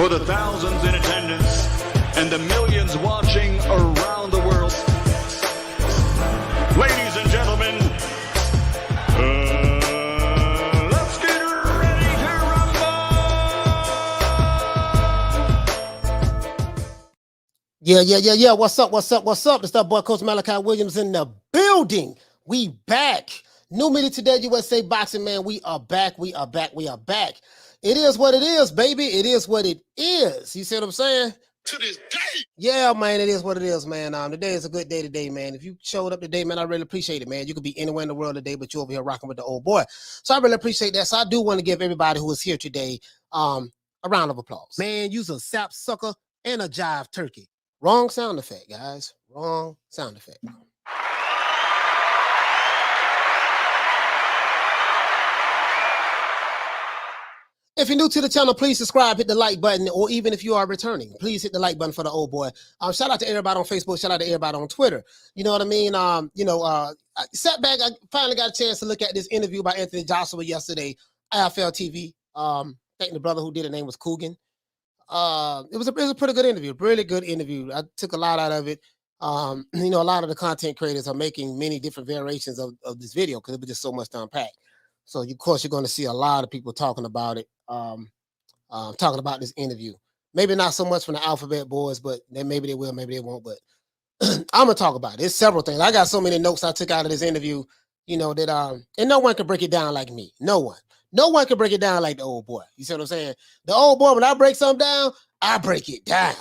for the thousands in attendance and the millions watching around the world. Ladies and gentlemen, let's get ready to rumble! Yeah. What's up? It's that boy, Coach Malachi Williams in the building. We back. New media today, USA Boxing, man. We are back. It is what it is, baby. It is what it is. You see what I'm saying? To this day. Yeah, man, it is what it is, man. Today is a good day today, man. If you showed up today, man, I really appreciate it, man. You could be anywhere in the world today, but you're over here rocking with the old boy. So I really appreciate that. So I do want to give everybody who is here today a round of applause. Man, you's a sap sucker and a jive turkey. Wrong sound effect, guys. Wrong sound effect. If you're new to the channel, please subscribe, hit the like button, or even if you are returning, please hit the like button for the old boy. Shout out to everybody on Facebook. Shout out to everybody on Twitter. You know what I mean? I sat back. I finally got a chance to look at this interview by Anthony Joshua yesterday, IFL TV. I think the brother who did it name was Kugan. It was a pretty good interview, really good interview. I took a lot out of it. A lot of the content creators are making many different variations of this video because it was just so much to unpack. So, of course, you're going to see a lot of people talking about it, talking about this interview. Maybe not so much from the Alphabet Boys, but then maybe they will, maybe they won't. But I'm going to talk about it. There's several things. I got so many notes I took out of this interview, that and no one can break it down like me. No one can break it down like the old boy. You see what I'm saying? The old boy, when I break something down, I break it down.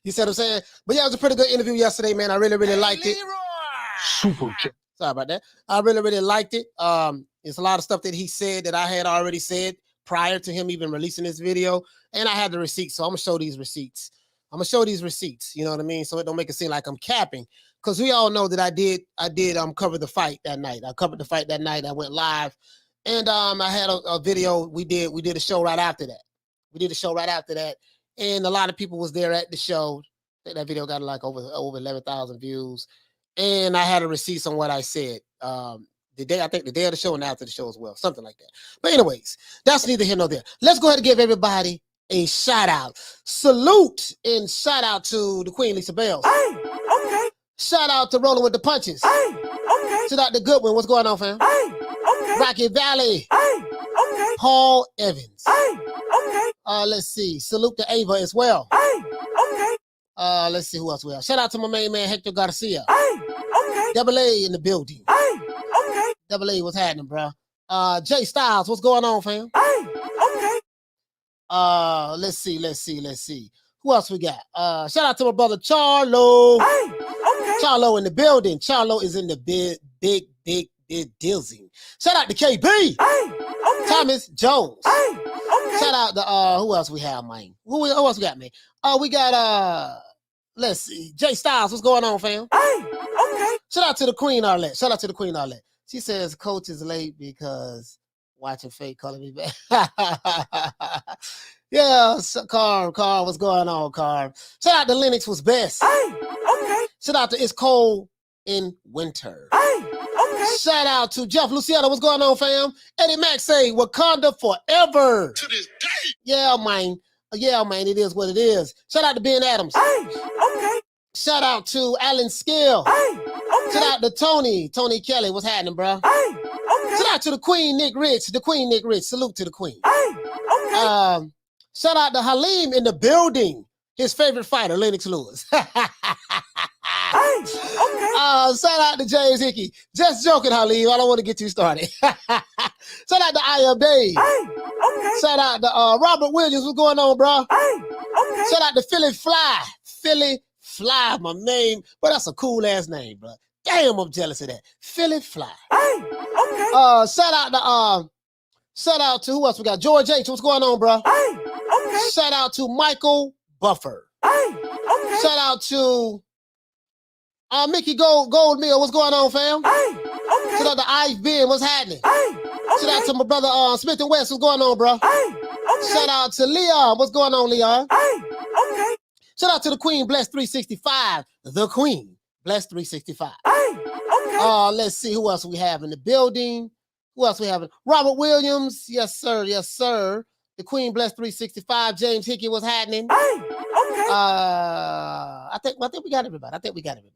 You see what I'm saying? But yeah, it was a pretty good interview yesterday, man. I really liked it. Super chat. Sorry about that. I really liked it. It's a lot of stuff that he said that I had already said prior to him even releasing this video. And I had the receipts. So I'm going to show these receipts. You know what I mean? So it don't make it seem like I'm capping. Because we all know that I did cover the fight that night. I covered the fight that night. I went live. And I had a video. We did a show right after that. And a lot of people was there at the show. I think that video got like over 11,000 views. And I had a receipt on what I said. The day of the show and after the show as well. Something like that. But anyways, that's neither here nor there. Let's go ahead and give everybody a shout out. Salute and shout out to the Queen Lisa Bells. Hey, okay. Shout out to Rolling with the Punches. Hey, okay. Shout out to Goodwin. What's going on, fam? Hey, okay. Rocky Valley. Hey, okay. Paul Evans. Hey, okay. Let's see. Salute to Ava as well. Hey, okay. Let's see who else we have. Shout out to my main man Hector Garcia. Hey, okay. Double A in the building. Hey, okay. Double A, what's happening, bro? Jay Styles, what's going on, fam? Hey, okay. Let's see. Who else we got? Shout out to my brother Charlo. Hey, okay. Charlo in the building. Charlo is in the big dizzy. Shout out to KB. Hey, okay. Thomas Jones. Hey, okay. Shout out to who else we have, man? Who else we got, man? We got let's see, Jay Styles. What's going on, fam? Hey, okay. Shout out to the Queen Arlette. She says coach is late because watching fake calling me back. Yeah, so Carm, what's going on, Carm? Shout out to Lennox was best. Hey, okay. Shout out to It's Cold in Winter. Hey, okay. Shout out to Jeff Luciano. What's going on, fam? Eddie Mack say Wakanda forever. To this day. Yeah, man. It is what it is. Shout out to Ben Adams. Hey, okay. Shout out to Alan Skill. Hey, okay. Shout out to Tony Kelly. What's happening, bro? Hey, okay. Shout out to the Queen Nick Rich. Salute to the Queen. Hey, okay. Shout out to Halim in the building. His favorite fighter, Lennox Lewis. Hey, okay. Shout out to James Hickey. Just joking, Halim. I don't want to get you started. Shout out to I Am Dave. Hey, okay. Shout out to Robert Williams. What's going on, bro? Hey, okay. Shout out to Philly Fly, my name. But that's a cool ass name, bro. Damn, I'm jealous of that. Philly Fly. Hey, okay. Shout out to who else we got? George H. What's going on, bro? Hey, okay. Shout out to Michael Buffer. Hey, okay. Shout out to Mickey Goldmill. What's going on, fam? Hey, okay. Shout out to Ive Ben. What's happening? Hey, okay. Shout out to my brother Smith and West. What's going on, bro? Hey, okay. Shout out to Leon. What's going on, Leon? Hey, okay. Shout out to the Queen Bless 365. The Queen Bless 365. Hey, okay. Let's see who else we have in the building. Who else we have? Robert Williams. Yes, sir. The Queen Bless 365. James Hickey, what's happening? Hey, okay. I think we got everybody. We got everybody,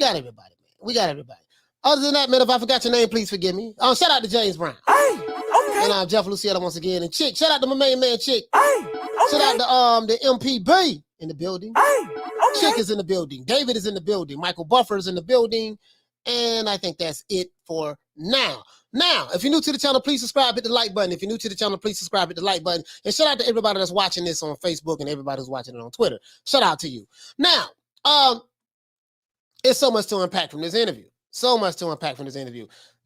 man. We got everybody. Other than that, man, if I forgot your name, please forgive me. Shout out to James Brown. Hey, okay. And I'm Jeff Lucietta once again. And Chick, shout out to my main man, Chick. Hey, okay. Shout out to the MPB in the building. Hey, okay. Chick is in the building. David is in the building. Michael Buffer is in the building. And I think that's it for now. Now, if you're new to the channel, please subscribe, hit the like button. If you're new to the channel, please subscribe, hit the like button. And shout out to everybody that's watching this on Facebook and everybody who's watching it on Twitter. Shout out to you. Now, it's so much to unpack from this interview.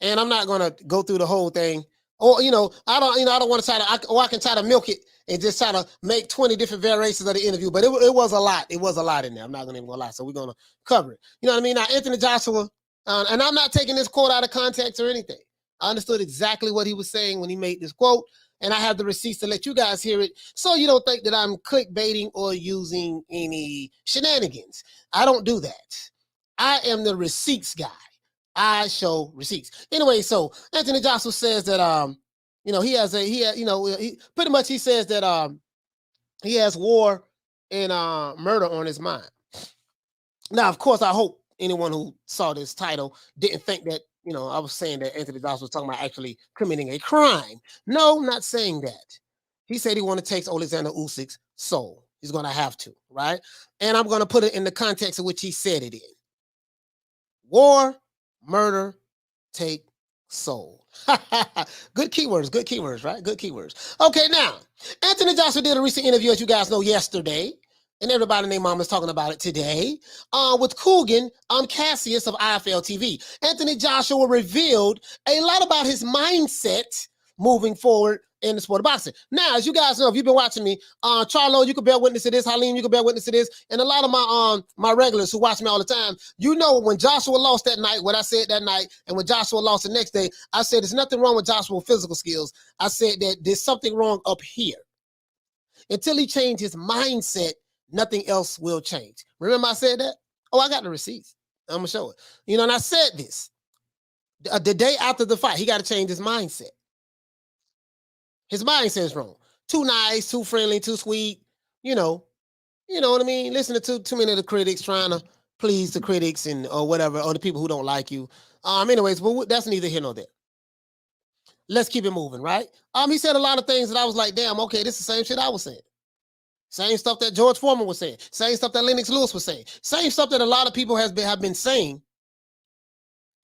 And I'm not gonna go through the whole thing. Or I don't want to try to. I can try to milk it and just try to make 20 different variations of the interview. But it was a lot. It was a lot in there. I'm not gonna even lie. So we're gonna cover it. You know what I mean? Now, Anthony Joshua, and I'm not taking this quote out of context or anything. I understood exactly what he was saying when he made this quote, and I have the receipts to let you guys hear it, so you don't think that I'm clickbaiting or using any shenanigans. I don't do that. I am the receipts guy. I show receipts. Anyway, so Anthony Joshua says that he says that he has war and murder on his mind. Now, of course, I hope anyone who saw this title didn't think that I was saying that Anthony Joshua was talking about actually committing a crime. No, I'm not saying that. He said he want to take Alexander Usyk's soul. He's going to have to, right? And I'm going to put it in the context in which he said it in. War, murder, take soul. Good keywords, right? Good keywords. Okay, now, Anthony Joshua did a recent interview, as you guys know, yesterday. And everybody named Mama's talking about it today, with Kugan Cassius of IFL TV. Anthony Joshua revealed a lot about his mindset moving forward in the sport of boxing. Now, as you guys know, if you've been watching me, Charlo, you can bear witness to this. Halim, you can bear witness to this. And a lot of my regulars who watch me all the time, when Joshua lost that night, what I said that night, and when Joshua lost the next day, I said there's nothing wrong with Joshua's physical skills. I said that there's something wrong up here. Until he changed his mindset, nothing else will change. Remember I said that? Oh, I got the receipts. I'm going to show it. And I said this. The day after the fight, he got to change his mindset. His mindset is wrong. Too nice, too friendly, too sweet. You know what I mean? Listening to too many of the critics, trying to please the critics or whatever, or the people who don't like you. Anyways, but that's neither here nor there. Let's keep it moving, right? He said a lot of things that I was like, damn, okay, this is the same shit I was saying. Same stuff that George Foreman was saying. Same stuff that Lennox Lewis was saying. Same stuff that a lot of people have been saying.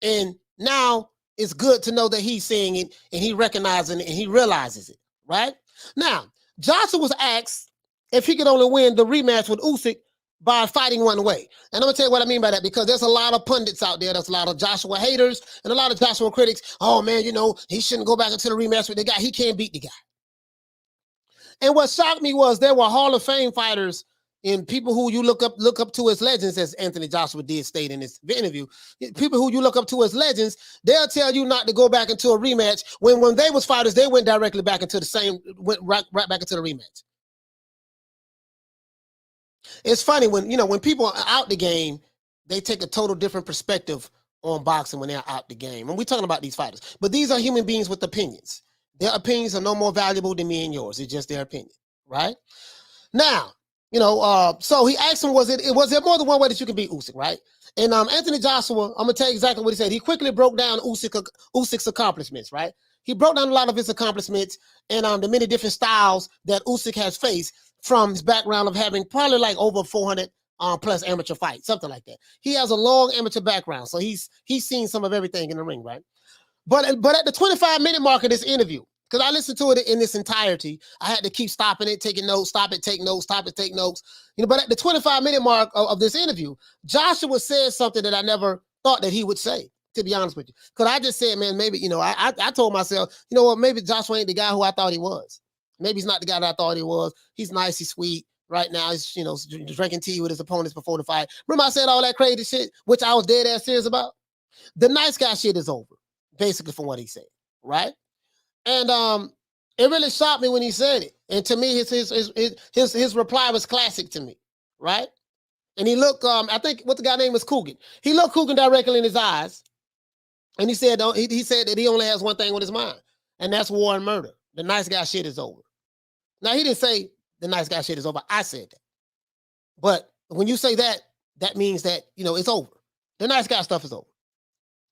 And now it's good to know that he's saying it and he recognizing it and he realizes it, right? Now, Joshua was asked if he could only win the rematch with Usyk by fighting one way. And I'm going to tell you what I mean by that, because there's a lot of pundits out there. There's a lot of Joshua haters and a lot of Joshua critics. Oh, man, he shouldn't go back into the rematch with the guy. He can't beat the guy. And what shocked me was there were Hall of Fame fighters and people who you look up to as legends, as Anthony Joshua did state in this interview. People who you look up to as legends, they'll tell you not to go back into a rematch. When they was fighters, they went directly back into went right back into the rematch. It's funny when people are out the game, they take a total different perspective on boxing when they're out the game. And we're talking about these fighters, but these are human beings with opinions. Their opinions are no more valuable than me and yours. It's just their opinion, right? Now, so he asked him, was there more than one way that you can beat Usyk, right? And Anthony Joshua, I'm gonna tell you exactly what he said. He quickly broke down Usyk's accomplishments, right? He broke down a lot of his accomplishments and the many different styles that Usyk has faced from his background of having probably like over 400 plus amateur fights, something like that. He has a long amateur background, so he's seen some of everything in the ring, right? But at the 25-minute mark of this interview, because I listened to it in its entirety, I had to keep stopping it, taking notes, stop it, take notes, stop it, take notes. But at the 25-minute mark of this interview, Joshua said something that I never thought that he would say, to be honest with you. Because I just said, man, maybe, I told myself, maybe Joshua ain't the guy who I thought he was. Maybe he's not the guy that I thought he was. He's nice, he's sweet. Right now, he's, drinking tea with his opponents before the fight. Remember I said all that crazy shit, which I was dead ass serious about? The nice guy shit is over. Basically from what he said, right? And it really shocked me when he said it. And to me, his reply was classic to me, right? And he looked, I think what the guy name was Kugan. He looked Kugan directly in his eyes, and he said that he only has one thing on his mind, and that's war and murder. The nice guy shit is over. Now, he didn't say the nice guy shit is over. I said that. But when you say that, that means that, it's over. The nice guy stuff is over.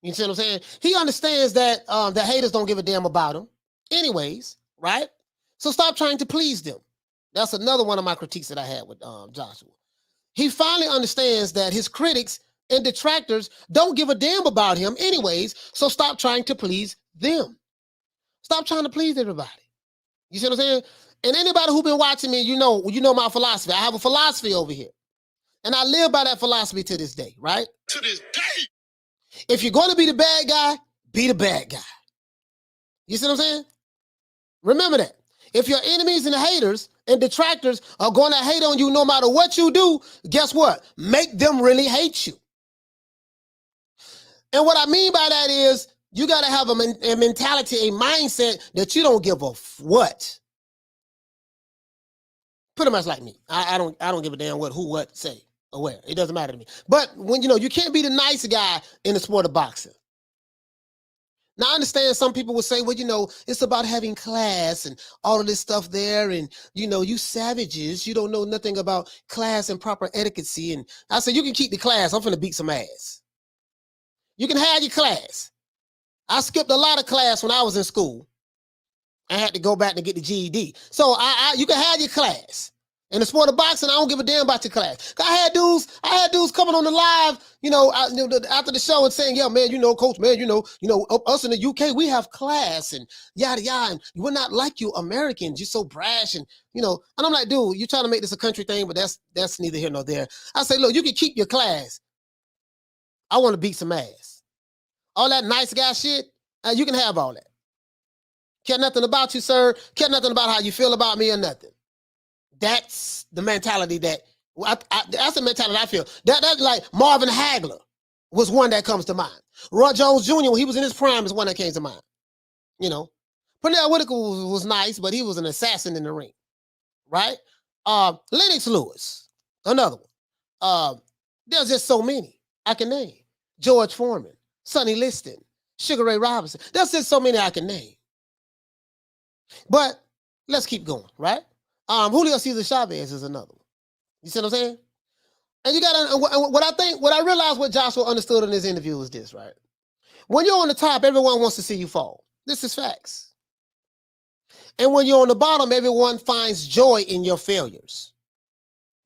You see what I'm saying? He understands that the haters don't give a damn about him anyways, right? So stop trying to please them. That's another one of my critiques that I had with Joshua. He finally understands that his critics and detractors don't give a damn about him anyways, so stop trying to please them. Stop trying to please everybody. You see what I'm saying? And anybody who's been watching me, you know my philosophy. I have a philosophy over here. And I live by that philosophy to this day, right? To this day. If you're going to be the bad guy, be the bad guy. You see what I'm saying? Remember that. If your enemies and haters and detractors are going to hate on you no matter what you do, guess what? Make them really hate you. And what I mean by that is you got to have a mentality, a mindset that you don't give a what. Pretty much like me. I don't give a damn what say or where. It doesn't matter to me. But when you can't be the nice guy in the sport of boxing. Now, I understand some people will say, well, it's about having class and all of this stuff there. And, you savages, you don't know nothing about class and proper etiquette. And I said, you can keep the class. I'm finna beat some ass. You can have your class. I skipped a lot of class when I was in school. I had to go back to get the GED. So you can have your class. In the sport of boxing, I don't give a damn about your class. I had dudes coming on the live, after the show and saying, yeah, man, coach, man, us in the UK, we have class and yada, yada. And we're not like you Americans. You're so brash. And, and I'm like, dude, you're trying to make this a country thing, but that's neither here nor there. I say, look, you can keep your class. I want to beat some ass. All that nice guy shit, you can have all that. Care nothing about you, sir. Care nothing about how you feel about me or nothing. That's the mentality that's the mentality I feel. That's like Marvin Hagler was one that comes to mind. Roy Jones Jr., when he was in his prime, is one that came to mind. Pernell Whitaker was nice, but he was an assassin in the ring, right? Lennox Lewis, another one. There's just so many I can name. George Foreman, Sonny Liston, Sugar Ray Robinson. There's just so many I can name. But let's keep going, right? Julio Cesar Chavez is another one. You see what I'm saying? And you got what I realized what Joshua understood in this interview was this, right? When you're on the top, everyone wants to see you fall. This is facts. And when you're on the bottom, everyone finds joy in your failures.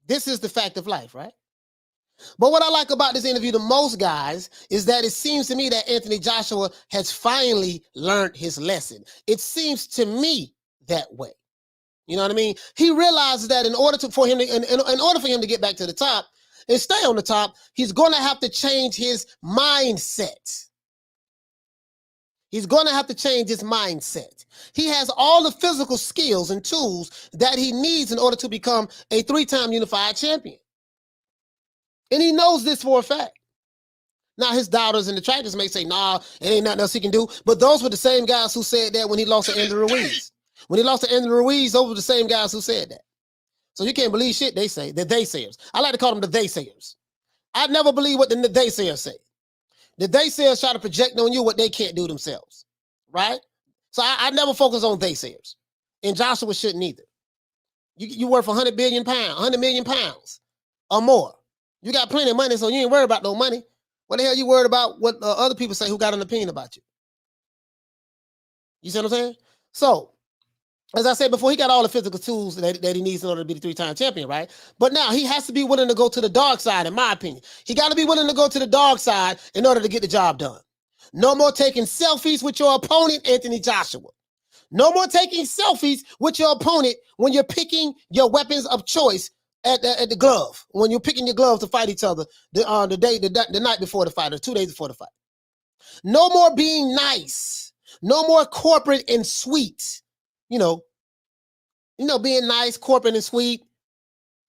This is the fact of life, right? But what I like about this interview the most, guys, is that it seems to me that Anthony Joshua has finally learned his lesson. It seems to me that way. You know what I mean? He realizes that in order for him to get back to the top and stay on the top, he's going to have to change his mindset. He's going to have to change his mindset. He has all the physical skills and tools that he needs in order to become a 3-time unified champion. And he knows this for a fact. Now, his doubters and detractors may say, nah, it ain't nothing else he can do. But those were the same guys who said that when he lost to Andrew Ruiz. When he lost to Andrew Ruiz, those were the same guys who said that. So you can't believe shit they say, the they-sayers. I like to call them the they-sayers. I never believe what the they-sayers say. The they-sayers try to project on you what they can't do themselves, right? So I never focus on they-sayers. And Joshua shouldn't either. You worth 100 million pounds or more. You got plenty of money, so you ain't worried about no money. What the hell you worried about what other people say who got an opinion about you? You see what I'm saying? So, as I said before, he got all the physical tools that he needs in order to be the 3-time champion, right? But now he has to be willing to go to the dark side, in my opinion. He got to be willing to go to the dark side in order to get the job done. No more taking selfies with your opponent, Anthony Joshua. No more taking selfies with your opponent when you're picking your weapons of choice at the glove. When you're picking your gloves to fight each other the night before the fight or 2 days before the fight. No more being nice. No more corporate and sweet. Being nice, corporate and sweet,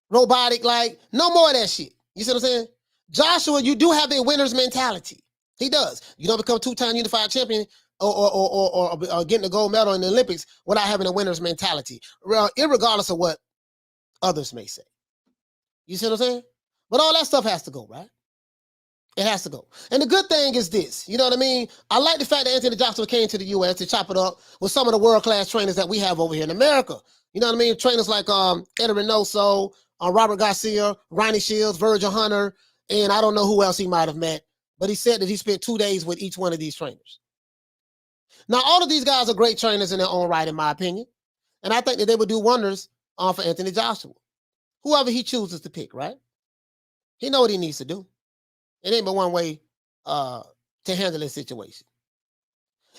robotic, no more of that shit. You see what I'm saying? Joshua, you do have a winner's mentality. He does. You don't become 2-time unified champion or getting a gold medal in the Olympics without having a winner's mentality, irregardless of what others may say. You see what I'm saying? But all that stuff has to go, right? It has to go. And the good thing is this, you know what I mean? I like the fact that Anthony Joshua came to the U.S. to chop it up with some of the world-class trainers that we have over here in America. You know what I mean? Trainers like Eddie Reynoso, Robert Garcia, Ronnie Shields, Virgil Hunter, and I don't know who else he might have met, but he said that he spent 2 days with each one of these trainers. Now, all of these guys are great trainers in their own right, in my opinion, and I think that they would do wonders for Anthony Joshua. Whoever he chooses to pick, right? He know what he needs to do. It ain't but one way to handle this situation.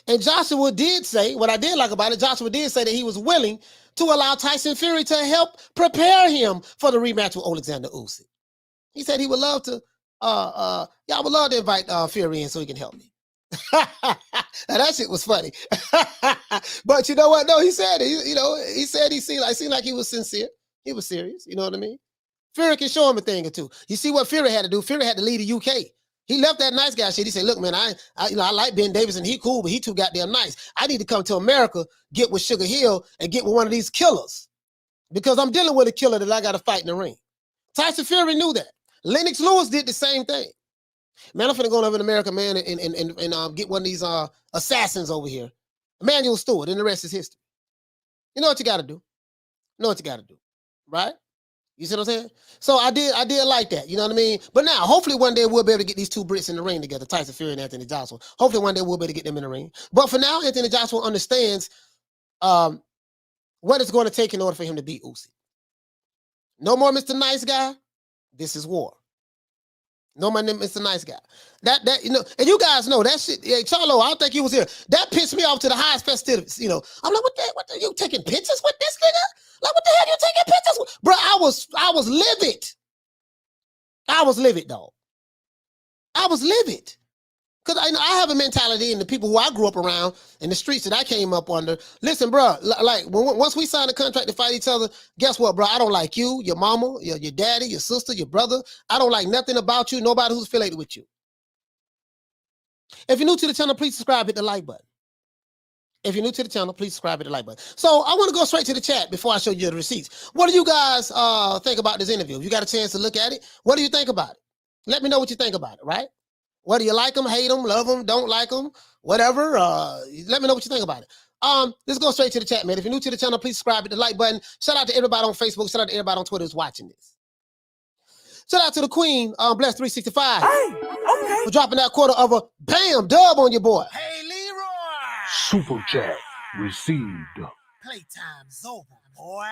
And Joshua did say, what I did like about it, Joshua did say that he was willing to allow Tyson Fury to help prepare him for the rematch with Alexander Usyk. He said he would love to, I would love to invite Fury in so he can help me. Now that shit was funny. But you know what? No, he said it. He said he seemed like he was sincere. He was serious. You know what I mean? Fury can show him a thing or two. You see what Fury had to do? Fury had to leave the UK. He left that nice guy shit. He said, look, man, I like Ben Davis and he cool, but he too goddamn nice. I need to come to America, get with Sugar Hill, and get with one of these killers. Because I'm dealing with a killer that I got to fight in the ring. Tyson Fury knew that. Lennox Lewis did the same thing. Man, I'm finna go over in America, man, and get one of these assassins over here. Emmanuel Stewart, and the rest is history. You know what you got to do. You know what you got to do, right? You see what I'm saying? So I did like that. You know what I mean? But now, hopefully one day we'll be able to get these two Brits in the ring together, Tyson Fury and Anthony Joshua. Hopefully one day we'll be able to get them in the ring. But for now, Anthony Joshua understands what it's going to take in order for him to beat Usyk. No more Mr. Nice Guy. This is war. No more Mr. Nice Guy. That and you guys know that shit. Hey, Charlo, I don't think he was here. That pissed me off to the highest festivities. I'm like, what the you taking pictures with this nigga? Like, what the hell you taking pictures with? Bro, I was livid. I was livid, dog. I was livid. Because I have a mentality, and the people who I grew up around in the streets that I came up under, listen, bro, like once we signed a contract to fight each other, guess what, bro? I don't like you, your mama, your daddy, your sister, your brother. I don't like nothing about you, nobody who's affiliated with you. If you're new to the channel, please subscribe, hit the like button. If you're new to the channel, please subscribe, hit the like button. So I want to go straight to the chat before I show you the receipts. What do you guys think about this interview? If you got a chance to look at it, what do you think about it? Let me know what you think about it, right? Whether you like them, hate them, love them, don't like them, whatever. Let me know what you think about it. Let's go straight to the chat, man. If you're new to the channel, please subscribe, hit the like button. Shout out to everybody on Facebook. Shout out to everybody on Twitter who's watching this. Shout out to the Queen, Bless365, Okay. for dropping that quarter of a bam dub on your boy. Hey, Leroy. Super chat received. Playtime's over, boy.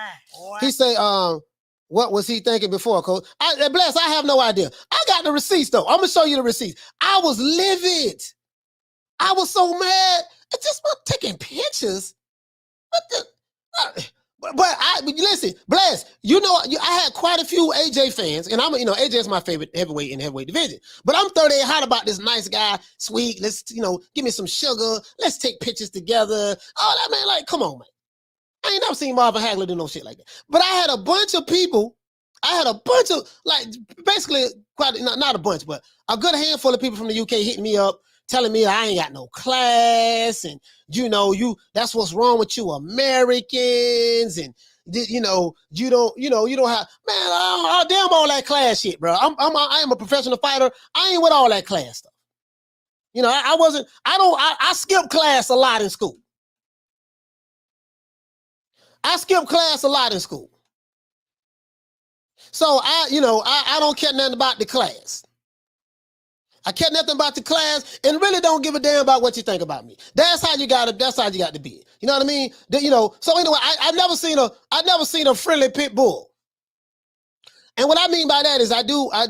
He say, what was he thinking before, Coach? Bless, I have no idea. I got the receipts, though. I'm going to show you the receipts. I was livid. I was so mad. It's just about taking pictures. But listen, Bless, I had quite a few AJ fans, and AJ is my favorite heavyweight in the heavyweight division. But I'm 38 hot about this nice guy, sweet. Let's, give me some sugar. Let's take pictures together. Oh, that man, like, come on, man. I ain't never seen Marvin Hagler do no shit like that. But I had a bunch of people. Like, basically, not a bunch, but a good handful of people from the UK hitting me up, telling me I ain't got no class, and that's what's wrong with you Americans, and you don't have, man, I damn all that class shit, bro. I am a professional fighter. I ain't with all that class stuff. I skipped class a lot in school. I skipped class a lot in school. So I don't care nothing about the class. I care nothing about the class and really don't give a damn about what you think about me. That's how you got to be. You know what I mean? So anyway, I've never seen a friendly pit bull. And what I mean by that is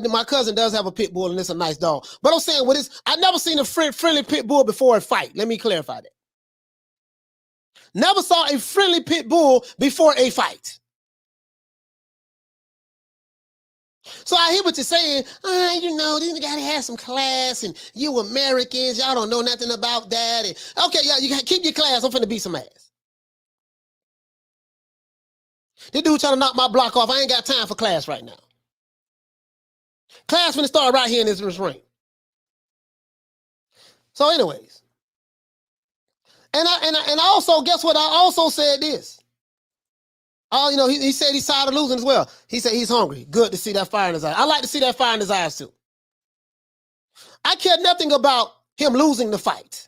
my cousin does have a pit bull and it's a nice dog. But I'm saying I've never seen a friendly pit bull before a fight. Let me clarify that. Never saw a friendly pit bull before a fight. So I hear what you're saying. These gotta have some class, and you Americans, y'all don't know nothing about that. And okay, you gotta keep your class. I'm finna beat some ass. This dude trying to knock my block off. I ain't got time for class right now. Class finna start right here in this ring. So, anyways. And I also, guess what? I also said this. He said he's tired of losing as well. He said he's hungry. Good to see that fire in his eyes. I like to see that fire in his eyes too. I care nothing about him losing the fight.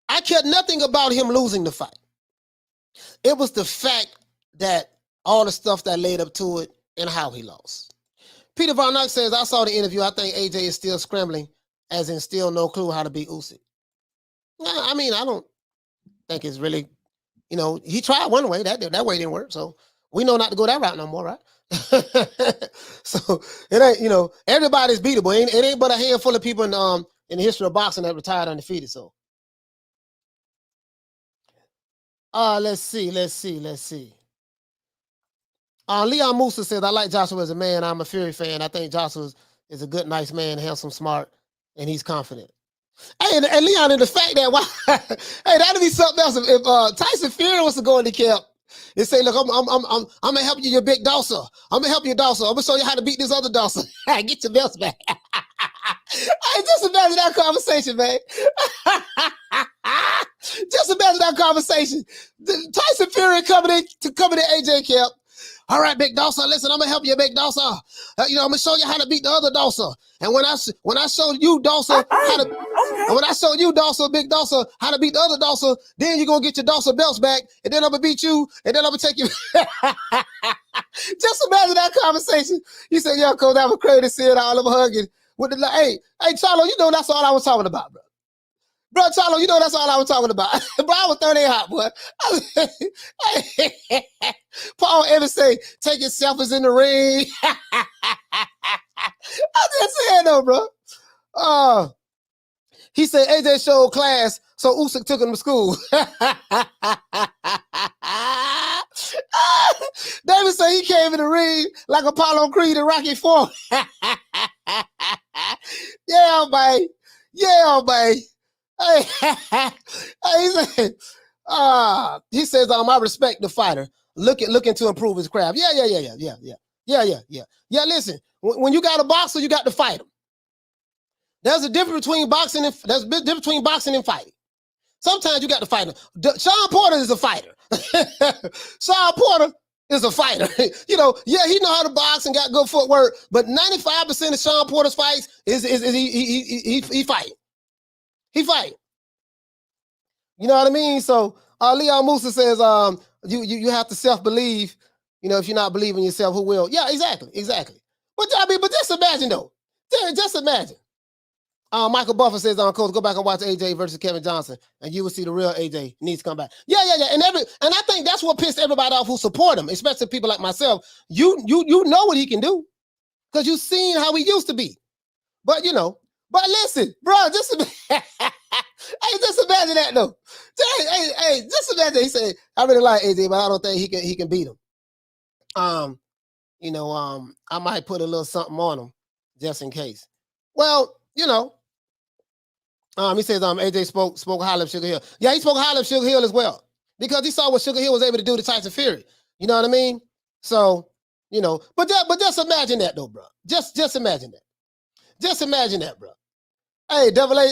I care nothing about him losing the fight. It was the fact that all the stuff that led up to it and how he lost. Peter Von Nuck says, I saw the interview. I think AJ is still scrambling, as in still no clue how to beat Usyk. I mean, I don't think it's really, he tried one way. That way didn't work. So we know not to go that route no more, right? So it ain't, everybody's beatable. It ain't but a handful of people in the history of boxing that retired undefeated. So let's see. Leon Musa says, I like Joshua as a man. I'm a Fury fan. I think Joshua is a good, nice man, handsome, smart, and he's confident. Hey, and Leon, and the fact that hey, that'd be something else. If Tyson Fury was to go in the camp and say, look, I'm gonna help you, your big dosser. I'm gonna help you, dosser. I'm gonna show you how to beat this other dosser. Get your belts back. Hey, just imagine that conversation, man. Just imagine that conversation. Tyson Fury coming in AJ camp. All right, big dosser, listen, I'm gonna help you, big dosser. I'm gonna show you how to beat the other dosser. And when I show you dosser how to, and when I show you dosser, big dosser, how to beat the other dosser, then you're gonna get your dosser belts back, and then I'm gonna beat you, and then I'm gonna take you. Just imagine that conversation. You said, yeah, coach, that was crazy, seeing all of them hugging with the hey, Charlo, that's all I was talking about, bro. Bro, Charlo, that's all I was talking about. Bro, I was 38 hot, boy. Paul Evans say, taking selfies in the ring. I just saying though, bro. He said AJ showed class, so Usyk took him to school. David said he came in the ring like Apollo Creed and Rocky IV. Yeah, man. Yeah, man. Hey, he says, I respect the fighter. Looking to improve his craft. Yeah, listen, when you got a boxer, you got to fight him. There's a difference between boxing and fighting. Sometimes you got to fight him. Sean Porter is a fighter. Sean Porter is a fighter. He know how to box and got good footwork, but 95% of Sean Porter's fights is he fighting. He fight. You know what I mean? So Leon Musa says, you have to self-believe. If you're not believing yourself, who will? Yeah, exactly. But just imagine though. Just imagine. Michael Buffer says, Coach, go back and watch AJ versus Kevin Johnson, and you will see the real AJ needs to come back. Yeah. And I think that's what pissed everybody off who support him, especially people like myself. You know what he can do, because you've seen how he used to be. But listen, bro, just imagine that though. Hey, just imagine. He said, I really like AJ, but I don't think he can beat him. I might put a little something on him just in case. Well, he says AJ spoke highly of Sugar Hill. Yeah, he spoke highly of Sugar Hill as well, because he saw what Sugar Hill was able to do to Tyson Fury. You know what I mean? So, but just imagine that though, bro. Just imagine that. Just imagine that, bro. Hey, Double A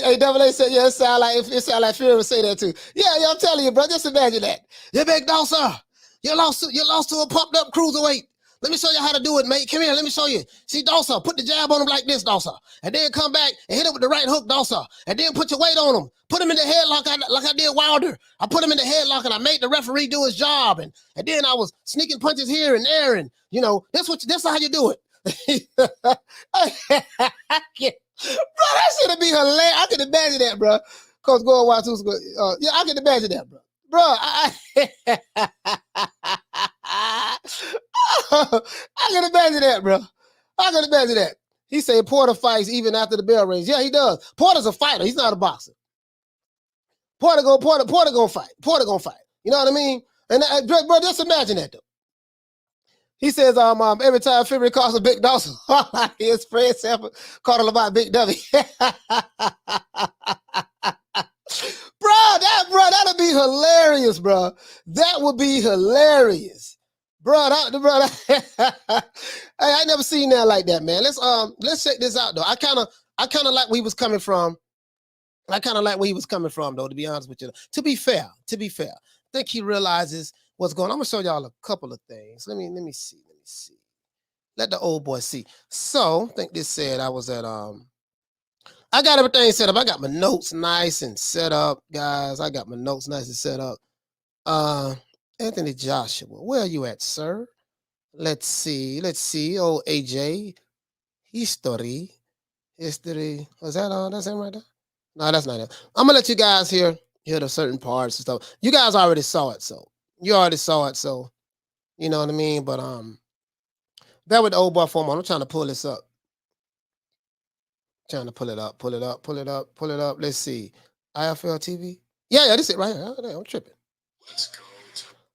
said, yeah, it sound like Fury would say that too. Yeah, I'm telling you, bro. Just imagine that. You big dosser. You lost to a pumped up cruiserweight. Let me show you how to do it, mate. Come here, let me show you. See, dosser, put the jab on him like this, dosser, and then come back and hit him with the right hook, dosser, and then put your weight on him. Put him in the headlock like I did Wilder. I put him in the headlock and I made the referee do his job, and then I was sneaking punches here and there, and that's how you do it. Bro, that should be hilarious. I can imagine that, bro. Coach, go and watch Usyk. Yeah, I can imagine that, bro. Bro, I can imagine that, bro. I can imagine that. He said Porter fights even after the bell rings. Yeah, he does. Porter's a fighter. He's not a boxer. Porter gonna fight. Porter gonna fight. You know what I mean? And bro, just imagine that though. He says, every time Fury calls a big dog, his friend Sanford called him about Big W. That'd be hilarious, bro. That would be hilarious, bro. Hey, I never seen that like that, man. Let's check this out though. I kind of like where he was coming from. I kind of like where he was coming from though. To be honest with you, to be fair, I think he realizes what's going on. I'm gonna show y'all a couple of things. Let me see. Let the old boy see. So I think this said I was at I got everything set up. I got my notes nice and set up, guys. I got my notes nice and set up. Anthony Joshua, where are you at, sir? Let's see. Oh, AJ. History. Was that all? That's him right there? No, that's not it. I'm gonna let you guys hear the certain parts and stuff. You guys already saw it, so you know what I mean. But bear with the old boy for a moment. I'm trying to pull this up. Trying to pull it up. Let's see. IFL TV. Yeah, this is it right here. Oh, I'm tripping.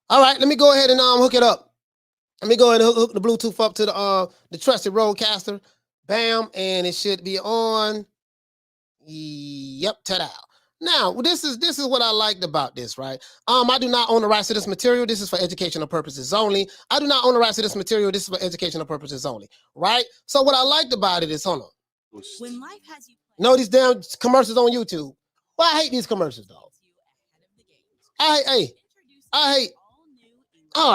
All right, let me go ahead and hook it up. Let me go ahead and hook the Bluetooth up to the trusted roadcaster. Bam, and it should be on. Yep, ta-da. Now, this is what I liked about this, right? I do not own the rights to this material. This is for educational purposes only. I do not own the rights to this material. This is for educational purposes only, right? So what I liked about it is, hold on. When life has you know these damn commercials on YouTube. Well, I hate these commercials, though. I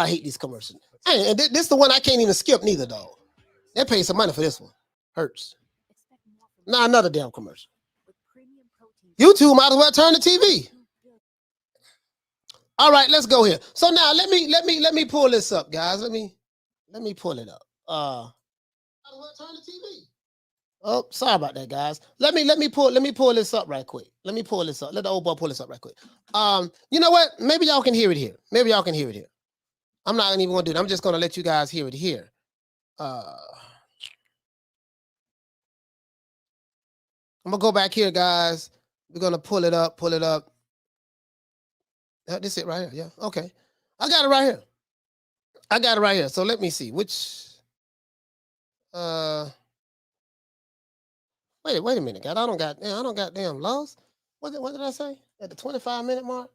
hate these commercials. Hey, and this is the one I can't even skip neither, though. They pay some money for this one. Hurts. Now another damn commercial. YouTube might as well turn the TV. All right, let's go here. So now let me pull this up, guys. Let me pull it up. Might as well turn the TV. Oh, sorry about that, guys. Let me pull this up right quick. Let me pull this up. Let the old boy pull this up right quick. You know what? Maybe y'all can hear it here. I'm not even gonna do it. I'm just gonna let you guys hear it here. I'm gonna go back here, guys. We're gonna pull it up. This it right here. Yeah. Okay. I got it right here. So let me see which. Wait a minute, guys. I don't got damn lost. What did I say at the 25-minute mark?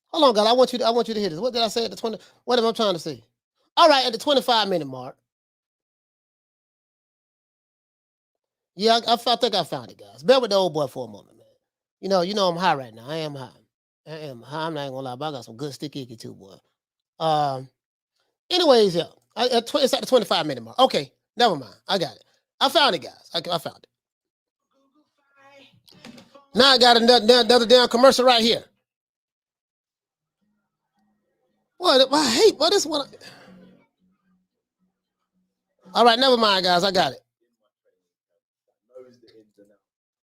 Hold on, guys. I want you to hear this. What did I say at the 20? What am I trying to say? All right, at the 25-minute mark. Yeah, I think I found it, guys. Bear with the old boy for a moment, man. You know I'm high right now. I am high. I'm not even gonna lie, but I got some good sticky icky too, boy. Anyways, yeah. It's at the 25-minute mark. Okay, never mind. I got it. I found it, guys. I found it. Now I got another damn commercial right here. What I hate? What is what? All right, never mind, guys. I got it.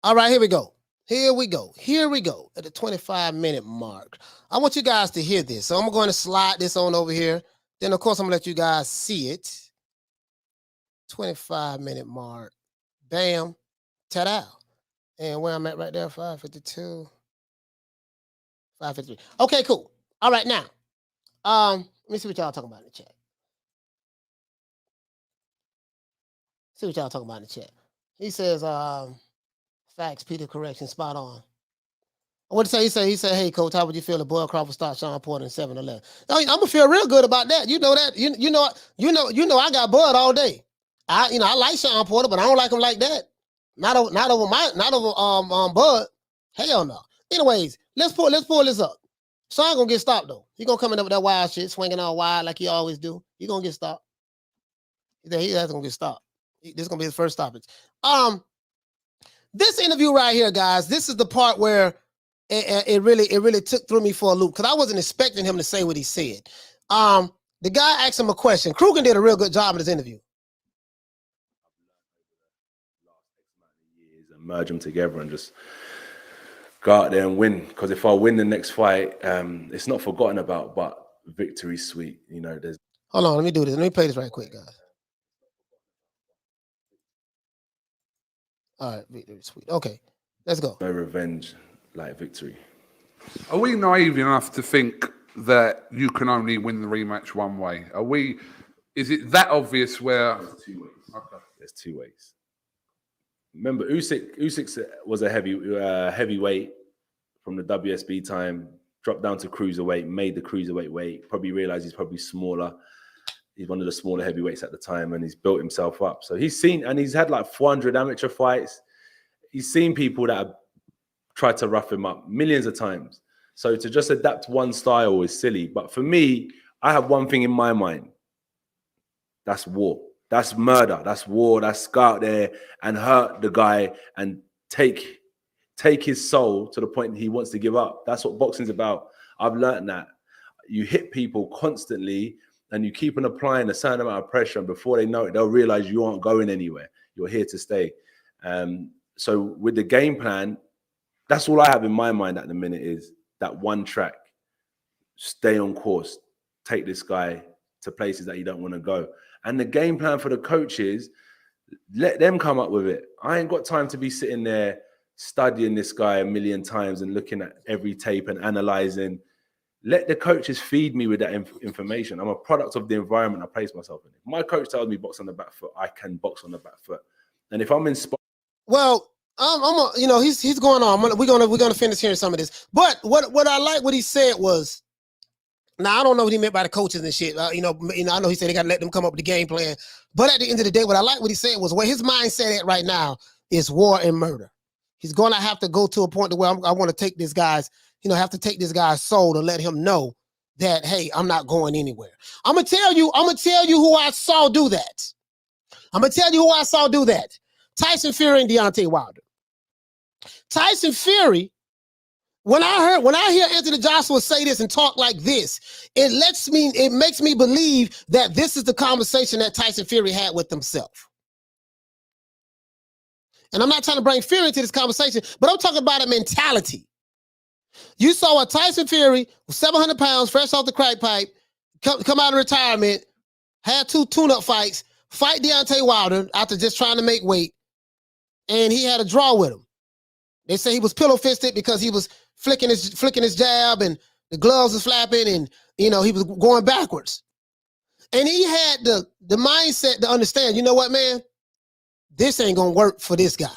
All right, here we go. At the 25-minute mark. I want you guys to hear this. So I'm going to slide this on over here. Then, of course, I'm going to let you guys see it. 25-minute mark. Bam. Ta-da. And where I'm at right there, 5:52. 5:53. Okay, cool. All right, now. Let me see what y'all talking about in the chat. He says, facts, Peter, correction, spot on. What did he say? He said, hey, coach, how would you feel if Boyle Crawford starts Sean Porter in 7-11? I'm gonna feel real good about that. You know that. You know I got Bud all day. I like Sean Porter, but I don't like him like that. Not over Bud. Hell no. Anyways, let's pull this up. Sean gonna get stopped though. He gonna come in up with that wild shit, swinging all wild like he always do. He gonna get stopped. That's gonna get stopped. This is gonna be his first stoppage. This interview right here, guys. This is the part where it really threw me for a loop because I wasn't expecting him to say what he said. The guy asked him a question. Kugan did a real good job in his interview. Merge them together and just go out there and win. Because if I win the next fight, it's not forgotten about, but victory's sweet. There's. Hold on, let me do this. Let me play this right quick, guys. All right, victory sweet. Okay, let's go. No revenge like victory. Are we naive enough to think that you can only win the rematch one way? Is it that obvious where? There's 2 ways. Okay. There's 2 ways. Remember, Usyk was a heavyweight from the WSB time, dropped down to cruiserweight, made the cruiserweight weight, probably realized he's probably smaller. He's one of the smaller heavyweights at the time, and he's built himself up. So he's had like 400 amateur fights. He's seen people that have tried to rough him up millions of times. So to just adapt one style is silly. But for me, I have one thing in my mind. That's war. That's murder. That's war. That's go out there and hurt the guy and take his soul to the point he wants to give up. That's what boxing's about. I've learned that. you hit people constantly and you keep on applying a certain amount of pressure, and before they know it, they'll realize you aren't going anywhere. You're here to stay. So with the game plan, that's all I have in my mind at the minute is that one track. Stay on course. Take this guy to places that you don't want to go. And the game plan for the coaches, let them come up with it. I ain't got time to be sitting there studying this guy a million times and looking at every tape and analyzing. Let the coaches feed me with that information. I'm a product of the environment I place myself in. If my coach tells me box on the back foot, I can box on the back foot. And if I'm inspired, well, he's going on. We're gonna finish hearing some of this. But what I like what he said was, now I don't know what he meant by the coaches and shit. I know he said they got to let them come up with the game plan. But at the end of the day, what I like what he said was where his mindset at right now is war and murder. He's gonna have to go to a point to where I want to take this guy's, have to take this guy's soul to let him know that, hey, I'm not going anywhere. I'm gonna tell you who I saw do that. Tyson Fury and Deontay Wilder. Tyson Fury, when I hear Anthony Joshua say this and talk like this, it makes me believe that this is the conversation that Tyson Fury had with himself. And I'm not trying to bring Fury into this conversation, but I'm talking about a mentality. You saw a Tyson Fury, 700 pounds, fresh off the crack pipe, come out of retirement, had 2 tune-up fights, fight Deontay Wilder after just trying to make weight, and he had a draw with him. They say he was pillow-fisted because he was flicking his jab and the gloves was flapping and, he was going backwards. And he had the mindset to understand, you know what, man? This ain't going to work for this guy.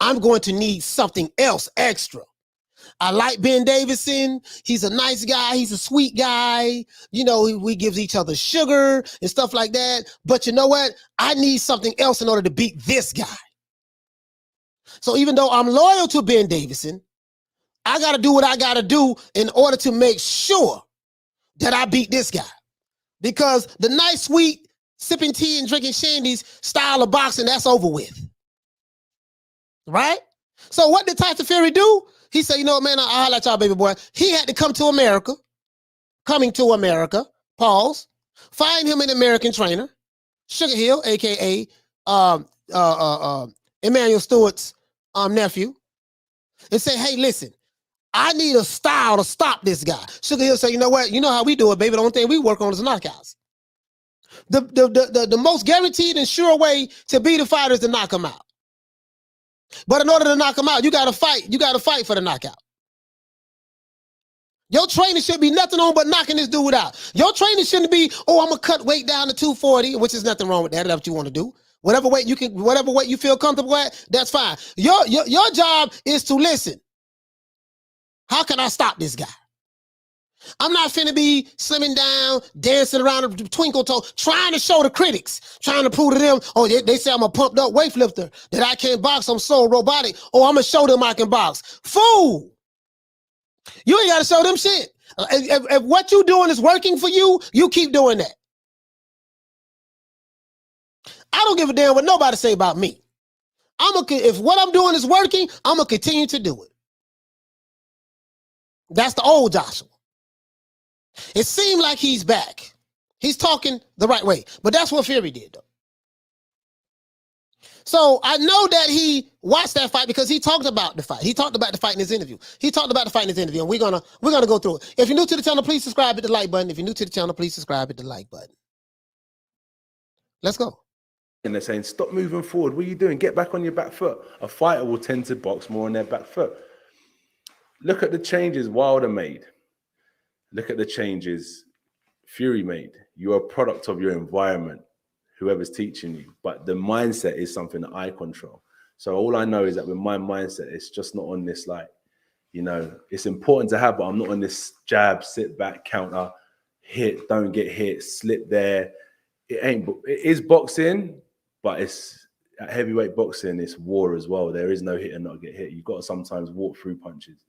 I'm going to need something else extra. I like Ben Davison. He's a nice guy. He's a sweet guy. We give each other sugar and stuff like that. But you know what? I need something else in order to beat this guy. So even though I'm loyal to Ben Davison, I got to do what I got to do in order to make sure that I beat this guy. Because the nice, sweet, sipping tea and drinking shandies style of boxing, that's over with. Right? So what did Tyson Fury do? He said, you know what, man, I'll holler at y'all, baby boy. He had to come to America. Coming to America. Pause. Find him an American trainer. Sugar Hill, a.k.a. Emmanuel Stewart's nephew. And say, hey, listen, I need a style to stop this guy. Sugar Hill said, you know what? You know how we do it, baby. The only thing we work on is knockouts. The most guaranteed and sure way to beat a fighter is to knock him out. But in order to knock him out, you got to fight. You got to fight for the knockout. Your training should be nothing on but knocking this dude out. Your training shouldn't be, I'm going to cut weight down to 240, which is nothing wrong with that. That's what you want to do. Whatever weight you feel comfortable at, that's fine. Your job is to listen. How can I stop this guy? I'm not finna be slimming down, dancing around a twinkle toe, trying to show the critics, trying to prove to them, they say I'm a pumped up weightlifter, that I can't box, I'm so robotic. I'm gonna show them I can box. Fool! You ain't gotta show them shit. If what you doing is working for you, you keep doing that. I don't give a damn what nobody say about me. If what I'm doing is working, I'm gonna continue to do it. That's the old Joshua. It seemed like he's back. He's talking the right way. But that's what Fury did, though. So I know that he watched that fight because he talked about the fight. He talked about the fight in his interview. And we're gonna go through it. If you're new to the channel, please subscribe, hit the like button. If you're new to the channel, please subscribe, hit the like button. Let's go. And they're saying, stop moving forward. What are you doing? Get back on your back foot. A fighter will tend to box more on their back foot. Look at the changes Wilder made. Look at the changes Fury made. You're a product of your environment, whoever's teaching you. But the mindset is something that I control. So all I know is that with my mindset, it's just not on this, it's important to have, but I'm not on this jab, sit back, counter, hit, don't get hit, slip there. It is boxing, but it's heavyweight boxing, it's war as well. There is no hit and not get hit. You've got to sometimes walk through punches.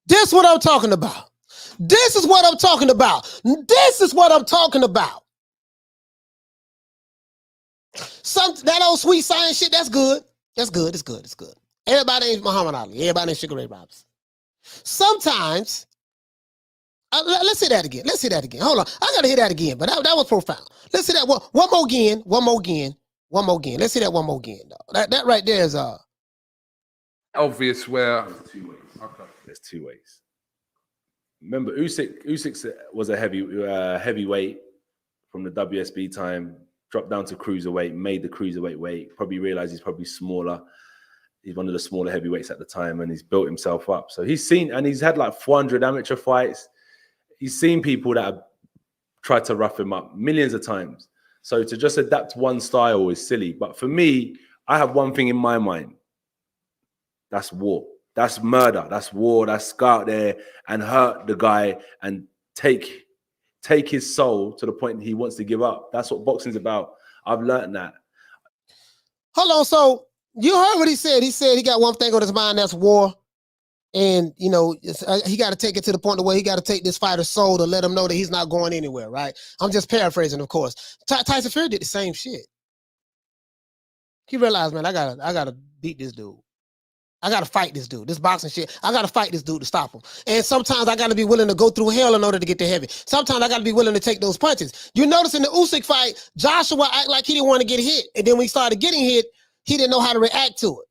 This is what I'm talking about. This is what I'm talking about. That old sweet science shit, that's good. It's good. Everybody ain't Muhammad Ali. Everybody ain't Sugar Ray Robinson. Sometimes Let's hear that again. Let's hear that again. Hold on. I gotta hear that again. But that was profound. Let's hear that one more again. One more again. One more again. Let's hear that one more again, dog. That right there is obvious where. There's two ways. Remember, Usyk was a heavyweight from the WSB time, dropped down to cruiserweight, made the cruiserweight weight, probably realized he's probably smaller. He's one of the smaller heavyweights at the time, and he's built himself up. So he's had like 400 amateur fights. He's seen people that have tried to rough him up millions of times. So to just adapt one style is silly. But for me, I have one thing in my mind. That's war. That's murder. That's war. That's go out there and hurt the guy and take his soul to the point he wants to give up. That's what boxing's about. I've learned that. Hold on. So you heard what he said. He said he got one thing on his mind, that's war. And, you know, he got to take it to the point where he got to take this fighter's soul to let him know that he's not going anywhere, right? I'm just paraphrasing, of course. Tyson Fury did the same shit. He realized, man, I gotta beat this dude. I got to fight this dude. This boxing shit, I got to fight this dude to stop him. And sometimes I got to be willing to go through hell in order to get to heaven. Sometimes I got to be willing to take those punches. You notice in the Usyk fight, Joshua acted like he didn't want to get hit. And then when he started getting hit, he didn't know how to react to it.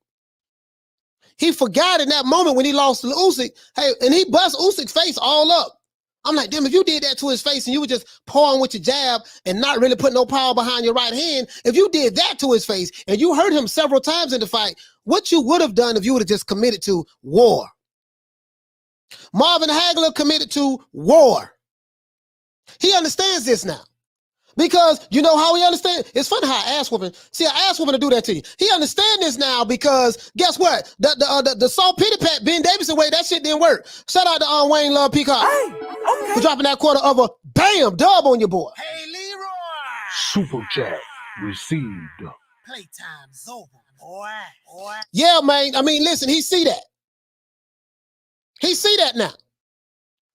He forgot in that moment when he lost to Usyk, hey, and he bust Usyk's face all up. I'm like, damn, if you did that to his face and you were just pouring with your jab and not really putting no power behind your right hand, if you did that to his face and you hurt him several times in the fight, what you would have done if you would have just committed to war. Marvin Hagler committed to war. He understands this now. Because you know how he understands? It's funny how ass whooping. See, an ass whooping to do that to you. He understands this now because guess what? The Salt Pity Pat Ben Davidson way, that shit didn't work. Shout out to Wayne Love Peacock for dropping that quarter of a bam dub on your boy. Hey, Leroy. Super chat received. Playtime's over, boy. Yeah, man. I mean, listen, he see that. He see that now.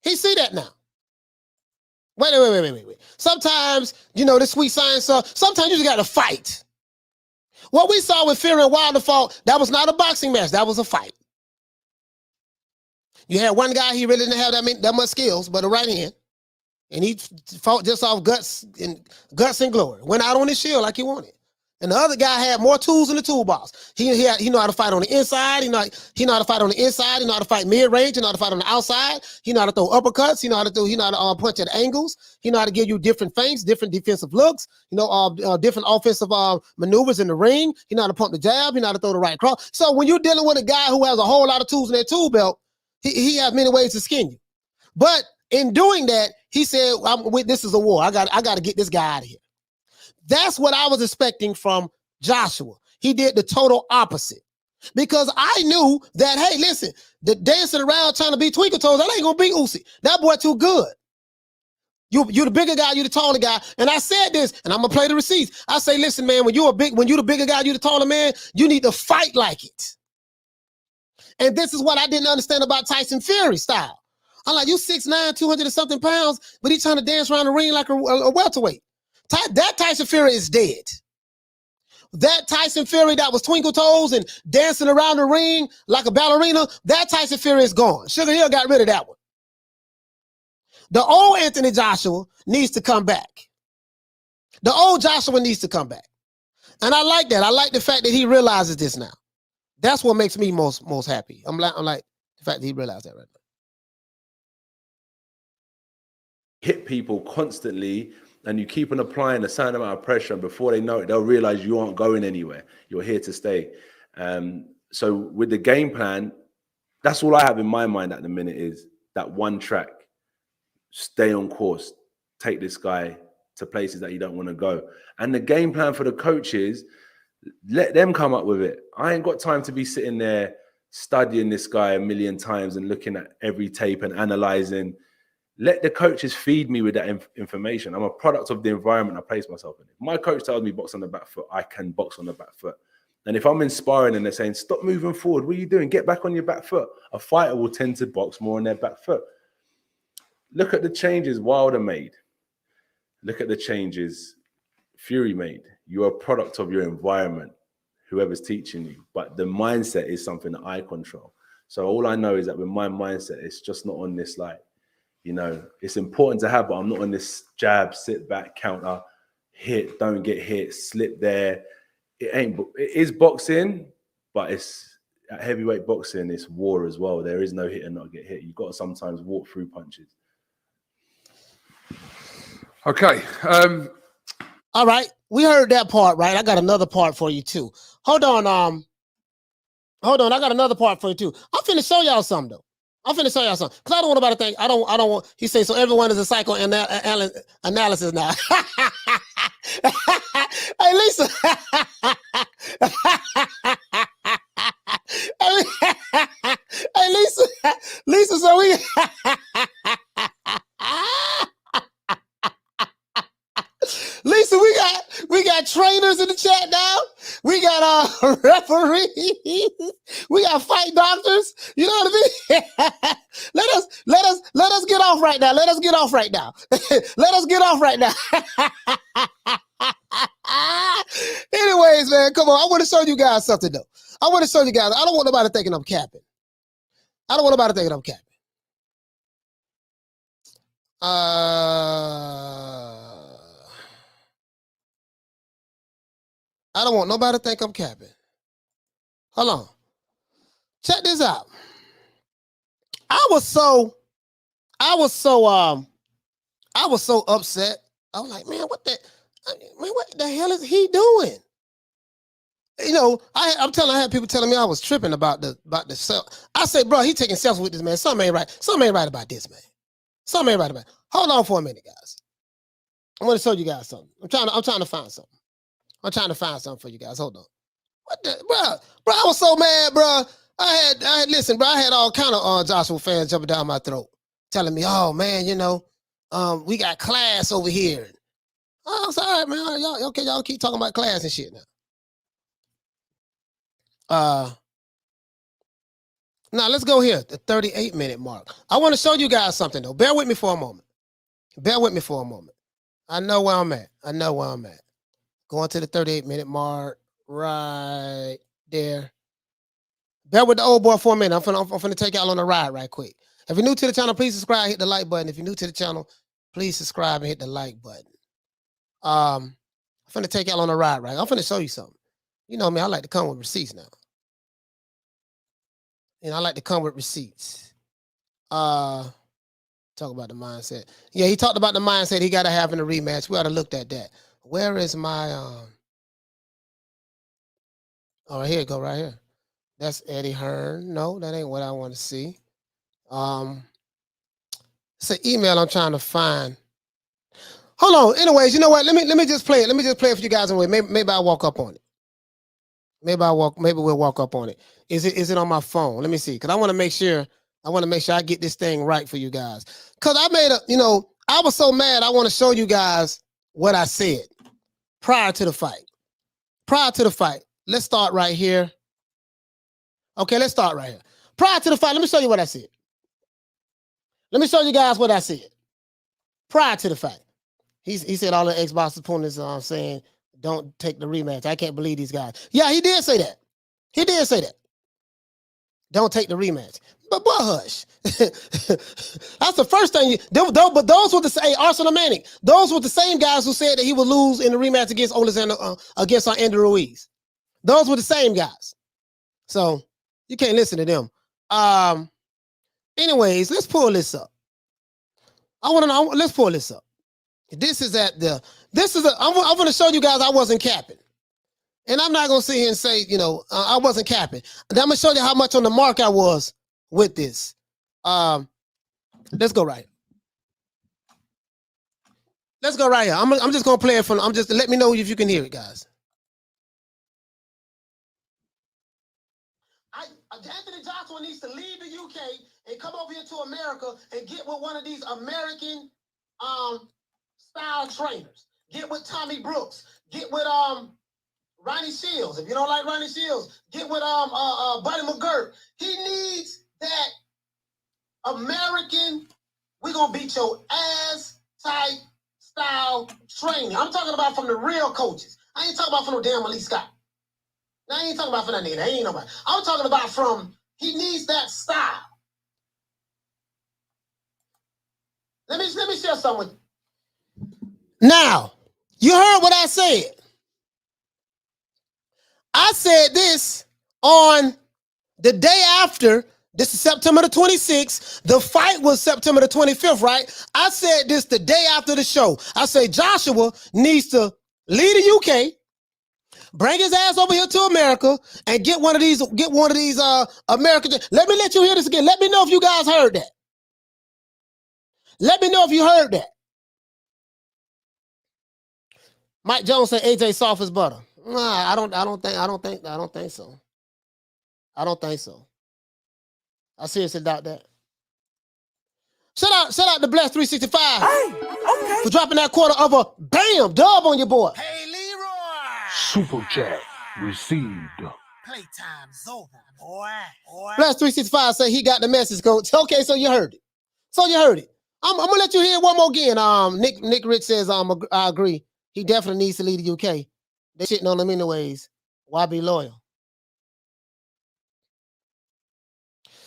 He see that now. Wait. Sometimes, you know, this sweet science stuff, sometimes you just got to fight. What we saw with Fury and Wilder fought, that was not a boxing match. That was a fight. You had one guy, he really didn't have that much skills, but a right hand. And he fought just off guts and glory. Went out on his shield like he wanted. And the other guy had more tools in the toolbox. He know how to fight on the inside. He know how to fight on the inside. He know how to fight mid-range. He know how to fight on the outside. He know how to throw uppercuts. He know how to punch at angles. He know how to give you different feints, different defensive looks. You know, different offensive maneuvers in the ring. He know how to pump the jab. He know how to throw the right cross. So when you're dealing with a guy who has a whole lot of tools in that tool belt, he has many ways to skin you. But in doing that, he said, "This is a war. I got to get this guy out of here." That's what I was expecting from Joshua. He did the total opposite. Because I knew that, hey, listen, the dancing around trying to beat Twinkle Toes, that ain't going to beat Usyk. That boy too good. You the bigger guy, you the taller guy. And I said this, and I'm going to play the receipts. I say, listen, man, when you the bigger guy, you the taller man, you need to fight like it. And this is what I didn't understand about Tyson Fury style. I'm like, you 6'9", 200 and something pounds, but he's trying to dance around the ring like a welterweight. That Tyson Fury is dead. That Tyson Fury that was twinkle toes and dancing around the ring like a ballerina, that Tyson Fury is gone. Sugar Hill got rid of that one. The old Anthony Joshua needs to come back. The old Joshua needs to come back. And I like that. I like the fact that he realizes this now. That's what makes me most happy. I'm like the fact that he realized that right now. Hit people constantly, and you keep on applying a certain amount of pressure, and before they know it, they'll realize you aren't going anywhere. You're here to stay. So with the game plan, that's all I have in my mind at the minute is that one track. Stay on course. Take this guy to places that you don't want to go. And the game plan for the coaches, let them come up with it. I ain't got time to be sitting there studying this guy a million times and looking at every tape and analyzing. Let the coaches feed me with that information. I'm a product of the environment I place myself in. If my coach tells me box on the back foot, I can box on the back foot. And if I'm inspiring and they're saying, stop moving forward, what are you doing? Get back on your back foot. A fighter will tend to box more on their back foot. Look at the changes Wilder made. Look at the changes Fury made. You're a product of your environment, whoever's teaching you. But the mindset is something that I control. So all I know is that with my mindset, it's just not on this light. You know, it's important to have, but I'm not on this jab, sit back, counter, hit, don't get hit, slip there. It is boxing, but it's at heavyweight boxing, it's war as well. There is no hit and not get hit. You've got to sometimes walk through punches. Okay. All right. We heard that part, right? I got another part for you too. Hold on. Hold on. I got another part for you too. I'm finna show y'all something though. I'm finna show y'all something. Cause I don't want nobody to think, I don't want, he says, so everyone is a psychoanalysis now. Hey, Lisa. Hey, Lisa, so Lisa, we got trainers in the chat now. We got referees. We got fight doctors. You know what I mean? let us get off right now. Let us get off right now. Let us get off right now. Anyways, man, come on. I want to show you guys something though. I want to show you guys. I don't want nobody thinking I'm capping. I don't want nobody thinking I'm capping. I don't want nobody to think I'm capping. Hold on. Check this out. I was so upset. I was like, man, what the hell is he doing? You know, I had people telling me I was tripping about the self. I said, bro, he taking selfies with this man. Something ain't right. Something ain't right about this, man. Something ain't right about it. Hold on for a minute, guys. I want to show you guys something. I'm trying to find something. I'm trying to find something for you guys. Hold on. What the, bro, I was so mad, bro. Listen, bro, I had all kind of Joshua fans jumping down my throat, telling me, oh man, you know, we got class over here. Oh, it's all right, man. Y'all keep talking about class and shit now. Now let's go here, the 38-minute mark. I want to show you guys something though. Bear with me for a moment. Bear with me for a moment. I know where I'm at. Going to the 38-minute mark right there. Bear with the old boy for a minute. I'm finna take y'all on a ride right quick. If you're new to the channel, please subscribe, hit the like button. If you're new to the channel, please subscribe and hit the like button. I'm finna take y'all on a ride, right? I'm finna show you something. You know me, I like to come with receipts now. And I like to come with receipts. Talk about the mindset. Yeah, he talked about the mindset he got to have in the rematch. We ought to look at that. Where is my, oh, here you go, right here. That's Eddie Hearn. No, that ain't what I want to see. It's an email I'm trying to find. Hold on. Anyways, you know what? Let me just play it. Let me just play it for you guys. Maybe I'll walk up on it. Maybe we'll walk up on it. Is it on my phone? Let me see. Cause I want to make sure I get this thing right for you guys. Cause I was so mad. I want to show you guys what I said prior to the fight. Let's start right here. Okay, let's start right here. Prior to the fight, let me show you what I said. Let me show you guys what I said prior to the fight. He said all the Xbox opponents saying don't take the rematch. I can't believe these guys. Yeah, he did say that. Don't take the rematch. But boy, hush. That's the first thing but those were Arsenal Manic. Those were the same guys who said that he would lose in the rematch against against Andrew Ruiz. Those were the same guys. So you can't listen to them. Anyways, let's pull this up. I want to know. Let's pull this up. I'm going to show you guys I wasn't capping. And I'm not going to sit here and say, I wasn't capping. And I'm going to show you how much on the mark I was with this. Let's go right here. Let's go right here. I'm just going to play it from, let me know if you can hear it, guys. Anthony Joshua needs to leave the UK and come over here to America and get with one of these American style trainers. Get with Tommy Brooks. Get with Ronnie Shields. If you don't like Ronnie Shields, get with Buddy McGirt. He needs that American, we're gonna beat your ass type style training. I'm talking about from the real coaches. I ain't talking about from no damn Malik Scott. I ain't talking about from that nigga. That ain't nobody. I'm talking about from, he needs that style. Let me share something with you. Now, you heard what I said. I said this on the day after. This is September the 26th. The fight was September the 25th, right? I said this the day after the show. I say Joshua needs to leave the UK, bring his ass over here to America, and get one of these American. Let me let you hear this again. Let me know if you guys heard that. Let me know if you heard that. Mike Jones said AJ soft as butter. Nah, I don't think so. I don't think so. I seriously doubt that. Shout out to Bless 365 for dropping that quarter of a bam dub on your boy. Hey, Leroy. Super chat received. Playtime's over, boy. Bless 365 say he got the message, coach. Okay, so you heard it. I'm gonna let you hear it one more again. Nick Rich says I agree. He definitely needs to leave the UK. They shitting on him anyways. Why be loyal?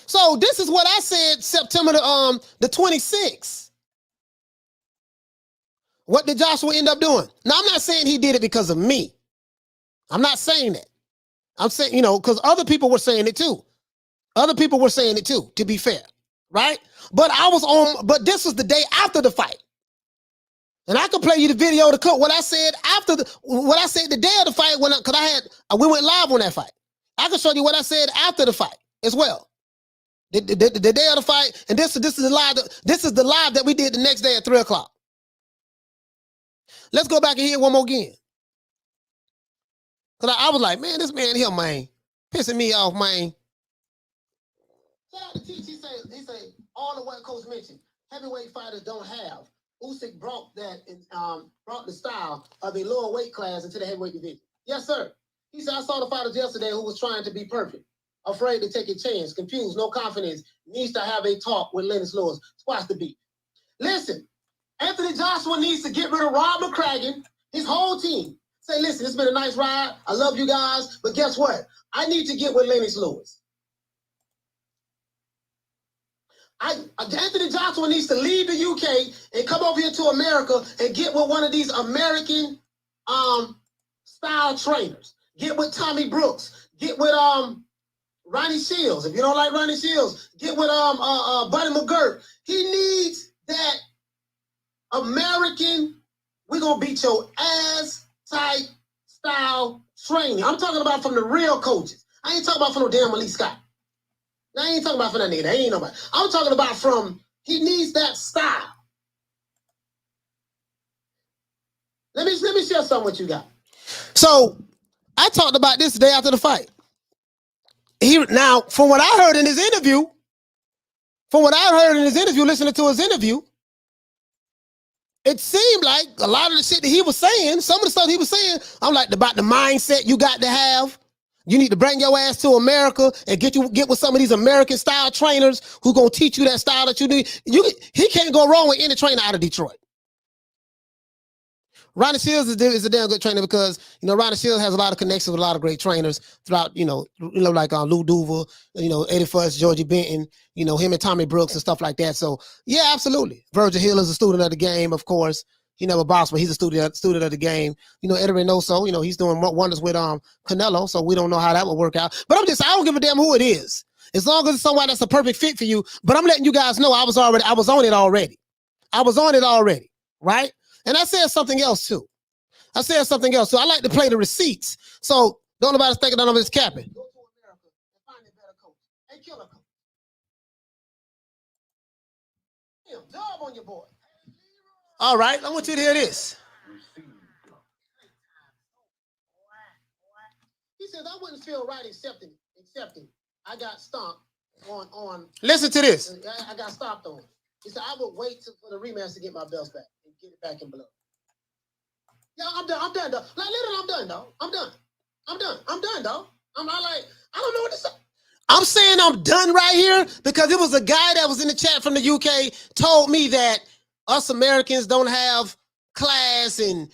So this is what I said September the 26th. What did Joshua end up doing? Now, I'm not saying he did it because of me. I'm not saying that. I'm saying, because other people were saying it too. To be fair, right? But this was the day after the fight. And I can play you the video to cook what I said the day of the fight we went live on that fight. I can show you what I said after the fight as well. The day of the fight, and this is the live. This is the live that we did the next day at 3:00. Let's go back and hear one more again. Cause I was like, man, this man here, man, pissing me off, man. Shout out to Teach. He said all the what coach mentioned, heavyweight fighters don't have. Usyk brought the style of a lower weight class into the heavyweight division. Yes, sir. He said, I saw the fighters yesterday who was trying to be perfect. Afraid to take a chance, confused, no confidence, needs to have a talk with Lennox Lewis. Squash the beat. Listen, Anthony Joshua needs to get rid of Rob McCracken, his whole team. Say, listen, it's been a nice ride. I love you guys, but guess what? I need to get with Lennox Lewis. Anthony Joshua needs to leave the UK and come over here to America and get with one of these American style trainers. Get with Tommy Brooks. Get with Ronnie Shields. If you don't like Ronnie Shields, get with Buddy McGirt. He needs that American, we're gonna beat your ass type style training. I'm talking about from the real coaches. I ain't talking about from no damn Malik Scott. I ain't talking about from that nigga. That ain't nobody. I'm talking about he needs that style. Let me share something with you guys. So I talked about this the day after the fight. Now, from what I heard in his interview, listening to his interview, it seemed like a lot of the shit that he was saying, some of the stuff he was saying, I'm like, about the mindset you got to have. You need to bring your ass to America and get with some of these American style trainers who gonna teach you that style that you need. He can't go wrong with any trainer out of Detroit. Ronnie Shields is a damn good trainer because Ronnie Shields has a lot of connections with a lot of great trainers throughout. Like Lou Duval, 81st, Georgie Benton, him and Tommy Brooks and stuff like that. So yeah, absolutely. Virgil Hill is a student of the game, of course. He never boxed, but he's a student of the game. Eddie Reynoso, he's doing wonders with Canelo, so we don't know how that will work out. But I don't give a damn who it is, as long as it's someone that's a perfect fit for you. But I'm letting you guys know I was on it already, right? And I said something else too. I like to play the receipts, so don't nobody think none of it's capping. Go to America and find a better coach. Hey, killer coach. Damn, job on your boy. All right, I want you to hear this. He says, I wouldn't feel right accepting. I got stomped on. Listen to this. I got stomped on. He said, I would wait for the rematch to get my belts back and get it back in blood. Yeah, I'm done, though. Like, literally, I'm done, though. I'm done, though. I don't know what to say. I'm saying I'm done right here because it was a guy that was in the chat from the UK told me that us Americans don't have class, and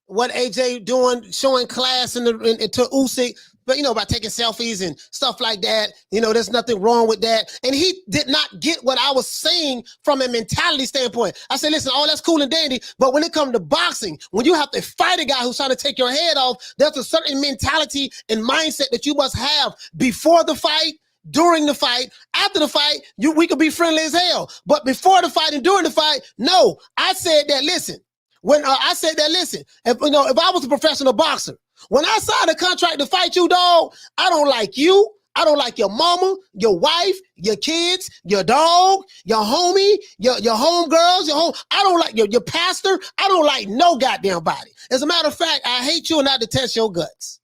what AJ doing, showing class to Usyk. but you know, by taking selfies and stuff like that, you know, there's nothing wrong with that. And he did not get what I was saying from a mentality standpoint. I said, listen, all that's cool and dandy, but when it comes to boxing, when you have to fight a guy who's trying to take your head off, there's a certain mentality and mindset that you must have before the fight, during the fight, after the fight. We could be friendly as hell, but before the fight and during the fight, no. I said that, listen, if I was a professional boxer, when I signed a contract to fight you, dog, I don't like you. I don't like your mama, your wife, your kids, your dog, your homie, your homegirls, I don't like your pastor. I don't like no goddamn body. As a matter of fact, I hate you and I detest your guts.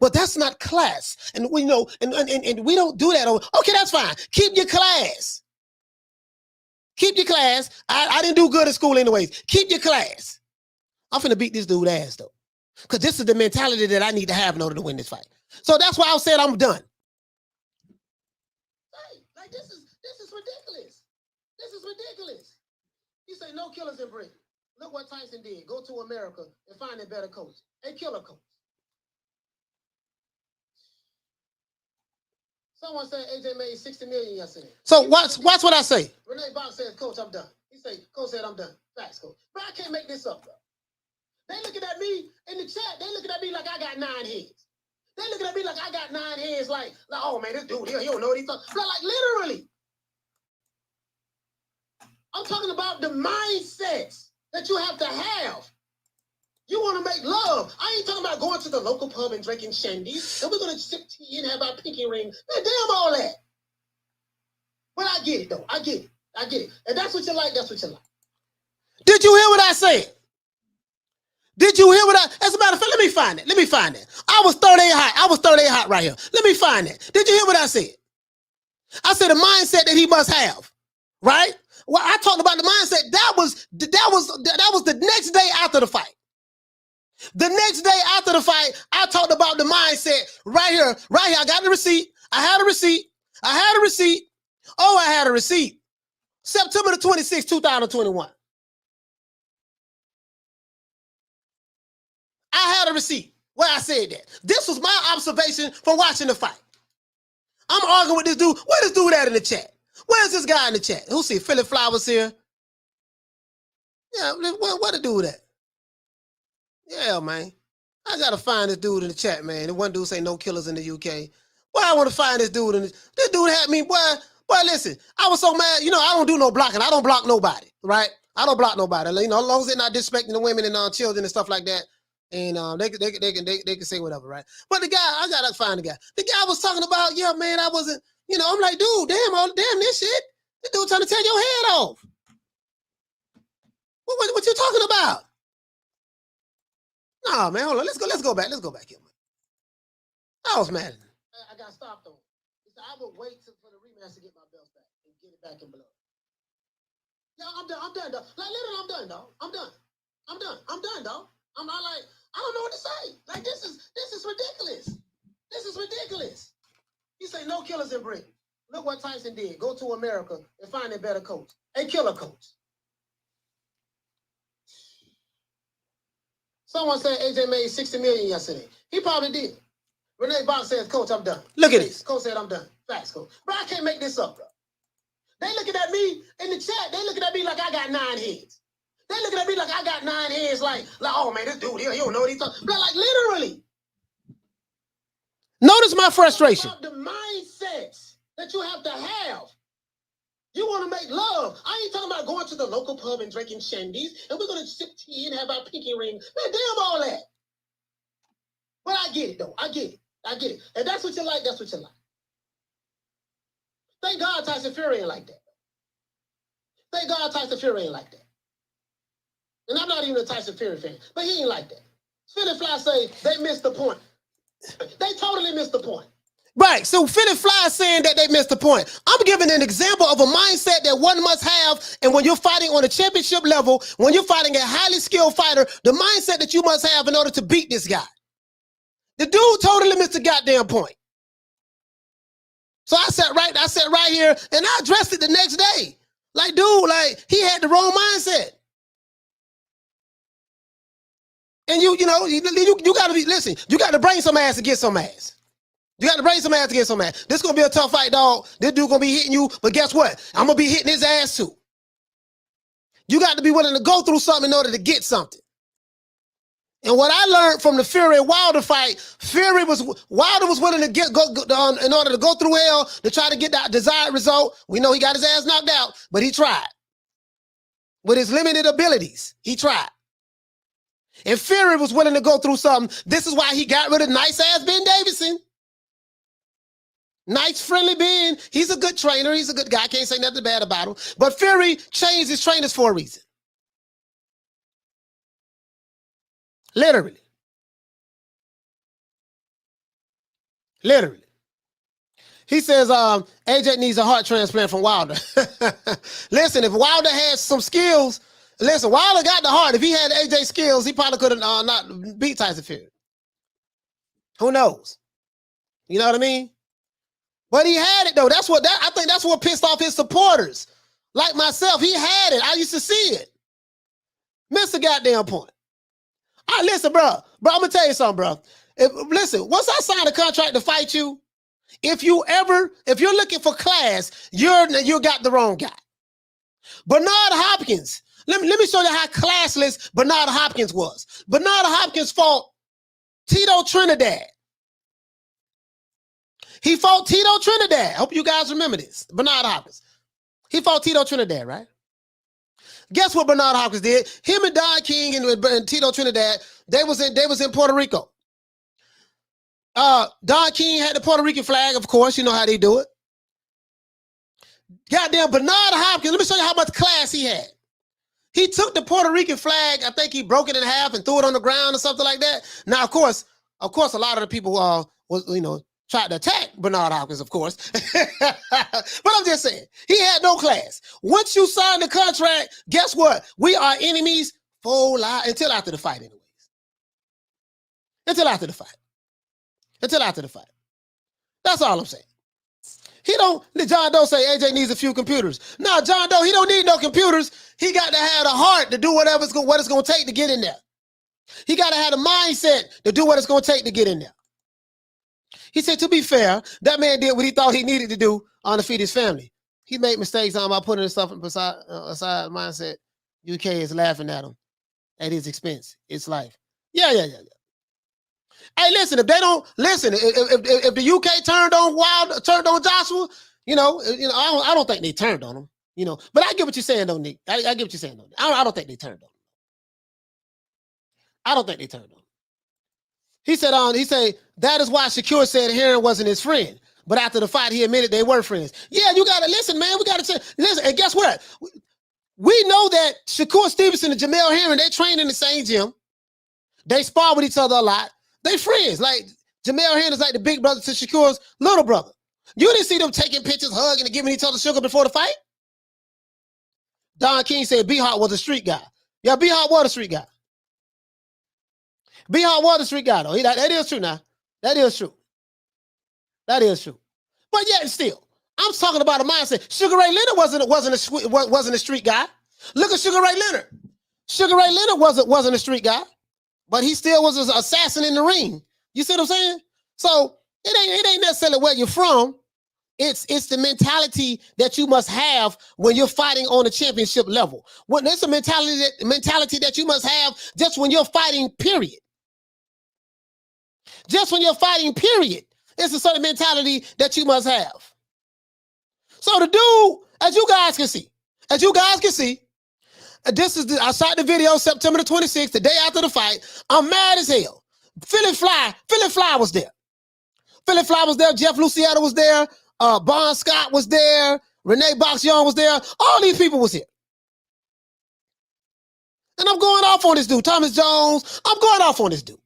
But that's not class. And we know, and we don't do that. Okay, that's fine. Keep your class. Keep your class. I didn't do good at school anyways. Keep your class. I'm finna beat this dude's ass though. Because this is the mentality that I need to have in order to win this fight. So that's why I said I'm done. Hey, like this is ridiculous. This is ridiculous. You say no killers in Britain. Look what Tyson did. Go to America and find a better coach. A killer coach. Someone said AJ made $60 million yesterday. So watch what I say. Renee Box says, Coach, I'm done. He say, Coach said I'm done. Facts, Coach. But I can't make this up, bro. They looking at me in the chat. They looking at me like I got 9 heads. They looking at me like I got 9 heads. Like oh man, this dude here, he don't know what he's talking. Bro, like literally. I'm talking about the mindsets that you have to have. You want to make love. I ain't talking about going to the local pub and drinking shandies. And we're going to sip tea and have our pinky ring. Man, damn all that. But I get it, though. I get it. And that's what you like. That's what you like. Did you hear what I said? Did you hear what as a matter of fact, let me find it. I was 38 hot right here. Let me find it. Did you hear what I said? I said the mindset that he must have, right? Well, I talked about the mindset. That was the next day after the fight. The next day after the fight, I talked about the mindset right here. I got the receipt. I had a receipt. Oh, I had a receipt. September the 26th, 2021. I had a receipt where I said that. This was my observation from watching the fight. I'm arguing with this dude. Where this dude at in the chat? Where's this guy in the chat? Who see Philip Flowers here? Yeah, what the dude at? Yeah, man. I gotta find this dude in the chat, man. The one dude say no killers in the UK. Boy, I want to find this dude. This dude had me, boy, listen. I was so mad. You know, I don't do no blocking. I don't block nobody, right? I don't block nobody. You know, as long as they're not disrespecting the women and children and stuff like that. And they can say whatever, right? But the guy, I gotta find the guy. The guy was talking about, yeah, man, I wasn't, you know, I'm like, dude, damn this shit. This dude trying to tear your head off. What you talking about? Nah, man, hold on. Let's go back here, man. I was mad. I got stopped on. He said, I will wait for the rematch to get my belts back and get it back in blood. Yeah, I'm done, dog. Like, literally, I'm done, dog. I'm done, dog. I'm not like, I don't know what to say. Like, this is ridiculous. This is ridiculous. You say no killers in Britain. Look what Tyson did. Go to America and find a better coach. A killer coach. Someone said AJ made $60 million yesterday. He probably did. Renee Box says, Coach, I'm done. Look at this. Coach said, I'm done. Facts, Coach. But I can't make this up, bro. They looking at me in the chat. They looking at me like I got 9 heads. They looking at me like I got 9 heads. Like oh, man, this dude here, he don't know what he's talking about. Like, literally. Notice my frustration. The mindsets that you have to have. You want to make love. I ain't talking about going to the local pub and drinking shandies, and we're going to sip tea and have our pinky ring. Man, damn all that. But I get it, though. I get it. And that's what you like. That's what you like. Thank God Tyson Fury ain't like that. Thank God Tyson Fury ain't like that. And I'm not even a Tyson Fury fan, but he ain't like that. Philly Fly say they missed the point. They totally missed the point. Right, so Philly Fly is saying that they missed the point. I'm giving an example of a mindset that one must have, and when you're fighting on a championship level, when you're fighting a highly skilled fighter, the mindset that you must have in order to beat this guy. The dude totally missed the goddamn point. So I sat right here, and I addressed it the next day. Like, dude, like, he had the wrong mindset. And you got to be, listen, you got to bring some ass to get some ass. You got to bring some ass to get some ass. This going to be a tough fight, dog. This dude going to be hitting you, but guess what? I'm going to be hitting his ass too. You got to be willing to go through something in order to get something. And what I learned from the Fury and Wilder fight, Wilder was willing to go in order to go through hell to try to get that desired result. We know he got his ass knocked out, but he tried. With his limited abilities, he tried. And Fury was willing to go through something. This is why he got rid of nice-ass Ben Davison. Nice, friendly Ben. He's a good trainer. He's a good guy. Can't say nothing bad about him. But Fury changed his trainers for a reason. Literally. Literally. He says AJ needs a heart transplant from Wilder. Listen, if Wilder has some skills, listen, Wilder got the heart. If he had AJ skills, he probably could have not beat Tyson Fury. Who knows? You know what I mean? But he had it though. I think that's what pissed off his supporters. Like myself, he had it. I used to see it. Missed a goddamn point. All right, listen, bro. Bro, I'm gonna tell you something, bro. Listen, once I sign a contract to fight you, if you're looking for class, you got the wrong guy. Bernard Hopkins. Let me show you how classless Bernard Hopkins was. Bernard Hopkins fought Tito Trinidad. He fought Tito Trinidad. Hope you guys remember this. Bernard Hopkins. He fought Tito Trinidad, right? Guess what Bernard Hopkins did? Him and Don King and Tito Trinidad, they was in Puerto Rico. Don King had the Puerto Rican flag, of course. You know how they do it. Goddamn Bernard Hopkins, let me show you how much class he had. He took the Puerto Rican flag, I think he broke it in half and threw it on the ground or something like that. Now, of course, a lot of the people tried to attack Bernard Hopkins, of course. But I'm just saying, he had no class. Once you sign the contract, guess what? We are enemies for life until after the fight, anyways. Until after the fight. That's all I'm saying. John Doe say AJ needs a few computers. No, John Doe, he don't need no computers. He got to have the heart to do what it's going to take to get in there. He got to have the mindset to do what it's going to take to get in there. He said, to be fair, that man did what he thought he needed to do to feed his family. He made mistakes about putting his stuff aside mindset. UK is laughing at him at his expense. It's life. Yeah. Hey, listen, if they don't listen, if the UK turned on Joshua, I don't think they turned on him, but I get what you're saying though, Nick. I get what you're saying though. I don't think they turned on him. I don't think they turned on him. He said that is why Shakur said Heron wasn't his friend. But after the fight, he admitted they were friends. Yeah, you gotta listen, man. We gotta listen. And guess what? We know that Shakur Stevenson and Jamel Heron, they train in the same gym. They spar with each other a lot. They friends. Like Jamel Heron is like the big brother to Shakur's little brother. You didn't see them taking pictures, hugging, and giving each other sugar before the fight? Don King said B-Hart was a street guy. Yeah, B-Hart was a street guy. B-Hart was a street guy, though. That is true now. That is true. But yet still, I'm talking about a mindset. Sugar Ray Leonard wasn't a street guy. Look at Sugar Ray Leonard. Sugar Ray Leonard wasn't a street guy, but he still was an assassin in the ring. You see what I'm saying? So it ain't necessarily where you're from. It's the mentality that you must have when you're fighting on a championship level. It's a mentality that you must have just when you're fighting, period. Just when you're fighting, period. It's a certain mentality that you must have. So the dude, as you guys can see, I shot the video September the 26th, the day after the fight. I'm mad as hell. Philly Fly was there. Jeff Luciano was there. Bon Scott was there. Renee Box-Young was there. All these people was here. And I'm going off on this dude. Thomas Jones, I'm going off on this dude.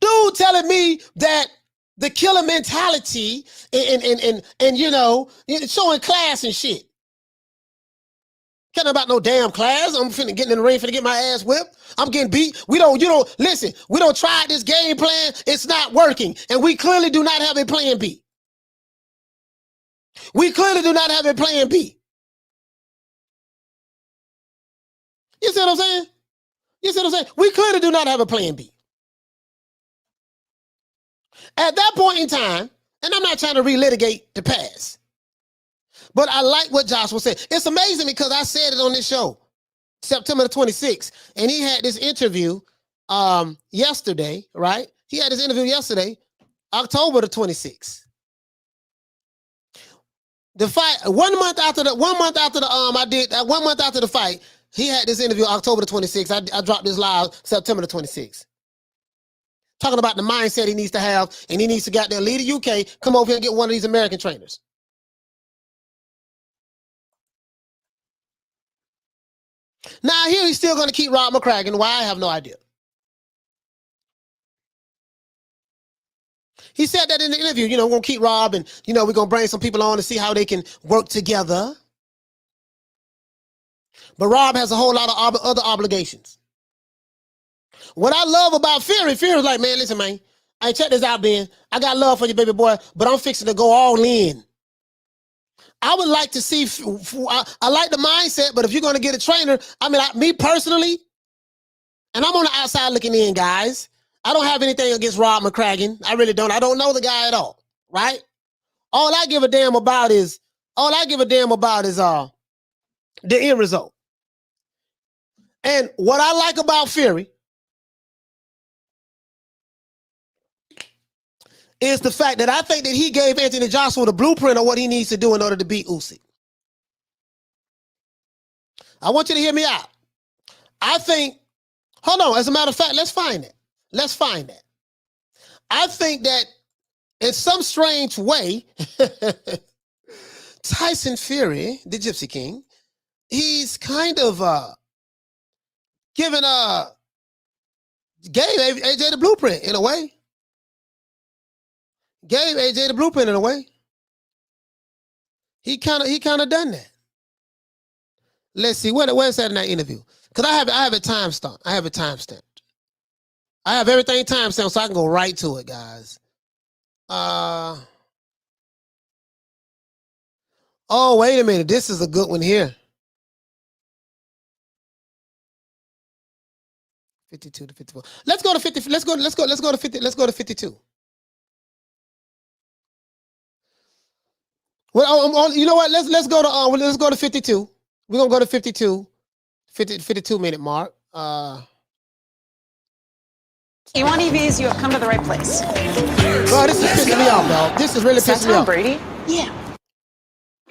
Dude telling me that the killer mentality and showing class and shit. Can't about no damn class. I'm finna get in the ring, finna get my ass whipped. I'm getting beat. We don't try this game plan. It's not working. And we clearly do not have a plan B. You see what I'm saying? You see what I'm saying? We clearly do not have a plan B. At that point in time, and I'm not trying to relitigate the past, but I like what Joshua said. It's amazing because I said it on this show, September the 26th, and he had this interview yesterday, right? He had this interview yesterday, October the 26th. The fight 1 month after the 1 month after the I did 1 month after the fight, he had this interview October the 26th. I dropped this live September the 26th. Talking about the mindset he needs to have, and he needs to get there, leave the UK, come over here and get one of these American trainers. Now here he's still going to keep Rob McCracken. Why? I have no idea. He said that in the interview, you know, we're going to keep Rob and, you know, we're going to bring some people on to see how they can work together. But Rob has a whole lot of other obligations. What I love about Fury is like, man, listen, man, hey, check this out, Ben. I got love for you, baby boy, but I'm fixing to go all in. I would like to see, I like the mindset, but if you're going to get a trainer, I mean, me personally, and I'm on the outside looking in, guys, I don't have anything against Rob McCracken. I really don't. I don't know the guy at all, right? All I give a damn about is the end result. And what I like about Fury is the fact that I think that he gave Anthony Joshua the blueprint of what he needs to do in order to beat Usyk. I want you to hear me out. I think, hold on, as a matter of fact, let's find it. Let's find that. I think that in some strange way, Tyson Fury, the Gypsy King, he's kind of gave AJ the blueprint in a way. Gave AJ the blueprint in a way. He kind of done that. Let's see, where's that in that interview? Because I have a timestamp. I have a timestamp. I have everything timestamped so I can go right to it, guys. Oh, wait a minute. This is a good one here. 52 to 54. Let's go to 50. Let's go to 50. Let's go to 52. Well, you know what? Let's go to 52. We're gonna go to 52 minute mark. You want EVs, you have come to the right place. Bro, this is pissing me off, dog. This is really pissing me off. Brady? Yeah.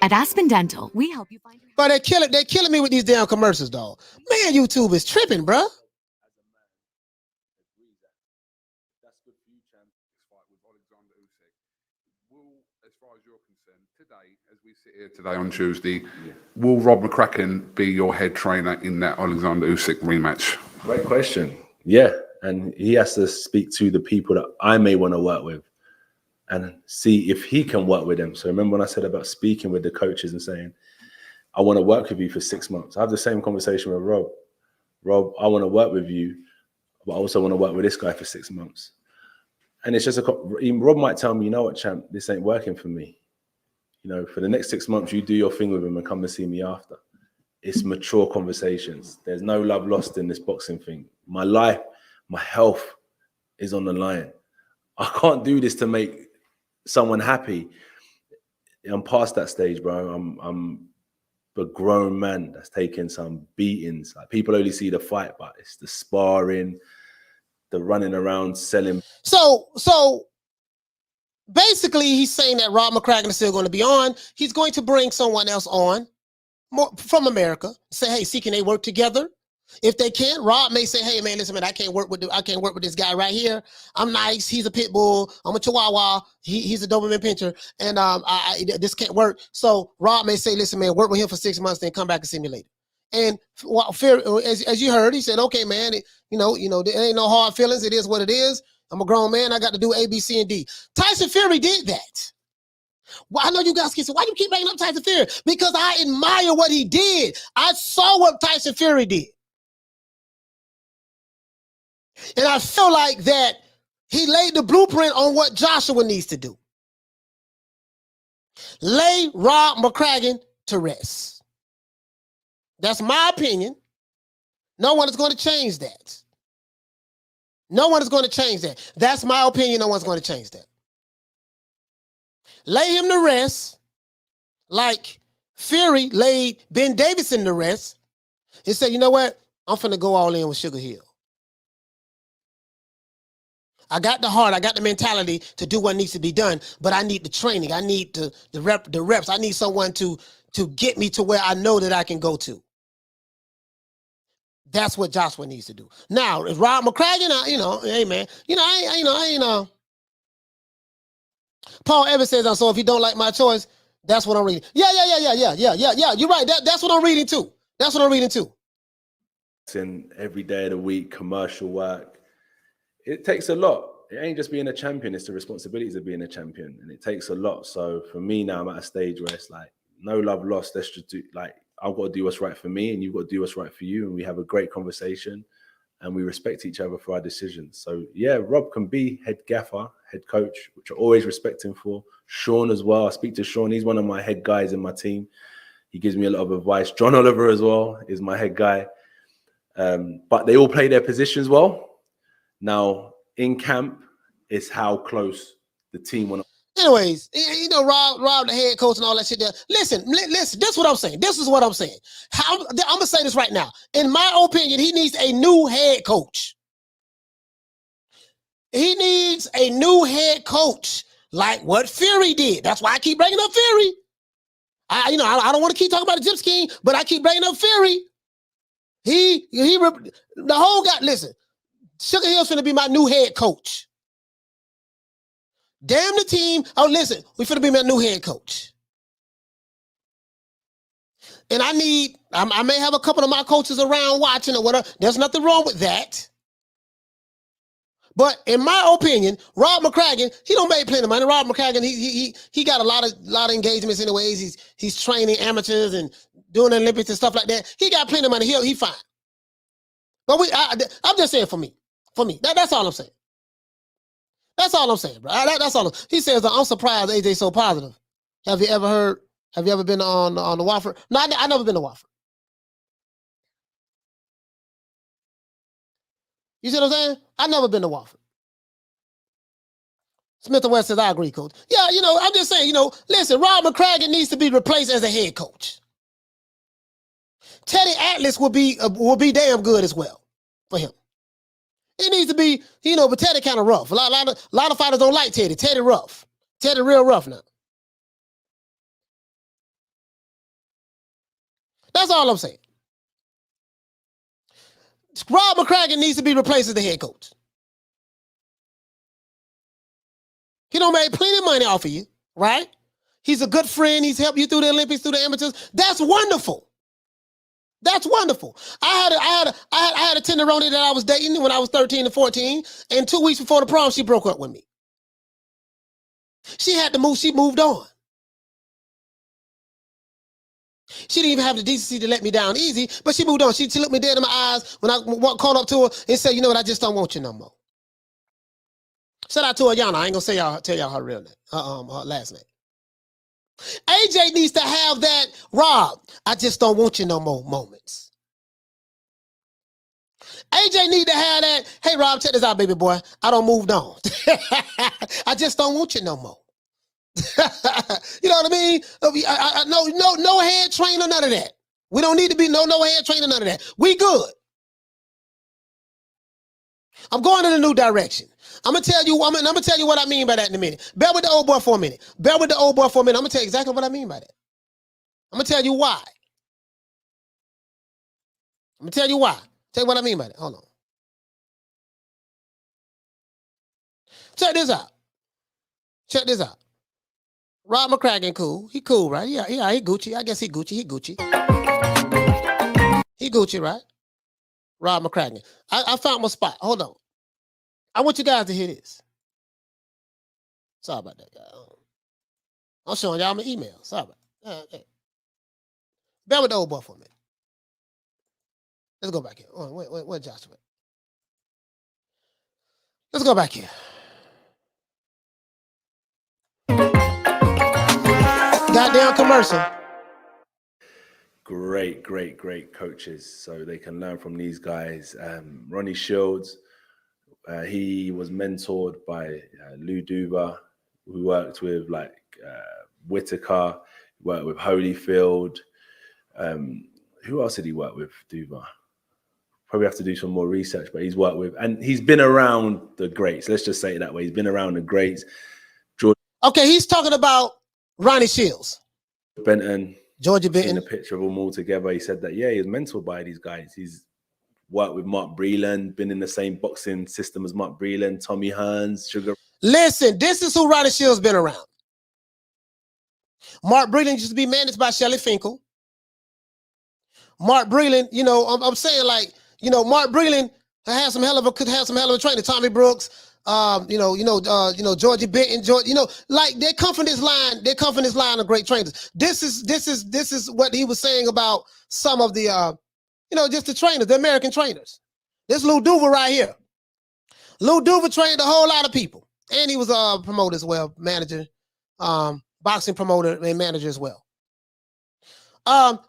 At Aspen Dental, we help you find your... But they're killing me with these damn commercials, dog. Man, YouTube is tripping, bro. As far as you're concerned, today, as we sit here today on Tuesday, will Rob McCracken be your head trainer in that Alexander Usyk rematch? Great question. Yeah, and he has to speak to the people that I may want to work with and see if he can work with them. So remember when I said about speaking with the coaches and saying, I want to work with you for 6 months. I have the same conversation with Rob. Rob, I want to work with you, but I also want to work with this guy for 6 months. And it's just Rob might tell me, you know what, champ, this ain't working for me. You know, for the next 6 months, you do your thing with him and come and see me after. It's mature conversations. There's no love lost in this boxing thing. My life, my health is on the line. I can't do this to make someone happy. I'm past that stage, bro. I'm a grown man that's taken some beatings. Like, people only see the fight, but it's the sparring, the running around, selling. So basically, he's saying that Rob McCracken is still going to be on. He's going to bring someone else on more from America. Say, hey, see, can they work together? If they can't, Rob may say, hey, man, listen, man, I can't work with this guy right here. I'm nice. He's a pit bull. I'm a chihuahua. He's a Doberman pincher, and this can't work. So Rob may say, listen, man, work with him for 6 months, then come back and see me later. And as you heard, he said, okay, man, you know, there ain't no hard feelings. It is what it is. I'm a grown man. I got to do A, B, C, and D. Tyson Fury did that. Well, I know you guys can say, why you keep bringing up Tyson Fury? Because I admire what he did. I saw what Tyson Fury did. And I feel like that he laid the blueprint on what Joshua needs to do. Lay Rob McCracken to rest. That's my opinion. No one is going to change that. No one is going to change that. That's my opinion. No one's going to change that. Lay him to rest like Fury laid Ben Davison to rest and said, you know what? I'm finna go all in with Sugar Hill. I got the heart, I got the mentality to do what needs to be done, but I need the training. I need the reps. I need someone to get me to where I know that I can go to. That's what Joshua needs to do. Now, if Rob McCracken, hey man, I ain't Paul Evans says, so if you don't like my choice, that's what I'm reading. Yeah. You're right. That's what I'm reading too. That's what I'm reading too. In every day of the week, commercial work. It takes a lot. It ain't just being a champion, it's the responsibilities of being a champion. And it takes a lot. So for me now, I'm at a stage where it's like, no love lost. Let's just do, like, I've got to do what's right for me and you've got to do what's right for you. And we have a great conversation and we respect each other for our decisions. So yeah, Rob can be head gaffer, head coach, which I always respect him for. Sean as well. I speak to Sean. He's one of my head guys in my team. He gives me a lot of advice. John Oliver as well is my head guy. But they all play their positions well. Now, in camp, it's how close the team want to. Anyways, Rob, the head coach and all that shit there. Listen, this is what I'm saying. This is what I'm saying. I'm going to say this right now. In my opinion, he needs a new head coach. He needs a new head coach like what Fury did. That's why I keep bringing up Fury. I don't want to keep talking about the Gypsy King, but I keep bringing up Fury. The whole guy, listen, Sugar Hill's finna be my new head coach. Damn the team. Oh, listen, we finna be my new head coach. And I may have a couple of my coaches around watching or whatever. There's nothing wrong with that. But in my opinion, Rob McCracken, he don't make plenty of money. Rob McCracken, he got a lot of engagements anyways. He's training amateurs and doing the Olympics and stuff like that. He got plenty of money. He fine. But I'm just saying for me. That's all I'm saying. That's all I'm saying, bro. That's all. He says, I'm surprised AJ's so positive. Have you ever been on the Wofford? No, I never been to Wofford. You see what I'm saying? I never been to Wofford. Smith and West says, I agree, coach. Yeah, I'm just saying, listen, Rob McCracken needs to be replaced as a head coach. Teddy Atlas will be damn good as well for him. It needs to be, but Teddy kind of rough. A lot of fighters don't like Teddy. Teddy rough. Teddy real rough now. That's all I'm saying. Rob McCracken needs to be replaced as the head coach. He don't make plenty of money off of you, right? He's a good friend. He's helped you through the Olympics, through the amateurs. That's wonderful. That's wonderful. I had a tenderoni that I was dating when I was 13 and 14, and 2 weeks before the prom, she broke up with me. She had to move. She moved on. She didn't even have the decency to let me down easy, but she moved on. She looked me dead in my eyes when I called up to her and said, you know what, I just don't want you no more. Shout out to Ayana. I ain't gonna tell y'all her real name, her last name. AJ needs to have that, Rob, I just don't want you no more moments. AJ need to have that, hey Rob, check this out, baby boy. I don't moved on. I just don't want you no more. You know what I mean? No head trainer, none of that. We don't need to be no head trainer, none of that. We good. I'm going in a new direction. I'm gonna tell you what I mean by that in a minute. Bear with the old boy for a minute. I'm gonna tell you exactly what I mean by that. I'm gonna tell you why. Tell you what I mean by that. Hold on. Check this out. Rob McCracken cool. He cool, right? Yeah, he Gucci. I guess he Gucci. He Gucci, right? Rob McCracken. I found my spot. Hold on. I want you guys to hear this. Sorry about that, guy. I'm showing y'all my email. Sorry about that. Hey. Bear with the old boy for a minute. Let's go back here. Oh, where Joshua? Let's go back here. Goddamn commercial. great coaches, so they can learn from these guys. Ronnie Shields, he was mentored by Lou Duva, who worked with like Whitaker, worked with Holyfield. Who else did he work with, Duva? Probably have to do some more research, but he's worked with, and he's been around the greats. Let's just say it that way. He's been around the greats. Okay, he's talking about Ronnie Shields. Benton. Georgia Benton. In a picture of them all together, he said that, yeah, he was mentored by these guys. He's worked with Mark Breland, been in the same boxing system as Mark Breland, Tommy Hearns, Sugar. Listen, this is who Ronnie Shields been around. Mark Breland used to be managed by Shelly Finkel. Mark Breland, you know, I'm saying like, you know, Mark Breland could have some hell of a trainer. Tommy Brooks, Georgie Benton, you know, like they come from this line. They come from this line of great trainers. This is what he was saying about some of the, just the trainers, the American trainers. This Lou Duva right here. Lou Duva trained a whole lot of people, and he was a promoter as well, manager, boxing promoter and manager as well.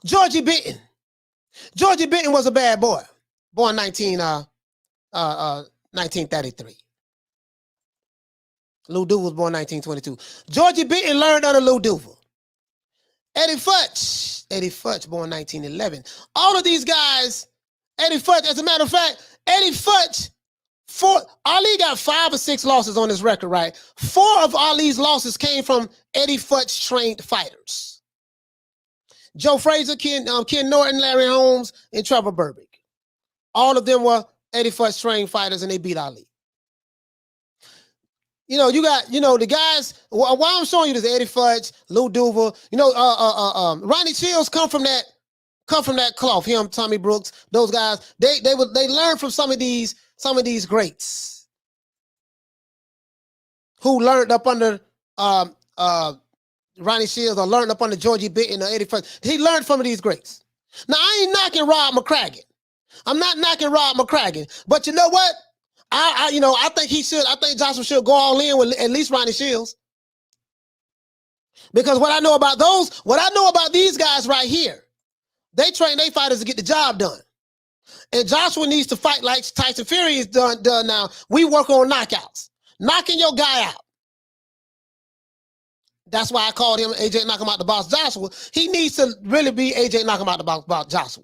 Georgie Benton. Georgie Benton was a bad boy, born 1933. Lou Duva was born 1922. Georgie Benton learned under Lou Duva. Eddie Futch, born 1911. All of these guys, Eddie Futch, as a matter of fact, Eddie Futch, Ali got 5 or 6 losses on his record, right? 4 of Ali's losses came from Eddie Futch trained fighters. Joe Frazier, Ken Norton, Larry Holmes, and Trevor Burbick. All of them were Eddie Futch trained fighters, and they beat Ali. You know, you got, the guys, why I'm showing you this, Eddie Futch, Lou Duva, Ronnie Shields come from that cloth. Him, Tommy Brooks, those guys, they learn from some of these greats who learned up under Ronnie Shields or learned up under Georgie Benton or Eddie Futch. He learned from these greats. Now, I ain't knocking Rob McCracken. I'm not knocking Rob McCracken, but you know what? I think I think Joshua should go all in with at least Ronnie Shields. Because what I know about these guys right here, they train their fighters to get the job done. And Joshua needs to fight like Tyson Fury is done now. We work on knockouts. Knocking your guy out. That's why I called him AJ Knock Him Out the Box Joshua. He needs to really be AJ Knock Him Out the Box Joshua.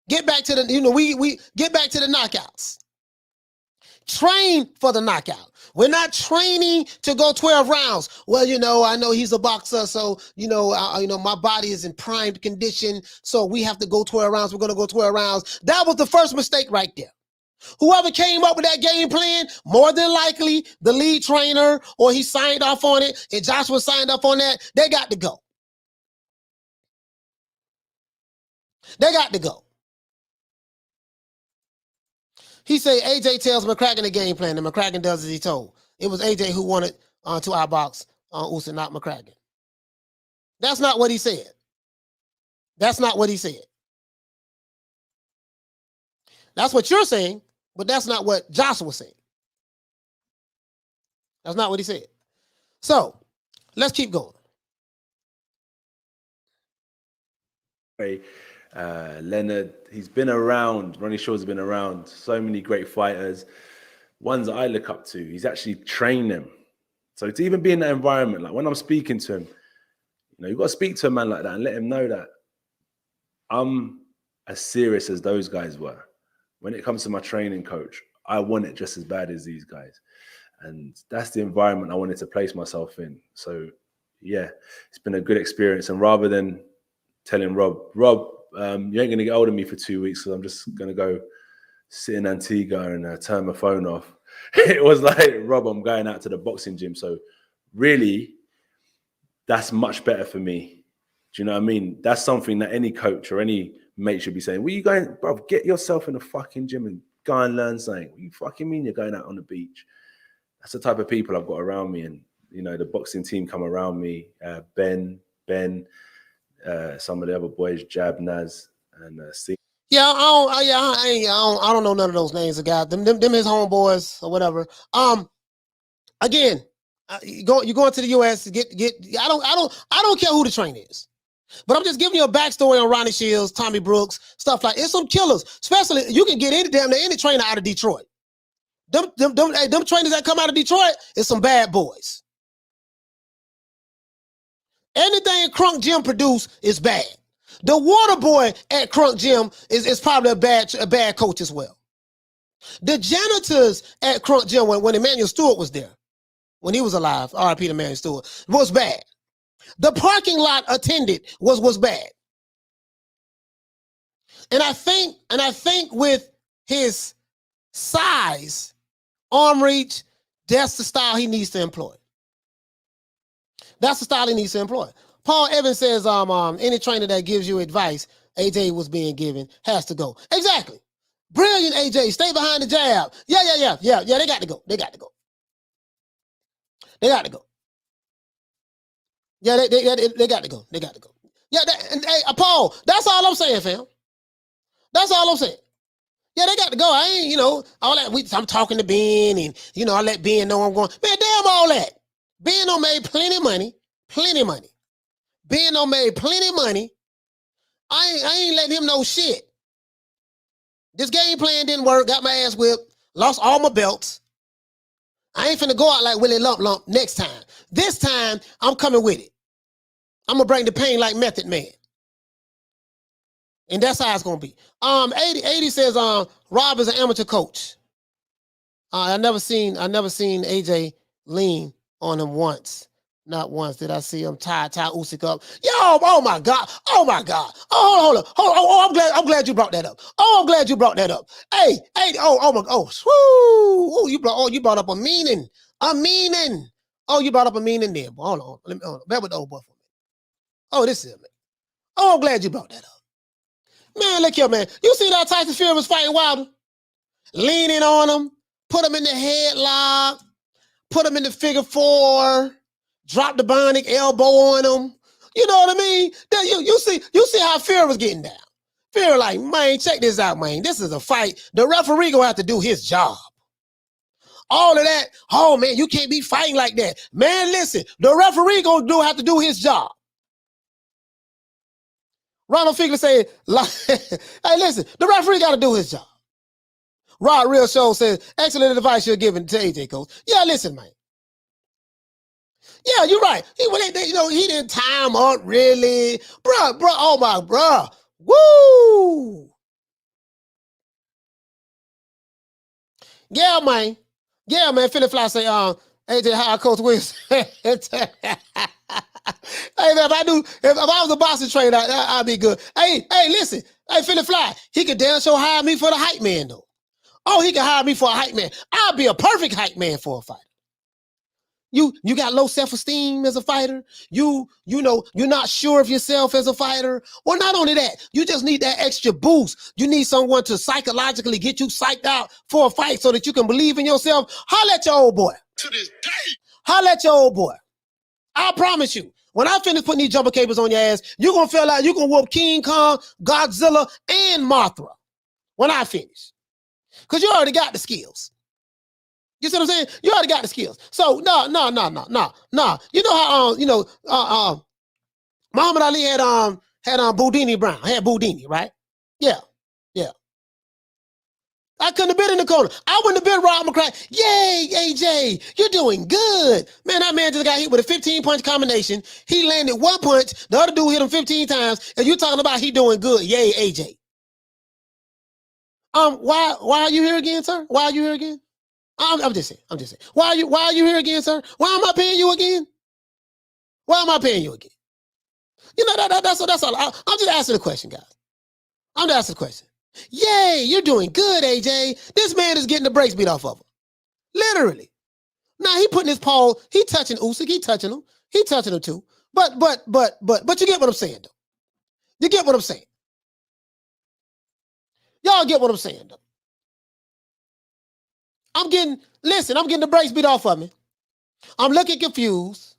Get back to the, we get back to the knockouts. Train for the knockout. We're not training to go 12 rounds. Well, I know he's a boxer, so my body is in primed condition, so we have to go 12 rounds. We're gonna go 12 rounds. That was the first mistake right there. Whoever came up with that game plan, more than likely the lead trainer, or he signed off on it, and Joshua signed up on that. They got to go. They got to go. He say AJ tells McCracken the game plan, and McCracken does as he told. It was AJ who wanted to outbox Usyk, not McCracken. That's not what he said. That's not what he said. That's what you're saying, but that's not what Joshua said. That's not what he said. So let's keep going. Leonard, he's been around. Ronnie Shields has been around so many great fighters, ones that I look up to. He's actually trained them. So to even be in that environment, like when I'm speaking to him, you've got to speak to a man like that and let him know that I'm as serious as those guys were. When it comes to my training coach, I want it just as bad as these guys. And that's the environment I wanted to place myself in. So yeah, it's been a good experience. And rather than telling Rob, you ain't going to get hold of me for 2 weeks, so I'm just going to go sit in Antigua and turn my phone off. It was like, Rob, I'm going out to the boxing gym. So really, that's much better for me. Do you know what I mean? That's something that any coach or any mate should be saying. Where you going, bro? Get yourself in the fucking gym and go and learn something. What you fucking mean you're going out on the beach? That's the type of people I've got around me. And, the boxing team come around me. Ben, some of the other boys, Jab, Naz, and Steve. Yeah, I don't know none of those names of guys. Them his homeboys or whatever. Again, you going to the US to get. I don't care who the trainer is. But I'm just giving you a backstory on Ronnie Shields, Tommy Brooks, stuff like it's some killers. Especially you can get any trainer out of Detroit. Them trainers that come out of Detroit is some bad boys. Anything Crunk Gym produce is bad. The water boy at Crunk Gym is probably a bad coach as well. The janitors at Crunk Gym when Emmanuel Stewart was there, when he was alive, R.I.P. to Emmanuel Stewart, was bad. The parking lot attendant was bad. And I think with his size, arm reach, that's the style he needs to employ. That's the style he needs to employ. Paul Evans says, any trainer that gives you advice, AJ was being given, has to go. Exactly. Brilliant, AJ. Stay behind the jab. Yeah. They got to go. They got to go. They got to go. Yeah, they got to go. They got to go. Yeah, Paul, that's all I'm saying, fam. That's all I'm saying. Yeah, they got to go. I ain't, all that. I'm talking to Ben, and, I let Ben know I'm going. Man, damn all that. Ben done made plenty money. Ben done made plenty money. I ain't letting him know shit. This game plan didn't work. Got my ass whipped. Lost all my belts. I ain't finna go out like Willie Lump next time. This time, I'm coming with it. I'm gonna bring the pain like Method Man. And that's how it's gonna be. 80 says Rob is an amateur coach. I never seen AJ lean on him once. Not once did I see him tie Usyk up. Yo, oh my God. Oh, hold on. I'm glad you brought that up. Hey, you brought up a meaning. Oh, you brought up a meaning there. Hold on. Let me bear with the old boy for a minute. Oh, this is it, man. Oh, I'm glad you brought that up. Man, look here, man. You see that Tyson Fury was fighting Wilder? Leaning on him, put him in the headlock, put him in the figure four, drop the bionic elbow on him. You know what I mean? You see how Fury was getting down. Fury like, man, check this out, man. This is a fight. The referee gonna have to do his job. All of that, oh man, you can't be fighting like that. Man, listen, the referee gonna have to do his job. Ronald Fiegler said, hey, listen, the referee got to do his job. Rod Real Show says, excellent advice you're giving to AJ, coach. Yeah, listen, man. Yeah, you're right. He didn't time up, really. Bruh. Woo! Yeah, man. Philly Fly say, AJ, how Coach Williams. Hey, man, if I was a boxing trainer, I'd be good. Hey, listen. Hey, Philly Fly, he could damn sure hire me for the hype man, though. Oh, he could hire me for a hype man. I'll be a perfect hype man for a fighter. You got low self-esteem as a fighter. You're not sure of yourself as a fighter. Well, not only that, you just need that extra boost. You need someone to psychologically get you psyched out for a fight so that you can believe in yourself. Holla at your old boy. To this day. Holla at your old boy. I promise you, when I finish putting these jumper cables on your ass, you're going to feel like you can whoop King Kong, Godzilla, and Mothra when I finish. Because you already got the skills. You see what I'm saying? You already got the skills. So, no. You know how, Muhammad Ali had Boudini Brown. Had Boudini, right? Yeah. I couldn't have been in the corner. I wouldn't have been Rob McCracken. Yay, AJ, you're doing good. Man, that man just got hit with a 15-punch combination. He landed one punch. The other dude hit him 15 times. And you're talking about he doing good. Yay, AJ. Why are you here again, sir? Why are you here again? I'm just saying. Why are you here again, sir? Why am I paying you again? You know, that's all. I'm just asking the question, guys. I'm just asking the question. Yay, you're doing good, AJ. This man is getting the brakes beat off of him. Literally. Now he putting his paw, he touching Usyk, he touching him too. But you get what I'm saying, though. You get what I'm saying. Y'all get what I'm saying, though. I'm getting the brakes beat off of me. I'm looking confused.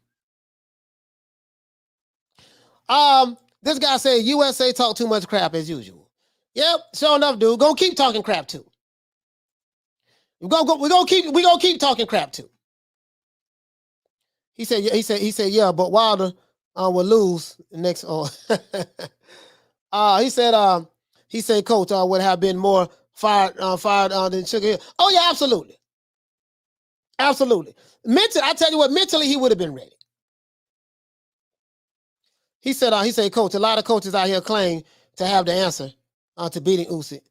This guy said USA talk too much crap as usual. Yep, sure enough, dude. Gonna keep talking crap too. We're gonna keep talking crap too. He said, yeah, but Wilder will lose next. Oh, he said, Coach would have been more fired than Sugar Hill. Oh yeah, absolutely, absolutely. I tell you what, mentally he would have been ready. He said, Coach, a lot of coaches out here claim to have the answer to beating Usyk,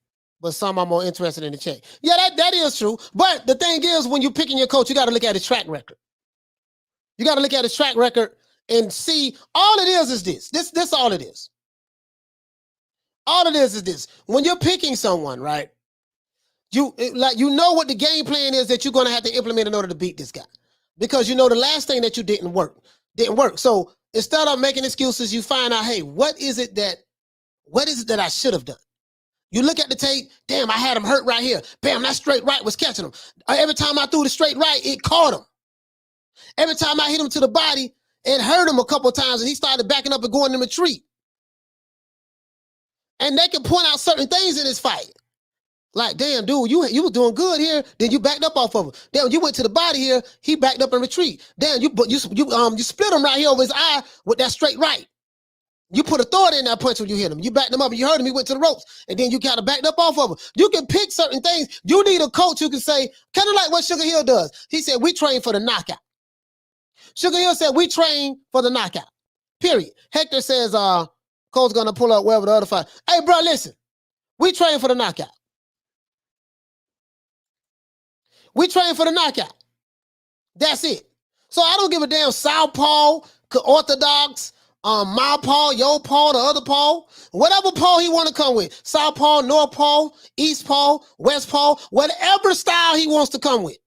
but some are more interested in the check. Yeah, that is true. But the thing is, when you're picking your coach, you got to look at his track record. You got to look at his track record and see. All it is this. This all it is. All it is this. When you're picking someone, right? You know what the game plan is that you're going to have to implement in order to beat this guy, because you know the last thing that you didn't work. So instead of making excuses, you find out, hey, what is it that I should have done? You look at the tape, damn, I had him hurt right here. Bam, that straight right was catching him. Every time I threw the straight right, it caught him. Every time I hit him to the body, it hurt him a couple of times, and he started backing up and going in retreat. And they can point out certain things in this fight. Like, damn, dude, you were doing good here, then you backed up off of him. Damn, you went to the body here, he backed up and retreat. Damn, you split him right here over his eye with that straight right. You put authority in that punch when you hit him. You backed him up and you heard him, he went to the ropes. And then you kind of backed up off of him. You can pick certain things. You need a coach who can say, kind of like what Sugar Hill does. He said, we train for the knockout. Sugar Hill said, we train for the knockout. Period. Hector says, Cole's going to pull up wherever the other fight. Hey, bro, listen. We train for the knockout. We train for the knockout. That's it. So I don't give a damn Southpaw, Orthodox, my paw, your paw, the other paw, whatever paw he want to come with. Southpaw, North paw, East paw, West paw, whatever style he wants to come with.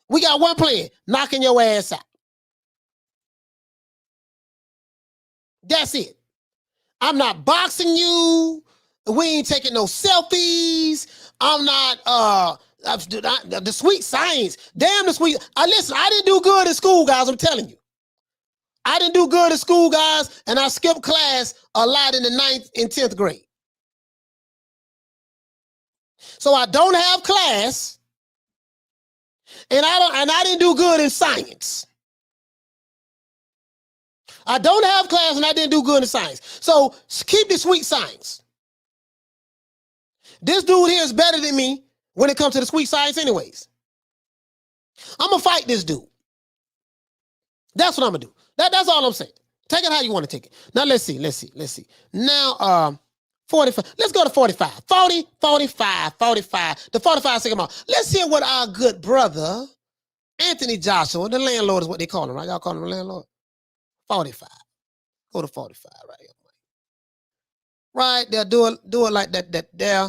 We got one plan, knocking your ass out. That's it. I'm not boxing you. We ain't taking no selfies. I'm not, the sweet science. Damn the sweet. Listen, I didn't do good in school, guys. I'm telling you. I didn't do good in school, guys, and I skipped class a lot in the 9th and 10th grade. So I don't have class, and I didn't do good in science. I don't have class, and I didn't do good in science. So keep the sweet science. This dude here is better than me when it comes to the sweet science anyways. I'm going to fight this dude. That's what I'm going to do. That's all I'm saying. Take it how you want to take it. Now, let's see. Now, 45. Let's go to 45. 40, 45, 45. The 45-second mark. Let's hear what our good brother, Anthony Joshua, the landlord is what they call him, right? Y'all call him the landlord? 45. Go to 45 right here. Right there. Do it like that there.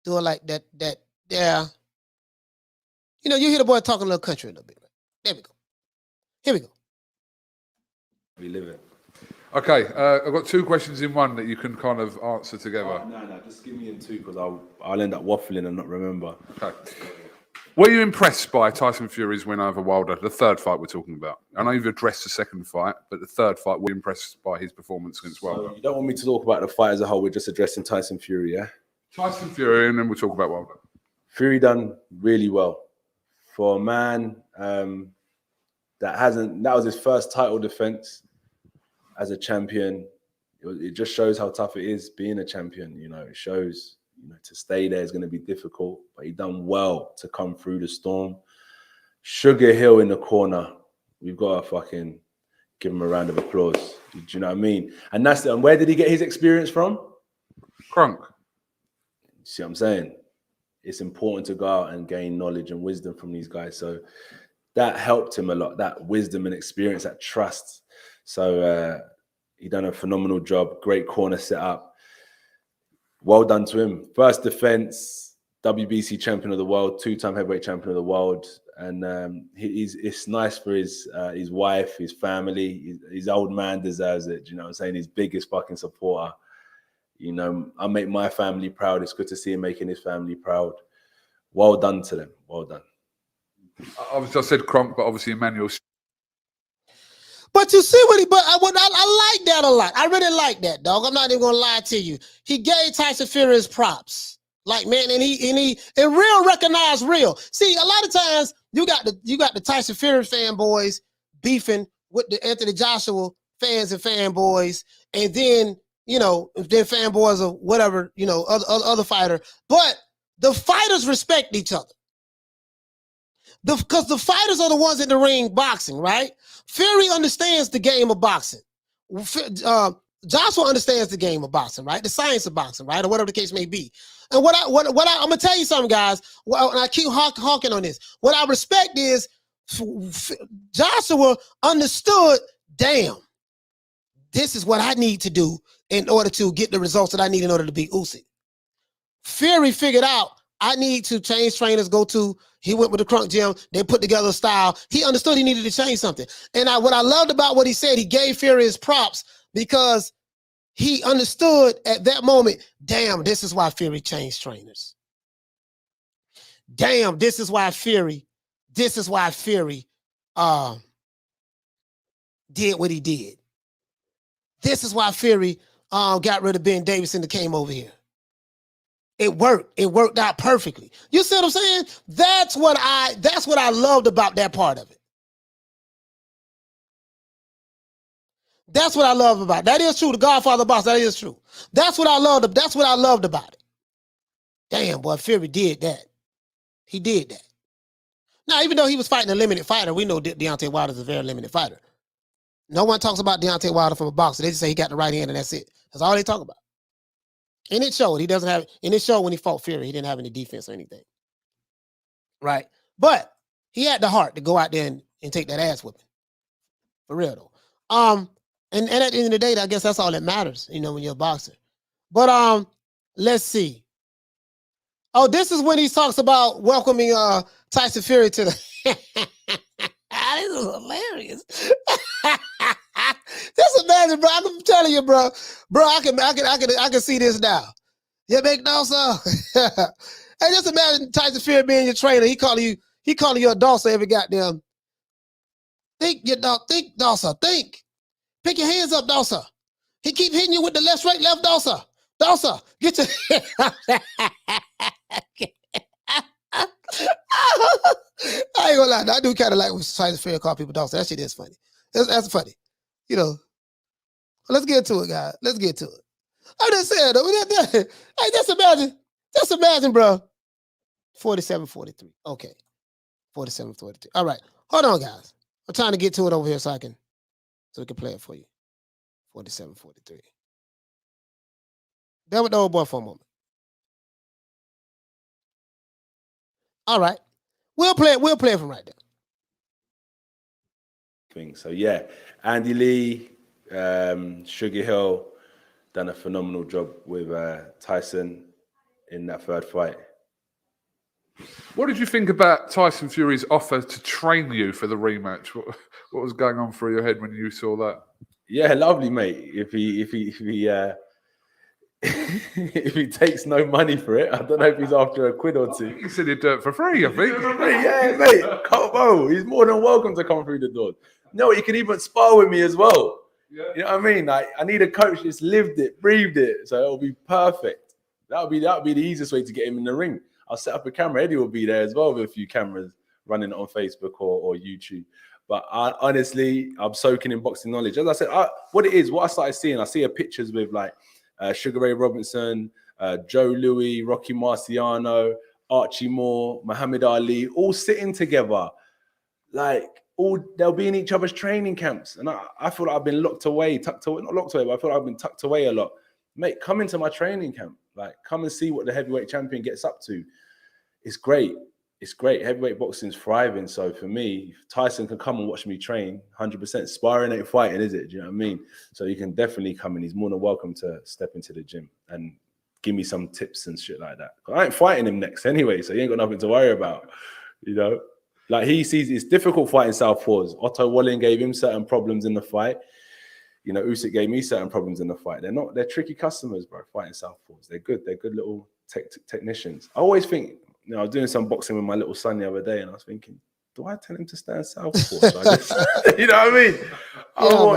Do it like that there. You know, you hear the boy talking a little country a little bit. Right? There we go. Here we go. We live it. Okay, I've got two questions in one that you can kind of answer together. No, just give me in two because I'll end up waffling and not remember. Okay. Were you impressed by Tyson Fury's win over Wilder, the third fight we're talking about? I know you've addressed the second fight, but the third fight, were you impressed by his performance against Wilder? So you don't want me to talk about the fight as a whole, we're just addressing Tyson Fury, yeah? Tyson Fury, and then we'll talk about Wilder. Fury done really well. For a man that was his first title defense as a champion. It just shows how tough it is being a champion. You know, it shows, to stay there is going to be difficult, but he done well to come through the storm. Sugar Hill in the corner. We've got to fucking give him a round of applause. Do you know what I mean? And where did he get his experience from? Crunk. See what I'm saying? It's important to go out and gain knowledge and wisdom from these guys. So that helped him a lot, that wisdom and experience, that trust. So he done a phenomenal job. Great corner set up. Well done to him. First defense, WBC champion of the world, 2-time heavyweight champion of the world. And it's nice for his wife, his family. His old man deserves it. Do you know what I'm saying? His biggest fucking supporter. I make my family proud. It's good to see him making his family proud. Well done to them. Well done. Obviously, I said Kronk, but obviously Emmanuel. But you see what I like that a lot. I really like that, dog. I'm not even gonna lie to you. He gave Tyson Fury his props. Like, man, and real recognized real. See, a lot of times you got the Tyson Fury fanboys beefing with the Anthony Joshua fans and fanboys, and then, you know, then fanboys of whatever, you know, other fighter. But the fighters respect each other. Because the fighters are the ones in the ring boxing, right? Fury understands the game of boxing. Joshua understands the game of boxing, right? The science of boxing, right? Or whatever the case may be. And I'm gonna tell you something, guys. Well, and I keep hawking on this. What I respect is Joshua understood, damn, this is what I need to do in order to get the results that I need in order to beat Usyk. Fury figured out, I need to change trainers, he went with the Crunk Gym, they put together a style. He understood he needed to change something. And what I loved about what he said, he gave Fury his props because he understood at that moment, damn, this is why Fury changed trainers. Damn, this is why Fury did what he did. This is why Fury got rid of Ben Davison that came over here. It worked. It worked out perfectly. You see what I'm saying? That's what I loved about that part of it. That's what I love about it. That is true. The Godfather boss, that is true. That's what I loved. That's what I loved about it. Damn, boy, Fury did that. He did that. Now, even though he was fighting a limited fighter, we know Deontay Wilder is a very limited fighter. No one talks about Deontay Wilder from a boxer. They just say he got the right hand and that's it. That's all they talk about. And it showed. And it showed when he fought Fury, he didn't have any defense or anything. Right? But he had the heart to go out there and take that ass whipping. For real, though. And at the end of the day, I guess that's all that matters, you know, when you're a boxer. But let's see. Oh, this is when he talks about welcoming Tyson Fury to the. This is hilarious. Just imagine, bro. I'm telling you, bro. Bro, I can see this now. You make no sound. Hey, just imagine Tyson Fury being your trainer. He calling you a dosser every goddamn. Think, dosser. Think. Pick your hands up, dosser. He keep hitting you with the left, straight, left, dosser. Dosser, get your. I ain't gonna lie. I do kind of like when Tyson Fury call people dosser. That shit is funny. That's funny. You know. Let's get to it, guys. Let's get to it. I'm just saying, though. Hey, just imagine, bro. 47-43. Okay. 47-43. All right. Hold on, guys. I'm trying to get to it over here so we can play it for you. 47-43. Bear with the old boy for a moment. All right. We'll play it from right there. So yeah, Andy Lee, Sugar Hill done a phenomenal job with Tyson in that third fight. What did you think about Tyson Fury's offer to train you for the rematch? What was going on through your head when you saw that? Yeah, lovely, mate. If he if he takes no money for it, I don't know if he's after a quid or two. He said he'd do it for free, I think. Yeah, mate. Come on. He's more than welcome to come through the door. No, he can even spar with me as well. Yeah. You know what I mean? Like, I need a coach that's lived it, breathed it, so it'll be perfect. That'll be the easiest way to get him in the ring. I'll set up a camera. Eddie will be there as well with a few cameras running on Facebook or YouTube. But honestly, I'm soaking in boxing knowledge. As I said, what I started seeing, I see pictures with like Sugar Ray Robinson, Joe Louis, Rocky Marciano, Archie Moore, Muhammad Ali, all sitting together. Like, they'll be in each other's training camps. And I feel like I've been tucked away, not locked away, but I feel like I've been tucked away a lot. Mate, come into my training camp. Like, come and see what the heavyweight champion gets up to. It's great. It's great. Heavyweight boxing is thriving. So for me, if Tyson can come and watch me train, 100%. Sparring ain't fighting, is it? Do you know what I mean? So you can definitely come in. He's more than welcome to step into the gym and give me some tips and shit like that. I ain't fighting him next anyway, so he ain't got nothing to worry about. You know? Like, he sees it's difficult fighting southpaws. Otto Walling gave him certain problems in the fight. You know, Usyk gave me certain problems in the fight. They're tricky customers, bro, fighting southpaws. They're good little technicians. I always think, you know, I was doing some boxing with my little son the other day, and I was thinking, do I tell him to stand southpaw? You know what I mean?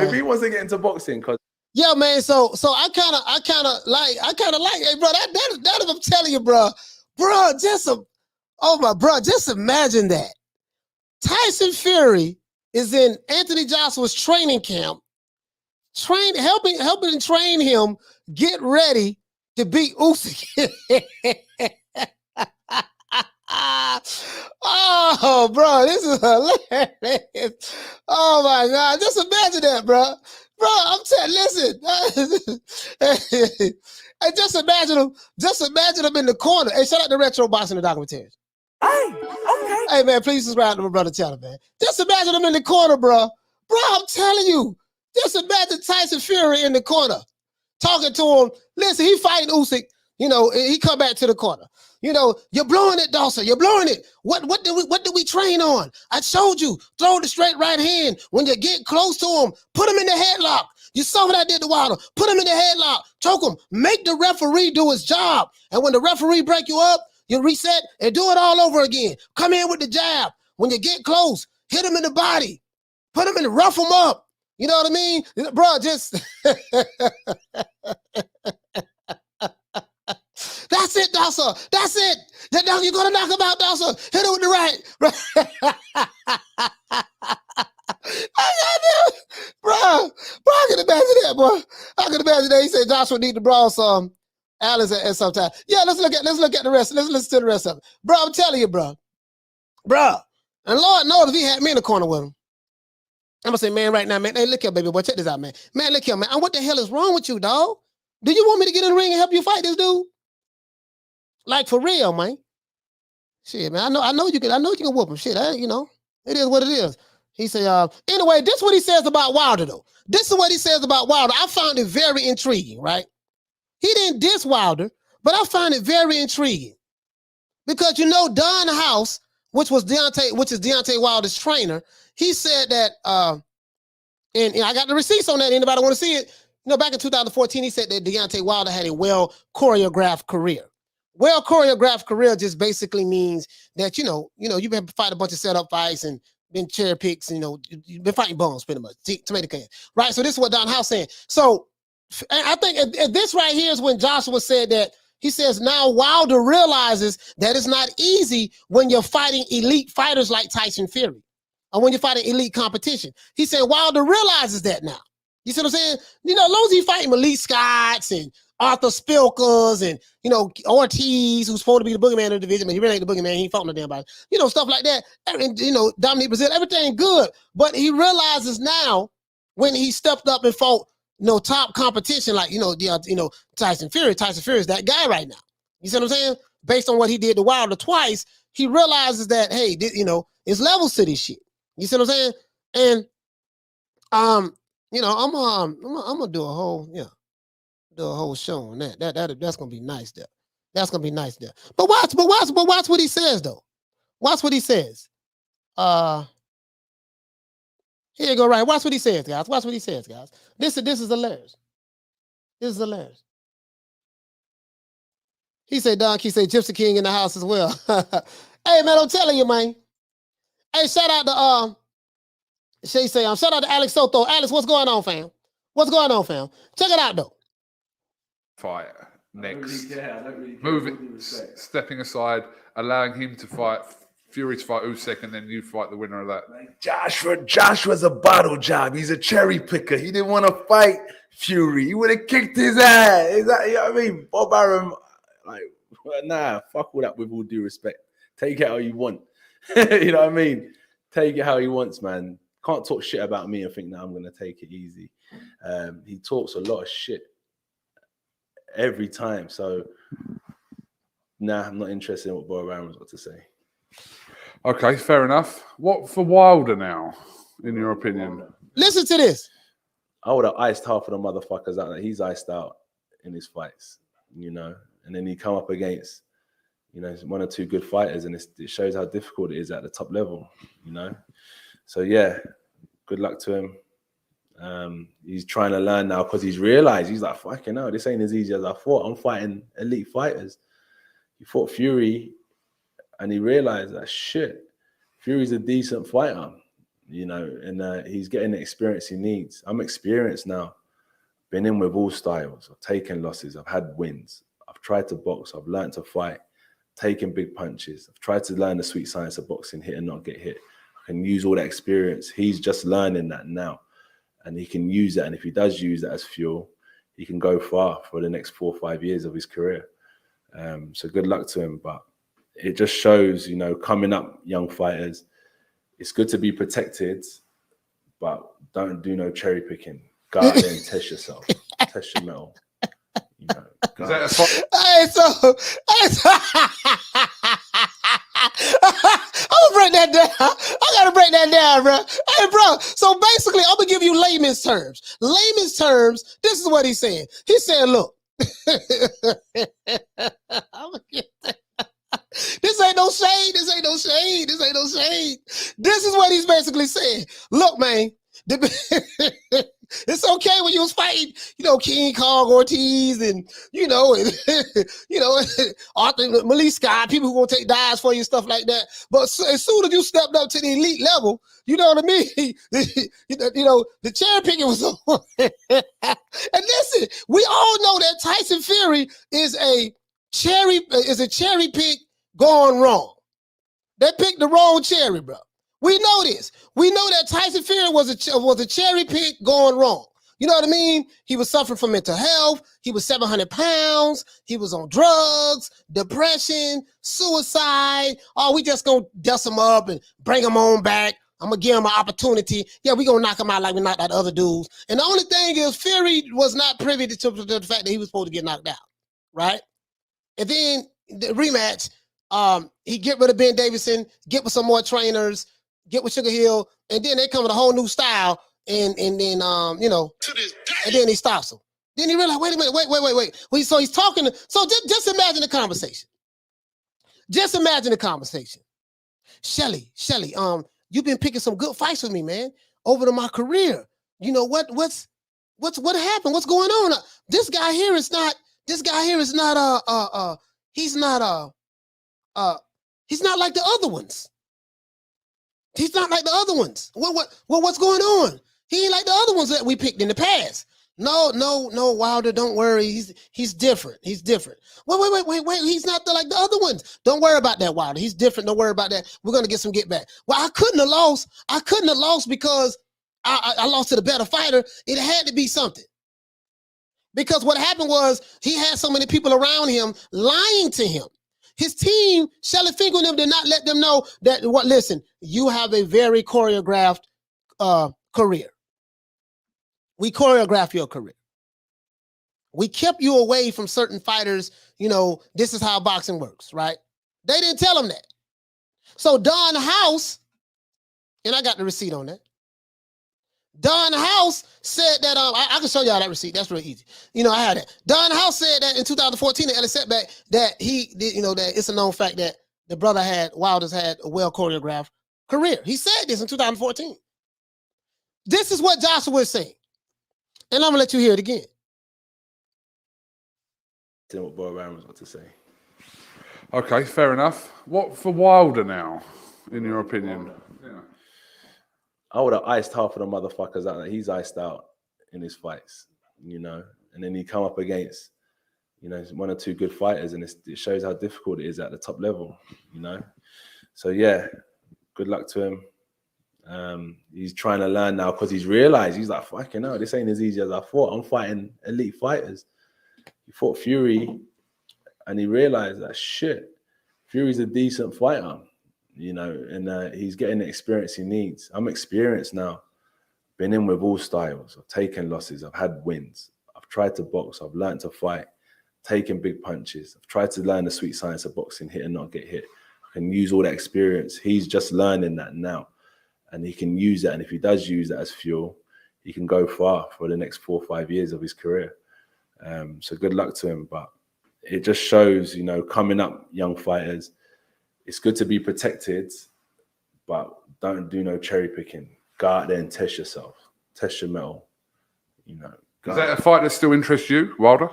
If he wants to get into boxing, because yeah, man. So I kind of like, hey, bro, that I'm telling you, bro, just imagine that Tyson Fury is in Anthony Joshua's training camp, helping train him get ready to beat Usyk. Oh, bro, this is hilarious. Oh my God, just imagine that, bro. Bro, I'm telling, listen. Hey, just imagine him in the corner. Hey, shout out to Retro Boxing and Documentaries. Hey, okay. Hey, man, please subscribe to my brother channel, man. Just imagine him in the corner, bro. Bro, I'm telling you. Just imagine Tyson Fury in the corner talking to him. Listen, he fighting Usyk. You know, he come back to the corner. You know, you're blowing it, Dawson. You're blowing it. What did we train on? I showed you. Throw the straight right hand. When you get close to him, put him in the headlock. You saw what I did to Wilder. Put him in the headlock. Choke him. Make the referee do his job. And when the referee break you up, you reset and do it all over again. Come in with the jab. When you get close, hit him in the body. Put him in the rough him up. You know what I mean? Bro, just... That's it, Dawson. That's it. You're going to knock him out, Dawson. Hit him with the right. Bro, I can imagine that, boy. I can imagine that. He said Joshua need to brawl some Alice at some time. Yeah, let's look at the rest. Let's listen to the rest of it. Bro, I'm telling you, bro. Bro. And Lord knows if he had me in the corner with him. I'm going to say, man, right now, man. Hey, look here, baby boy. Check this out, man. Man, look here, man. What the hell is wrong with you, dog? Do you want me to get in the ring and help you fight this dude? Like, for real, man. Shit, man. I know you can whoop him. Shit, you know. It is what it is. He said, anyway, this is what he says about Wilder, though. This is what he says about Wilder. I found it very intriguing, right? He didn't diss Wilder, but I found it very intriguing. Because, you know, Don House, which is Deontay Wilder's trainer, he said that, and I got the receipts on that. Anybody want to see it? You know, back in 2014, he said that Deontay Wilder had a well-choreographed career. Well-choreographed career just basically means that, you know, you've been fighting a bunch of setup fights and been cherry picks, and, you know, you've been fighting bones pretty much, tomato can, right? So this is what Don House saying. So I think this right here is when Joshua said that. He says now Wilder realizes that it's not easy when you're fighting elite fighters like Tyson Fury, or when you're fighting elite competition. He said Wilder realizes that now. You see what I'm saying? You know, as long as he's fighting Malik Scotts and Arthur Spilkers and, you know, Ortiz, who's supposed to be the boogeyman of the division, but he really ain't the boogeyman. He ain't fought no damn body. You know, stuff like that. And, you know, Dominic Brazil, everything good. But he realizes now when he stepped up and fought, you know, top competition, like, Tyson Fury. Tyson Fury is that guy right now. You see what I'm saying? Based on what he did to Wilder twice, he realizes that, hey, you know, it's levels to this shit. You see what I'm saying? And, you know, I'm gonna do a whole show on that. That's gonna be nice there. That's gonna be nice there. But watch what he says though. Watch what he says. Here you go, right. Watch what he says, guys. Watch what he says, guys. This is hilarious. This is hilarious. He said, Donkey said Gypsy King in the house as well. Hey man, I'm telling you, man. Hey, shout out to shout out to Alex Soto. Alex, what's going on, fam? What's going on, fam? Check it out though. Fight next. Moving, stepping aside, allowing him to fight, Fury to fight Usyk, and then you fight the winner of that. Joshua's a bottle job. He's a cherry picker. He didn't want to fight Fury. He would have kicked his ass. You know what I mean? Bob Arum, like, nah, fuck all that with all due respect. Take it how you want. You know what I mean? Take it how he wants, man. Can't talk shit about me and think that I'm going to take it easy. He talks a lot of shit every time. So, nah, I'm not interested in what Bob Aram's got to say. Okay, fair enough. What for Wilder now, in your opinion? Listen to this. I would have iced half of the motherfuckers out. He's iced out in his fights, you know. And then he come up against, you know, one or two good fighters, and it shows how difficult it is at the top level, you know. So yeah, good luck to him. He's trying to learn now because he's realized, he's like, fucking hell, this ain't as easy as I thought. I'm fighting elite fighters. He fought Fury, and he realized that shit, Fury's a decent fighter, you know, and he's getting the experience he needs. I'm experienced now. Been in with all styles. I've taken losses. I've had wins. I've tried to box. I've learned to fight, taken big punches. I've tried to learn the sweet science of boxing, hit and not get hit. can use all that experience. He's just learning that now, and he can use that. And if he does use that as fuel, he can go far for the next 4 or 5 years of his career. So good luck to him. But it just shows, you know, coming up young fighters, it's good to be protected, but don't do no cherry picking. Go out there and test yourself, test your mettle. You know, Is that a fight? Hey, so I'm gonna break that down. I gotta break that down, bro. Hey, bro. So basically, I'm gonna give you layman's terms. Layman's terms. This is what he's saying. He's saying, look. This ain't no shade. This ain't no shade. This ain't no shade. This is what he's basically saying. Look, man. It's okay when you was fighting, you know, King Kong Ortiz and you know, Arthur Malik Scott, people who gonna take dives for you and stuff like that. But as soon as you stepped up to the elite level, you know what I mean? You know, the cherry picking was over. And listen, we all know that Tyson Fury is a cherry pick gone wrong. They picked the wrong cherry, bro. We know this. We know that Tyson Fury was a cherry pick going wrong. You know what I mean? He was suffering from mental health. He was 700 pounds. He was on drugs, depression, suicide. Oh, we just gonna dust him up and bring him on back. I'm gonna give him an opportunity. Yeah, we gonna knock him out like we knocked out other dudes. And the only thing is, Fury was not privy to the fact that he was supposed to get knocked out, right? And then the rematch, he get rid of Ben Davison, get with some more trainers, get with Sugar Hill, and then they come with a whole new style, and then you know, and then he stops him. Then he realized, wait a minute, wait. So he's talking. So just imagine the conversation. Just imagine the conversation. Shelly, you've been picking some good fights with me, man, over to my career. You know what happened? What's going on? This guy here is not he's not like the other ones. He's not like the other ones. What's going on? He ain't like the other ones that we picked in the past. No, Wilder, don't worry. He's different. He's different. Wait. He's not like the other ones. Don't worry about that, Wilder. He's different. Don't worry about that. We're gonna get some get back. Well, I couldn't have lost because I lost to the better fighter. It had to be something. Because what happened was he had so many people around him lying to him. His team, Shelly Finkel and them, did not let them know that, listen, you have a very choreographed career. We choreograph your career. We kept you away from certain fighters. You know, this is how boxing works, right? They didn't tell him that. So Don House, and I got the receipt on that. Don House said that, I can show y'all that receipt. That's real easy. You know, I had that. Don House said that in 2014 at Ellis Setback that he did, you know, that it's a known fact that the brother Wilder's had a well choreographed career. He said this in 2014. This is what Joshua is saying. And I'm gonna let you hear it again. Tell what Boy Ryan was about to say. Okay, fair enough. What for Wilder now, in your opinion? Yeah. I would have iced half of the motherfuckers out. He's iced out in his fights, you know. And then he come up against, you know, one or two good fighters, and it shows how difficult it is at the top level, you know. So yeah, good luck to him. He's trying to learn now because he's realized, he's like, fucking hell, this ain't as easy as I thought. I'm fighting elite fighters. He fought Fury, and he realized that shit, Fury's a decent fighter. You know, and he's getting the experience he needs. I'm experienced now. Been in with all styles. I've taken losses. I've had wins. I've tried to box. I've learned to fight, taking big punches. I've tried to learn the sweet science of boxing, hit and not get hit. I can use all that experience. He's just learning that now, and he can use that. And if he does use that as fuel, he can go far for the next 4 or 5 years of his career. So good luck to him. But it just shows, you know, coming up young fighters, it's good to be protected, but don't do no cherry picking. Go out there and test yourself. Test your mettle. You know. Is that a fight that still interests you, Wilder?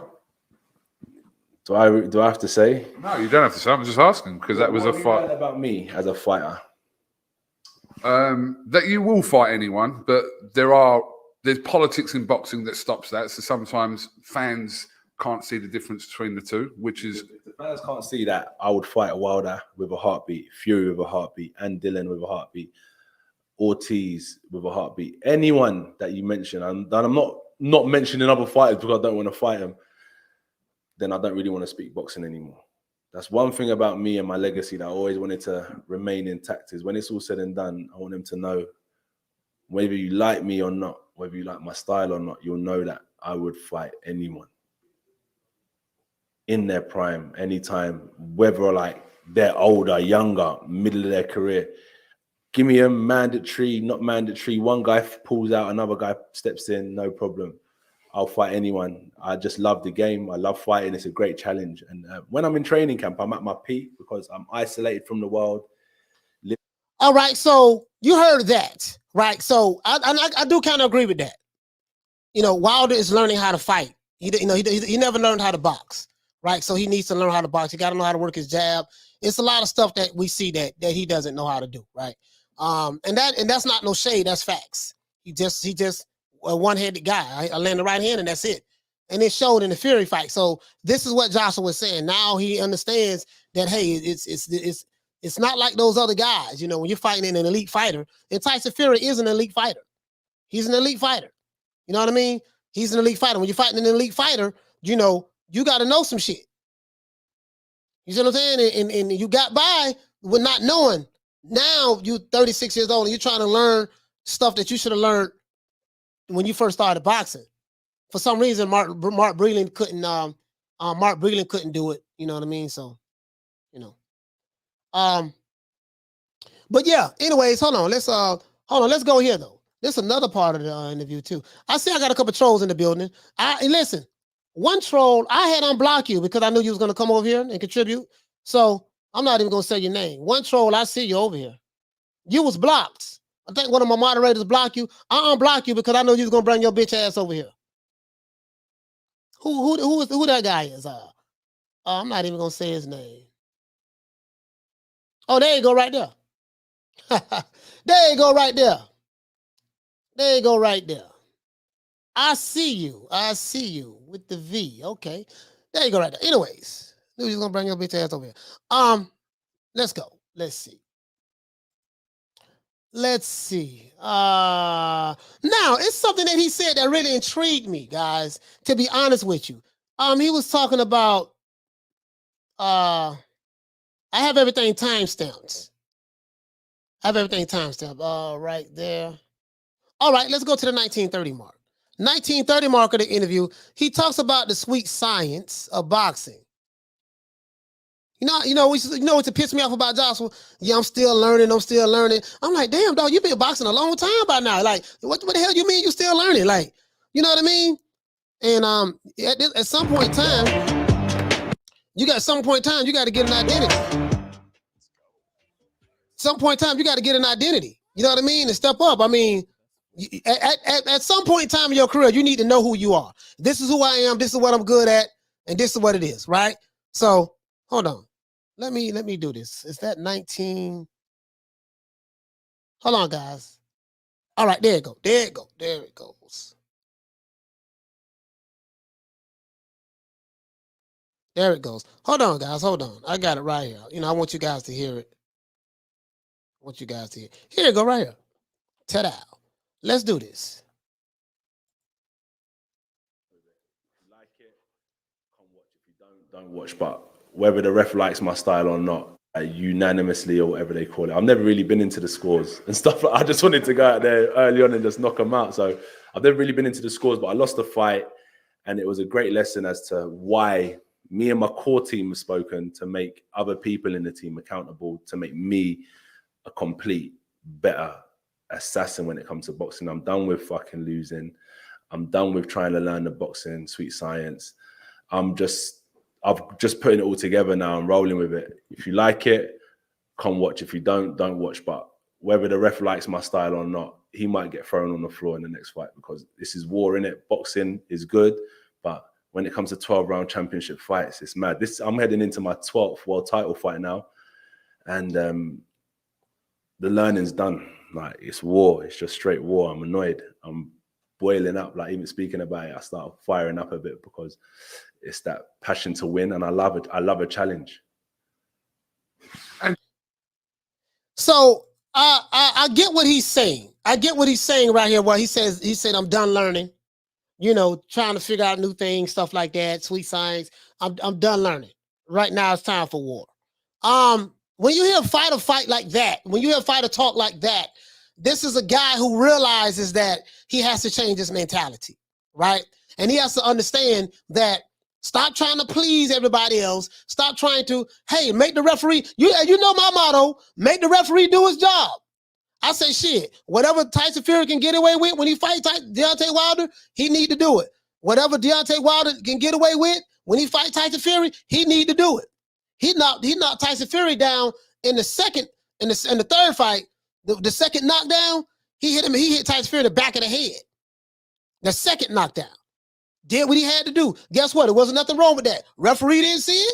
Do I have to say? No, you don't have to say. I'm just asking because that was a fight. About me as a fighter. That you will fight anyone, but there's politics in boxing that stops that. So sometimes fans can't see the difference between the two, which is... If the fans can't see that, I would fight Wilder with a heartbeat, Fury with a heartbeat, and Dylan with a heartbeat. Ortiz with a heartbeat. Anyone that you mention, and I'm not mentioning other fighters because I don't want to fight them, then I don't really want to speak boxing anymore. That's one thing about me and my legacy that I always wanted to remain intact is when it's all said and done, I want them to know whether you like me or not, whether you like my style or not, you'll know that I would fight anyone in their prime, anytime, whether like they're older, younger, middle of their career. Give me a mandatory, not mandatory. One guy pulls out, another guy steps in, no problem. I'll fight anyone. I just love the game. I love fighting. It's a great challenge. And when I'm in training camp, I'm at my peak because I'm isolated from the world. All right, so you heard that, right? So I do kind of agree with that. You know, Wilder is learning how to fight. He never learned how to box, right? So he needs to learn how to box. He got to know how to work his jab. It's a lot of stuff that we see that he doesn't know how to do, right? And that's not no shade. That's facts. He just a one-handed guy. I land the right hand and that's it. And it showed in the Fury fight. So this is what Joshua was saying. Now he understands that hey, it's not like those other guys. You know, when you're fighting an elite fighter, and Tyson Fury is an elite fighter. He's an elite fighter. You know what I mean? He's an elite fighter. When you're fighting an elite fighter, you know, you got to know some shit. You see what I'm saying? And you got by with not knowing. Now you're 36 years old and you're trying to learn stuff that you should have learned when you first started boxing. For some reason, Mark Breland couldn't. Mark Breland couldn't do it. You know what I mean? So, you know. But yeah. Anyways, hold on. Let's go here though. This is another part of the interview too. I see I got a couple trolls in the building. Listen, one troll I had unblock you because I knew you was gonna come over here and contribute. So I'm not even gonna say your name. One troll, I see you over here. You was blocked. I think one of my moderators blocked you. I unblock you because I know you was gonna bring your bitch ass over here. Who that guy is? I'm not even gonna say his name. Oh, there you go right there. There you go right there. There you go right there. I see you. I see you with the V. Okay. There you go right there. Anyways, knew you was gonna bring your bitch ass over here. Let's go. Let's see. Let's see. Now it's something that he said that really intrigued me, guys, to be honest with you. He was talking about I have everything timestamped. I have everything timestamped. Right there. All right, let's go to the 1930 mark. 1930 mark of the interview, he talks about the sweet science of boxing. You know what to piss me off about Joshua? Yeah, I'm still learning. I'm like, damn, dog, you've been boxing a long time by now. Like, what the hell you mean you still learning? Like, you know what I mean? And at some point in time, you got to get an identity. Some point in time, you got to get an identity. You know what I mean? And step up. I mean, at some point in time in your career, you need to know who you are. This is who I am. This is what I'm good at. And this is what it is, right? So, hold on. Let me do this. Is that 19? Hold on, guys. All right, there it goes. There it goes. There it goes. Hold on, guys. Hold on. I got it right here. You know, I want you guys to hear it. Here you go, right here. Ta-da. Let's do this. If you like it, come watch. If you don't watch. But whether the ref likes my style or not, unanimously or whatever they call it, I've never really been into the scores and stuff. I just wanted to go out there early on and just knock them out. So I've never really been into the scores, but I lost the fight, and it was a great lesson as to why me and my core team have spoken to make other people in the team accountable, to make me a complete better assassin when it comes to boxing. I'm done with fucking losing. I'm done with trying to learn the boxing sweet science. I've just putting it all together now and rolling with it. If you like it, come watch. If you don't watch. But whether the ref likes my style or not, he might get thrown on the floor in the next fight, because this is war, innit? Boxing is good, but when it comes to 12-round championship fights, it's mad. I'm heading into my 12th world title fight now, and the learning's done. Like, it's war. It's just straight war. I'm annoyed. I'm boiling up. Like, even speaking about it, I start firing up a bit because it's that passion to win, and I love it. I love a challenge. So I get what he's saying. I get what he's saying right here. Well, he said, I'm done learning, trying to figure out new things, stuff like that, sweet science. I'm done learning. Right now it's time for war. When you hear a fight like that, when you hear a fighter talk like that, this is a guy who realizes that he has to change his mentality, right? And he has to understand that stop trying to please everybody else. Stop trying to, hey, make the referee, you know my motto, make the referee do his job. I say shit, whatever Tyson Fury can get away with when he fight Deontay Wilder, he need to do it. Whatever Deontay Wilder can get away with when he fight Tyson Fury, he need to do it. He knocked Tyson Fury down in the third fight. The second knockdown, he hit Tyson Fury in the back of the head. The second knockdown. Did what he had to do. Guess what? There wasn't nothing wrong with that. Referee didn't see it.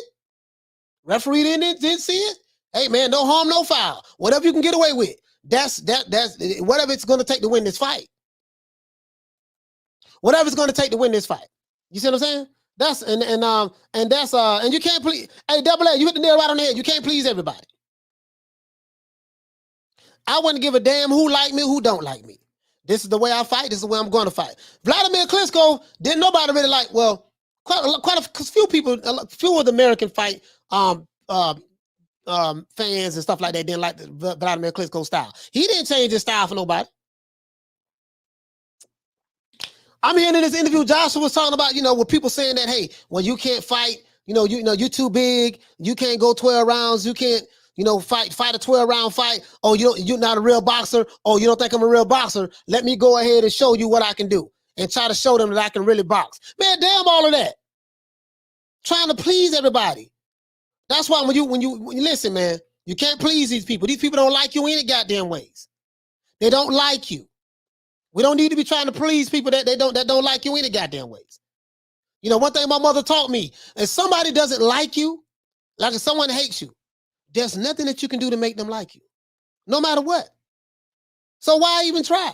Referee didn't see it. Hey man, no harm, no foul. Whatever you can get away with. That's whatever it's going to take to win this fight. Whatever it's going to take to win this fight. You see what I'm saying? And you can't please. Hey, Double A, you hit the nail right on the head. You can't please everybody. I wouldn't give a damn who like me, who don't like me. This is the way I fight. This is the way I'm going to fight. Vladimir Klitschko didn't nobody really like. Well, quite a few people, a few of the American fight fans and stuff like that didn't like the Vladimir Klitschko style. He didn't change his style for nobody. I'm hearing in this interview, Joshua was talking about, with people saying that, hey, well, you can't fight, you're too big, you can't go 12 rounds, you can't, fight a 12-round fight. Oh, you're not a real boxer. Oh, you don't think I'm a real boxer. Let me go ahead and show you what I can do and try to show them that I can really box. Man, damn all of that. Trying to please everybody. That's why when you listen, man, you can't please these people. These people don't like you any goddamn ways. They don't like you. We don't need to be trying to please people that don't like you any goddamn ways. One thing my mother taught me, if somebody doesn't like you, like if someone hates you, there's nothing that you can do to make them like you, no matter what. So why even try?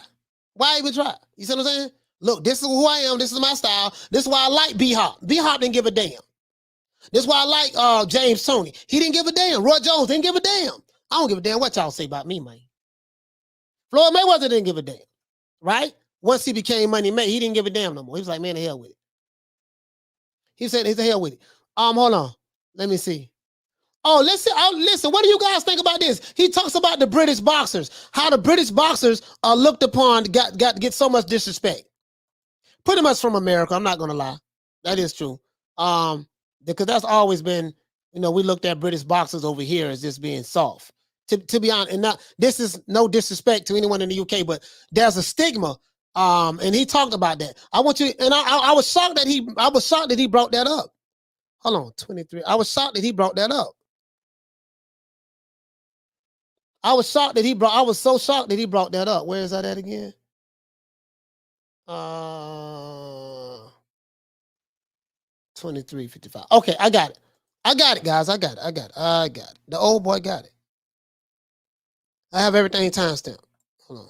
Why even try? You see what I'm saying? Look, this is who I am. This is my style. This is why I like B-Hop. B-Hop didn't give a damn. This is why I like James Toney. He didn't give a damn. Roy Jones didn't give a damn. I don't give a damn what y'all say about me, man. Floyd Mayweather didn't give a damn, right? Once he became money made, he didn't give a damn no more. He was like, man, the hell with it. He said, he's the hell with it. Hold on. Let me see. Oh, listen, what do you guys think about this? He talks about the British boxers, how the British boxers are looked upon, get so much disrespect. Pretty much from America, I'm not gonna lie. That is true. Because that's always been, we looked at British boxers over here as just being soft. To be honest, and this is no disrespect to anyone in the UK, but there's a stigma. And he talked about that. I want you, and I was shocked that he brought that up. Hold on, 23. I was shocked that he brought that up. I was so shocked that he brought that up. Where is that at again? 23:55. Okay, I got it. I got it, guys. I got it. The old boy got it. I have everything timestamped. Hold on.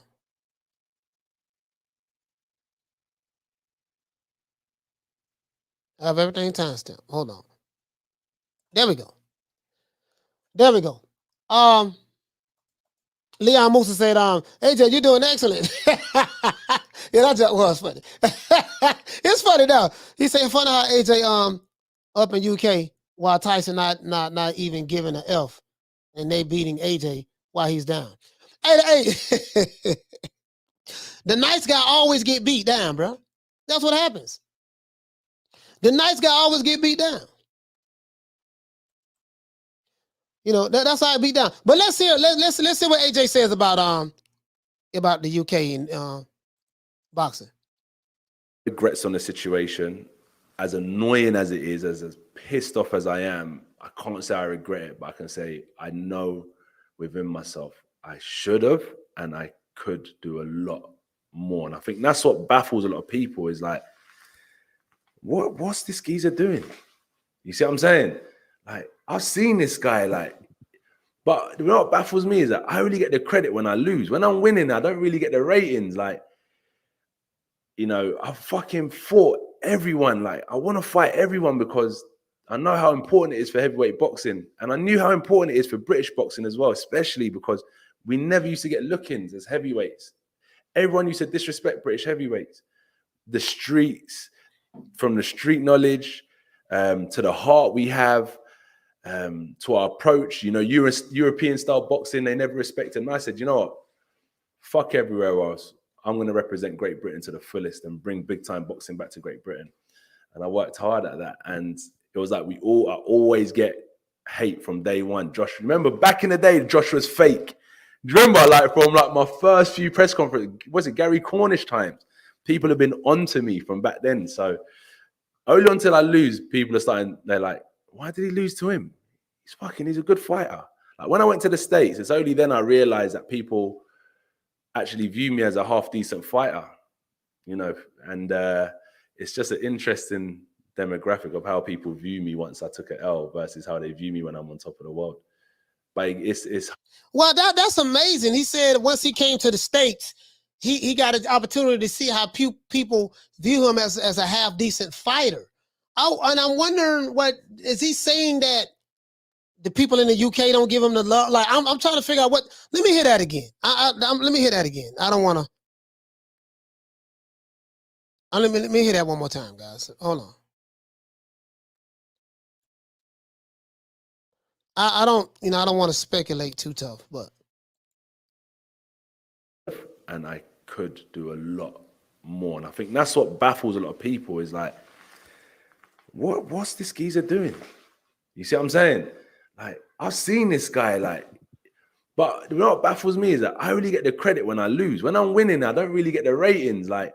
I have everything timestamped. Hold on. There we go. Leon Musa said, AJ, you're doing excellent. Yeah, that just was funny. It's funny now. He said, funny how AJ up in UK while Tyson not even giving an F and they beating AJ while he's down. Hey, the nice guy always get beat down, bro. That's what happens. The nice guy always get beat down. That's how I beat down. But let's see what AJ says about the UK and boxing. Regrets on the situation. As annoying as it is, as pissed off as I am, I can't say I regret it, but I can say I know within myself I should have and I could do a lot more. And I think that's what baffles a lot of people is like, what's this geezer doing? You see what I'm saying? Like, I've seen this guy, but what baffles me is that I really get the credit when I lose. When I'm winning, I don't really get the ratings. I fucking fought everyone. I want to fight everyone because I know how important it is for heavyweight boxing. And I knew how important it is for British boxing as well, especially because We never used to get look-ins as heavyweights. Everyone used to disrespect British heavyweights. The streets, from the street knowledge to the heart we have, to our approach, European style boxing, they never respected. And I said, you know what? Fuck everywhere else. I'm going to represent Great Britain to the fullest and bring big time boxing back to Great Britain. And I worked hard at that. And it was like I always get hate from day one. Josh, remember back in the day, Josh was fake. Do you remember, like from like my first few press conferences, was it Gary Cornish times? People have been onto me from back then. So only until I lose, people are starting, they're like, why did he lose to him? He's a good fighter. Like when I went to the States, it's only then I realized that people actually view me as a half decent fighter, and it's just an interesting demographic of how people view me once I took an L versus how they view me when I'm on top of the world. But it's well, that's amazing. He said once he came to the States, he got an opportunity to see how people view him as a half decent fighter. Oh, and I'm wondering, what is he saying, that the people in the UK don't give him the love? Like I'm trying to figure out what. Let me hear that again. Let me hear that again. I don't want to. Let me hear that one more time, guys. Hold on. I don't want to speculate too tough, but. And I could do a lot more. And I think that's what baffles a lot of people is like, what's this geezer doing? You see what I'm saying? Like, I've seen this guy, like, but you know what baffles me is that I only get the credit when I lose. When I'm winning, I don't really get the ratings. Like,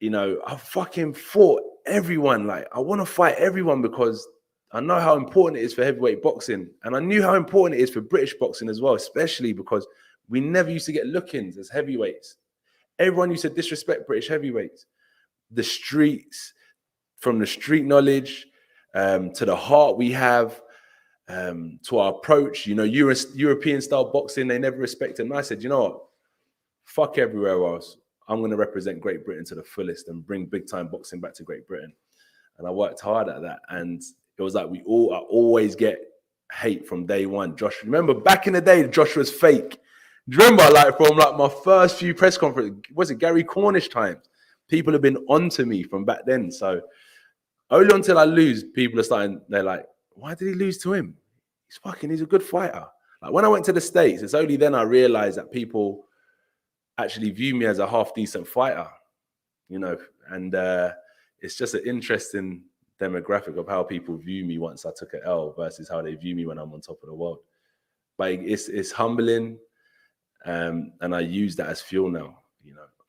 I fucking fought everyone. Like, I want to fight everyone because I know how important it is for heavyweight boxing. And I knew how important it is for British boxing as well, especially because we never used to get look-ins as heavyweights. Everyone used to disrespect British heavyweights. The streets, from the street knowledge to the heart we have, to our approach, European style boxing, they never respected. And I said, you know what? Fuck everywhere else. I'm going to represent Great Britain to the fullest and bring big time boxing back to Great Britain. And I worked hard at that. And it was like I always get hate from day one. Josh, remember back in the day, Josh was fake. Do you remember, like from like my first few press conferences, was it Gary Cornish times? People have been onto me from back then. So only until I lose, people are starting, they're like, why did he lose to him? He's a good fighter. Like when I went to the States, it's only then I realized that people actually view me as a half decent fighter, and it's just an interesting demographic of how people view me once I took an L versus how they view me when I'm on top of the world. But it's humbling, and I use that as fuel now.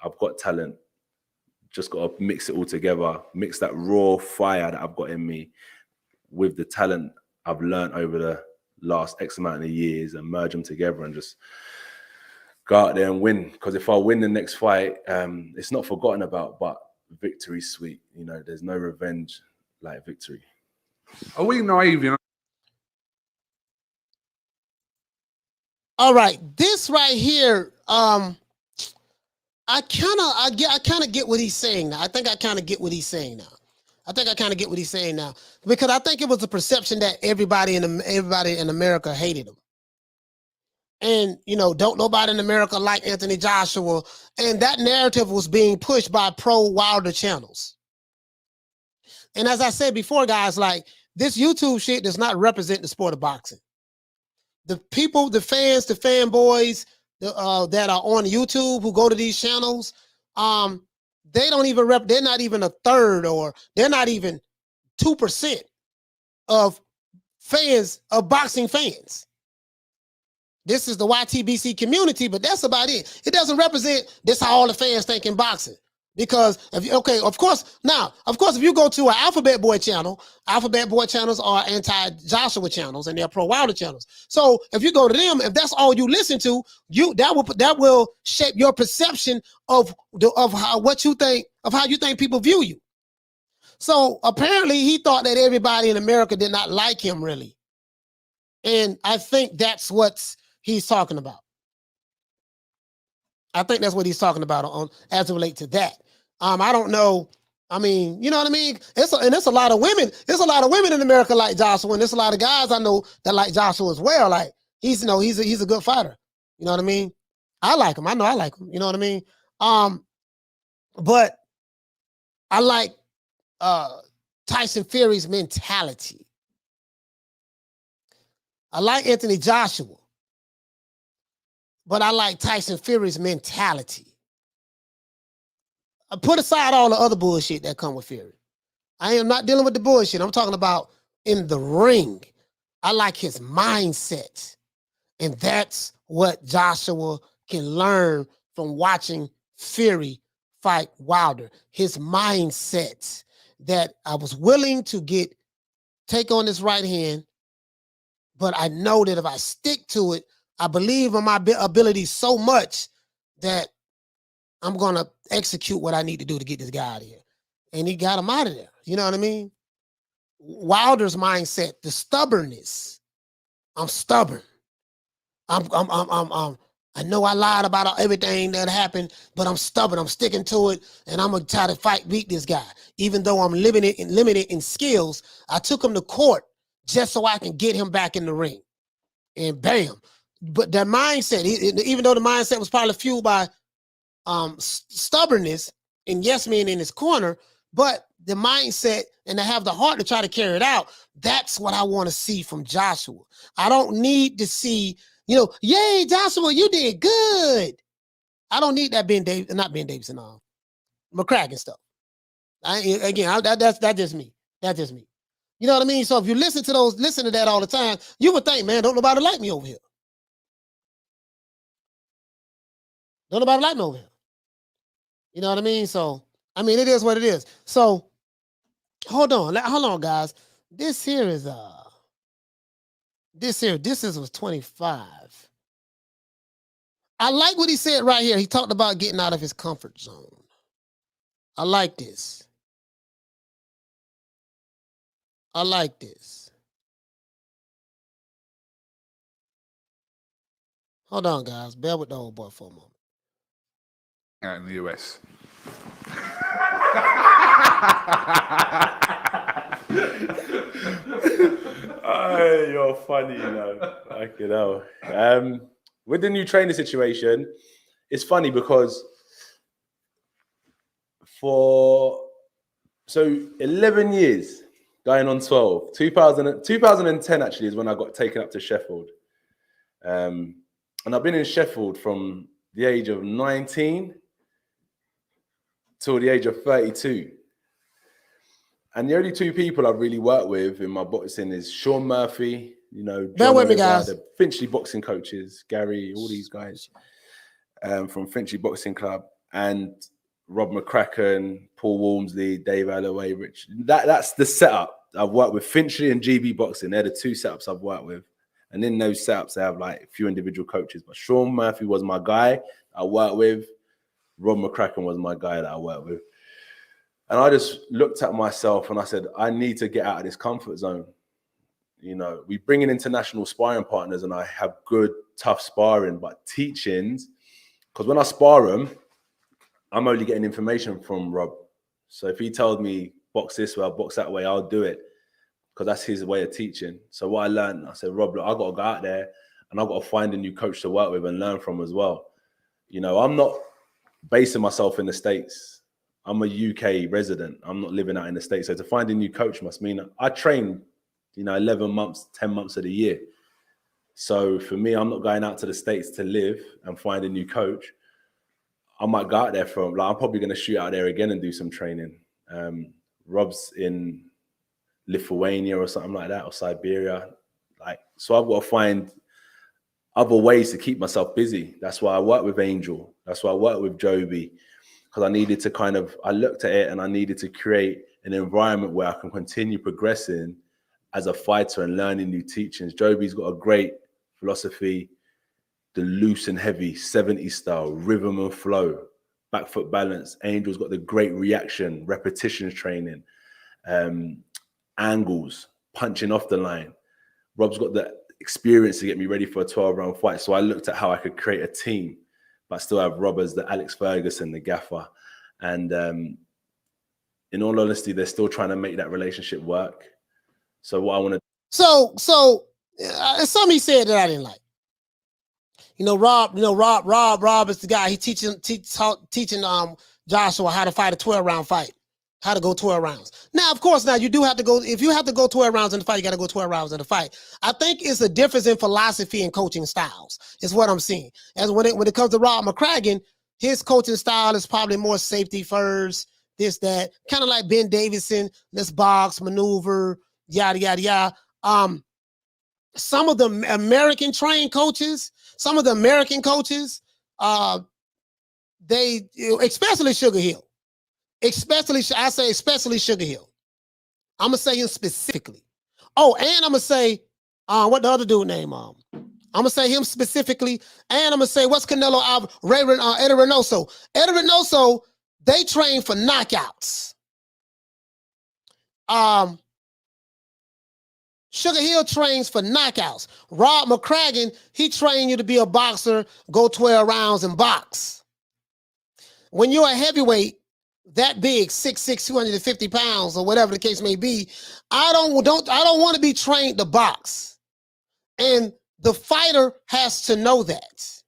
I've got talent, just got to mix it all together, mix that raw fire that I've got in me with the talent I've learned over the last X amount of years and merge them together and just go out there and win. Because if I win the next fight, it's not forgotten about, but victory's sweet. There's no revenge like victory. Are we naive, All right, this right here, I kind of get what he's saying now. I think I kind of get what he's saying now. Because I think it was a perception that everybody in America hated him. And, don't nobody in America like Anthony Joshua. And that narrative was being pushed by pro-Wilder channels. And as I said before, guys, like, this YouTube shit does not represent the sport of boxing. The people, the fans, the fanboys that are on YouTube who go to these channels, they don't even they're not even a third, or they're not even 2% of fans, of boxing fans. This is the YTBC community, but that's about it. It doesn't represent this how all the fans think in boxing. Because if you go to an Alphabet Boy channel, Alphabet Boy channels are anti-Joshua channels and they're pro-Wilder channels. So if you go to them, if that's all you listen to, that will shape your perception of how you think people view you. So apparently he thought that everybody in America did not like him really. And I think that's what he's talking about. I think that's what he's talking about on as it relates to that. I don't know. I mean, you know what I mean? It's a lot of women. There's a lot of women in America like Joshua, and there's a lot of guys I know that like Joshua as well. Like, he's a good fighter. You know what I mean? I like him. I know I like him. You know what I mean? But I like Tyson Fury's mentality. I like Anthony Joshua, but I like Tyson Fury's mentality. I put aside all the other bullshit that come with Fury. I am not dealing with the bullshit. I'm talking about in the ring. I like his mindset. And that's what Joshua can learn from watching Fury fight Wilder. His mindset that I was willing to take on this right hand, but I know that if I stick to it, I believe in my ability so much that I'm going to execute what I need to do to get this guy out of here. And he got him out of there. You know what I mean? Wilder's mindset, the stubbornness. I'm stubborn. I know I lied about everything that happened, but I'm stubborn. I'm sticking to it, and I'm gonna try to beat this guy. Even though I'm limited in skills, I took him to court just so I can get him back in the ring. And bam. But that mindset, even though the mindset was probably fueled by stubbornness and yes men in his corner, but the mindset and to have the heart to try to carry it out, that's what I want to see from Joshua. I don't need to see, yay, Joshua, you did good. I don't need that not Ben Davidson, McCracken stuff. That's just me. That's just me. You know what I mean? So if you listen to that all the time, you would think, man, don't nobody like me over here. Don't nobody like me over here. You know what I mean? So, I mean, it is what it is. So, hold on, guys. This is was 25. I like what he said right here. He talked about getting out of his comfort zone. I like this. I like this. Hold on, guys. Bear with the old boy for a moment. Out in the US. Oh, you're funny, Fucking hell. With the new training situation, it's funny because for 11 years, going on 12, 2010 actually is when I got taken up to Sheffield. And I've been in Sheffield from the age of 19 till the age of 32. And the only two people I've really worked with in my boxing is Sean Murphy, Bear with me, guys. The Finchley boxing coaches, Gary, all these guys from Finchley Boxing Club, and Rob McCracken, Paul Walmsley, Dave Alloway, Rich. That's the setup. I've worked with Finchley and GB Boxing. They're the two setups I've worked with. And in those setups, they have like a few individual coaches. But Sean Murphy was my guy I worked with. Rob McCracken was my guy that I worked with. And I just looked at myself and I said, I need to get out of this comfort zone. We bring in international sparring partners and I have good, tough sparring, but teachings, because when I spar them, I'm only getting information from Rob. So if he told me, box this way, I'll box that way, I'll do it, because that's his way of teaching. So what I learned, I said, Rob, look, I got to go out there and I've got to find a new coach to work with and learn from as well. I'm not basing myself in the States. I'm a UK resident. I'm not living out in the States. So to find a new coach must mean I train, 11 months, 10 months of the year. So for me, I'm not going out to the States to live and find a new coach. I might go out there I'm probably going to shoot out there again and do some training. Rob's in Lithuania or something like that, or Siberia. So I've got to find other ways to keep myself busy. That's why I work with Angel. That's why I work with Joby. Because I needed to I looked at it and I needed to create an environment where I can continue progressing as a fighter and learning new teachings. Joby's got a great philosophy, the loose and heavy 70s style, rhythm and flow, back foot balance. Angel's got the great reaction, repetitions training, angles, punching off the line. Rob's got the experience to get me ready for a 12-round fight. So I looked at how I could create a team, but still have Rob as the Alex Ferguson, the gaffer. And in all honesty, they're still trying to make that relationship work. So what I want to... So something he said that I didn't like. Rob is the guy. He teaching Joshua how to fight a 12-round fight, how to go 12 rounds. Now, of course, you do have to go. If you have to go 12 rounds in the fight, you got to go 12 rounds in the fight. I think it's a difference in philosophy and coaching styles. Is what I'm seeing. As when it comes to Rob McCracken, his coaching style is probably more safety first, this, that, kind of like Ben Davison, let's box, maneuver, yada, yada, yada. Some of the American trained coaches, they, especially Sugar Hill, especially Sugar Hill. I'm going to say him specifically. Oh, and I'm going to say, what the other dude name? I'm going to say him specifically, and I'm going to say, what's Canelo Eddie Reynoso. Eddie Reynoso, they train for knockouts. Sugar Hill trains for knockouts. Rob McCracken, he trained you to be a boxer, go 12 rounds and box. When you're a heavyweight, that big, 6'6", 250 pounds, or whatever the case may be, I don't want to be trained to box. And the fighter has to know that.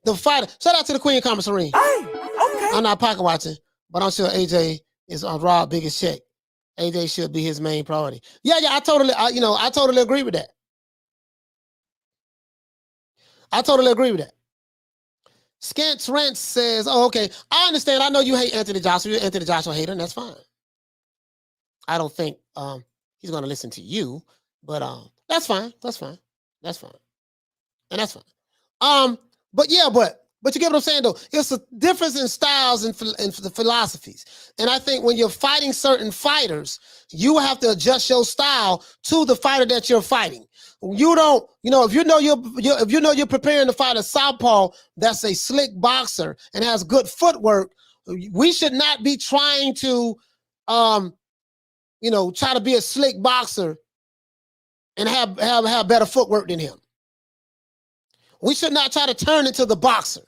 The fighter, shout out to the Queen Commissary. Hey, okay. I'm not pocket watching, but I'm sure AJ is on Rob's biggest check. AJ should be his main priority. Yeah, I totally agree with that. I totally agree with that. Skantz Rent says, oh, okay, I understand. I know you hate Anthony Joshua. You're an Anthony Joshua hater, and that's fine. I don't think he's going to listen to you, but that's fine. That's fine. That's fine. And that's fine. But you get what I'm saying, though? It's a difference in styles and the philosophies. And I think when you're fighting certain fighters, you have to adjust your style to the fighter that you're fighting. You don't, if you know you're preparing to fight a southpaw that's a slick boxer and has good footwork, we should not be trying to, try to be a slick boxer and have better footwork than him. We should not try to turn into the boxer.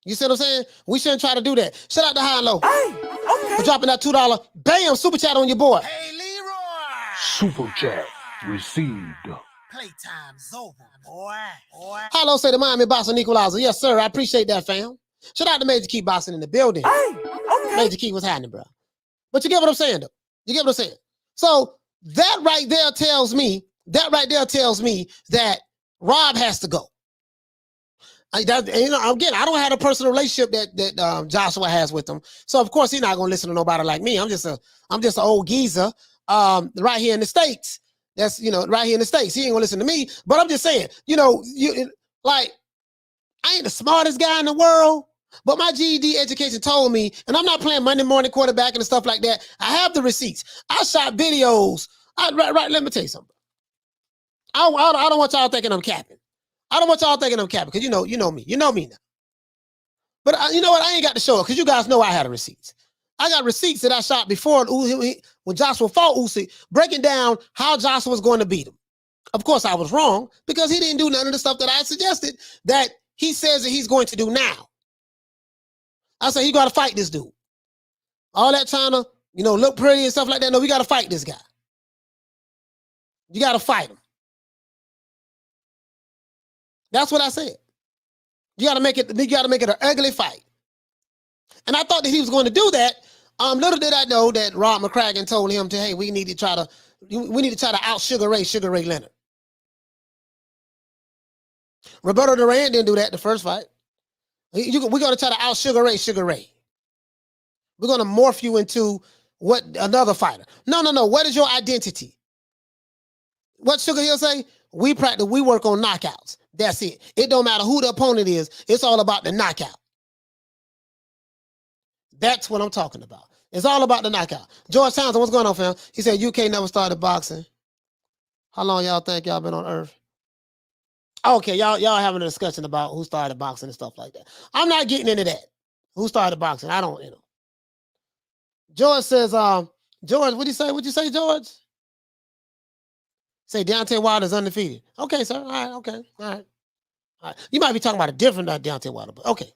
You see what I'm saying? We shouldn't try to do that. Shout out to High and Low. Hey, okay. For dropping that $2. Bam, super chat on your boy. Hey, Leroy! Super chat received. Playtime's over, boy. Hello, say the Miami Boxing Equalizer. Yes, sir. I appreciate that, fam. Shout out to Major Key Boxing in the building. Hey, okay. Major Key, what's happening, bro? But you get what I'm saying, though. You get what I'm saying? So that right there tells me that Rob has to go. Again, I don't have a personal relationship that Joshua has with him, so of course he's not gonna listen to nobody like me. I'm just an old geezer, right here in the States. That's right here in the States. He ain't gonna listen to me. But I'm just saying, I ain't the smartest guy in the world, but my GED education told me, and I'm not playing Monday morning quarterback and stuff like that. I have the receipts. I shot videos. Right. Let me tell you something. I don't want y'all thinking I'm capping. I don't want y'all thinking I'm capping because you know me. You know me now. But you know what? I ain't got to show it because you guys know I had the receipts. I got receipts that I shot before when Joshua fought Usyk, breaking down how Joshua was going to beat him. Of course, I was wrong because he didn't do none of the stuff that I suggested that he says that he's going to do now. I said, you got to fight this dude. All that trying to, look pretty and stuff like that. No, we got to fight this guy. You got to fight him. That's what I said. You got to make it an ugly fight. And I thought that he was going to do that. Little did I know that Rob McCracken told him hey, we need to try to out Sugar Ray Leonard. Roberto Duran didn't do that the first fight. We're going to try to out Sugar Ray. We're going to morph you into another fighter. No. What is your identity? What Sugar Hill say? We work on knockouts. That's it. It don't matter who the opponent is. It's all about the knockout. That's what I'm talking about. It's all about the knockout. George Townsend, what's going on, fam? He said UK never started boxing. How long y'all think y'all been on Earth? Okay, y'all having a discussion about who started boxing and stuff like that. I'm not getting into that. Who started boxing? I don't, George says, George, what'd you say? What'd you say, George? Say Deontay Wilder is undefeated. Okay, sir. All right, okay. All right. You might be talking about a different Deontay Wilder, but okay.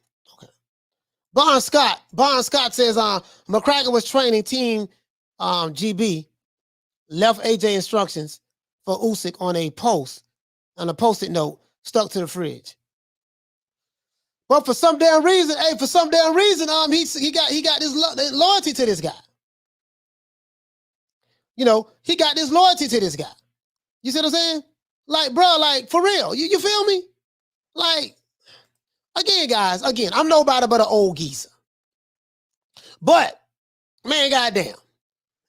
Bon Scott says McCracken was training team GB, left AJ instructions for Usyk on a post, on a post-it note, stuck to the fridge. But for some damn reason, he got this loyalty to this guy. You know, he got this loyalty to this guy. You see what I'm saying? Like, bro, like, for real. You feel me? Like, again, guys, I'm nobody but an old geezer. But, man, goddamn.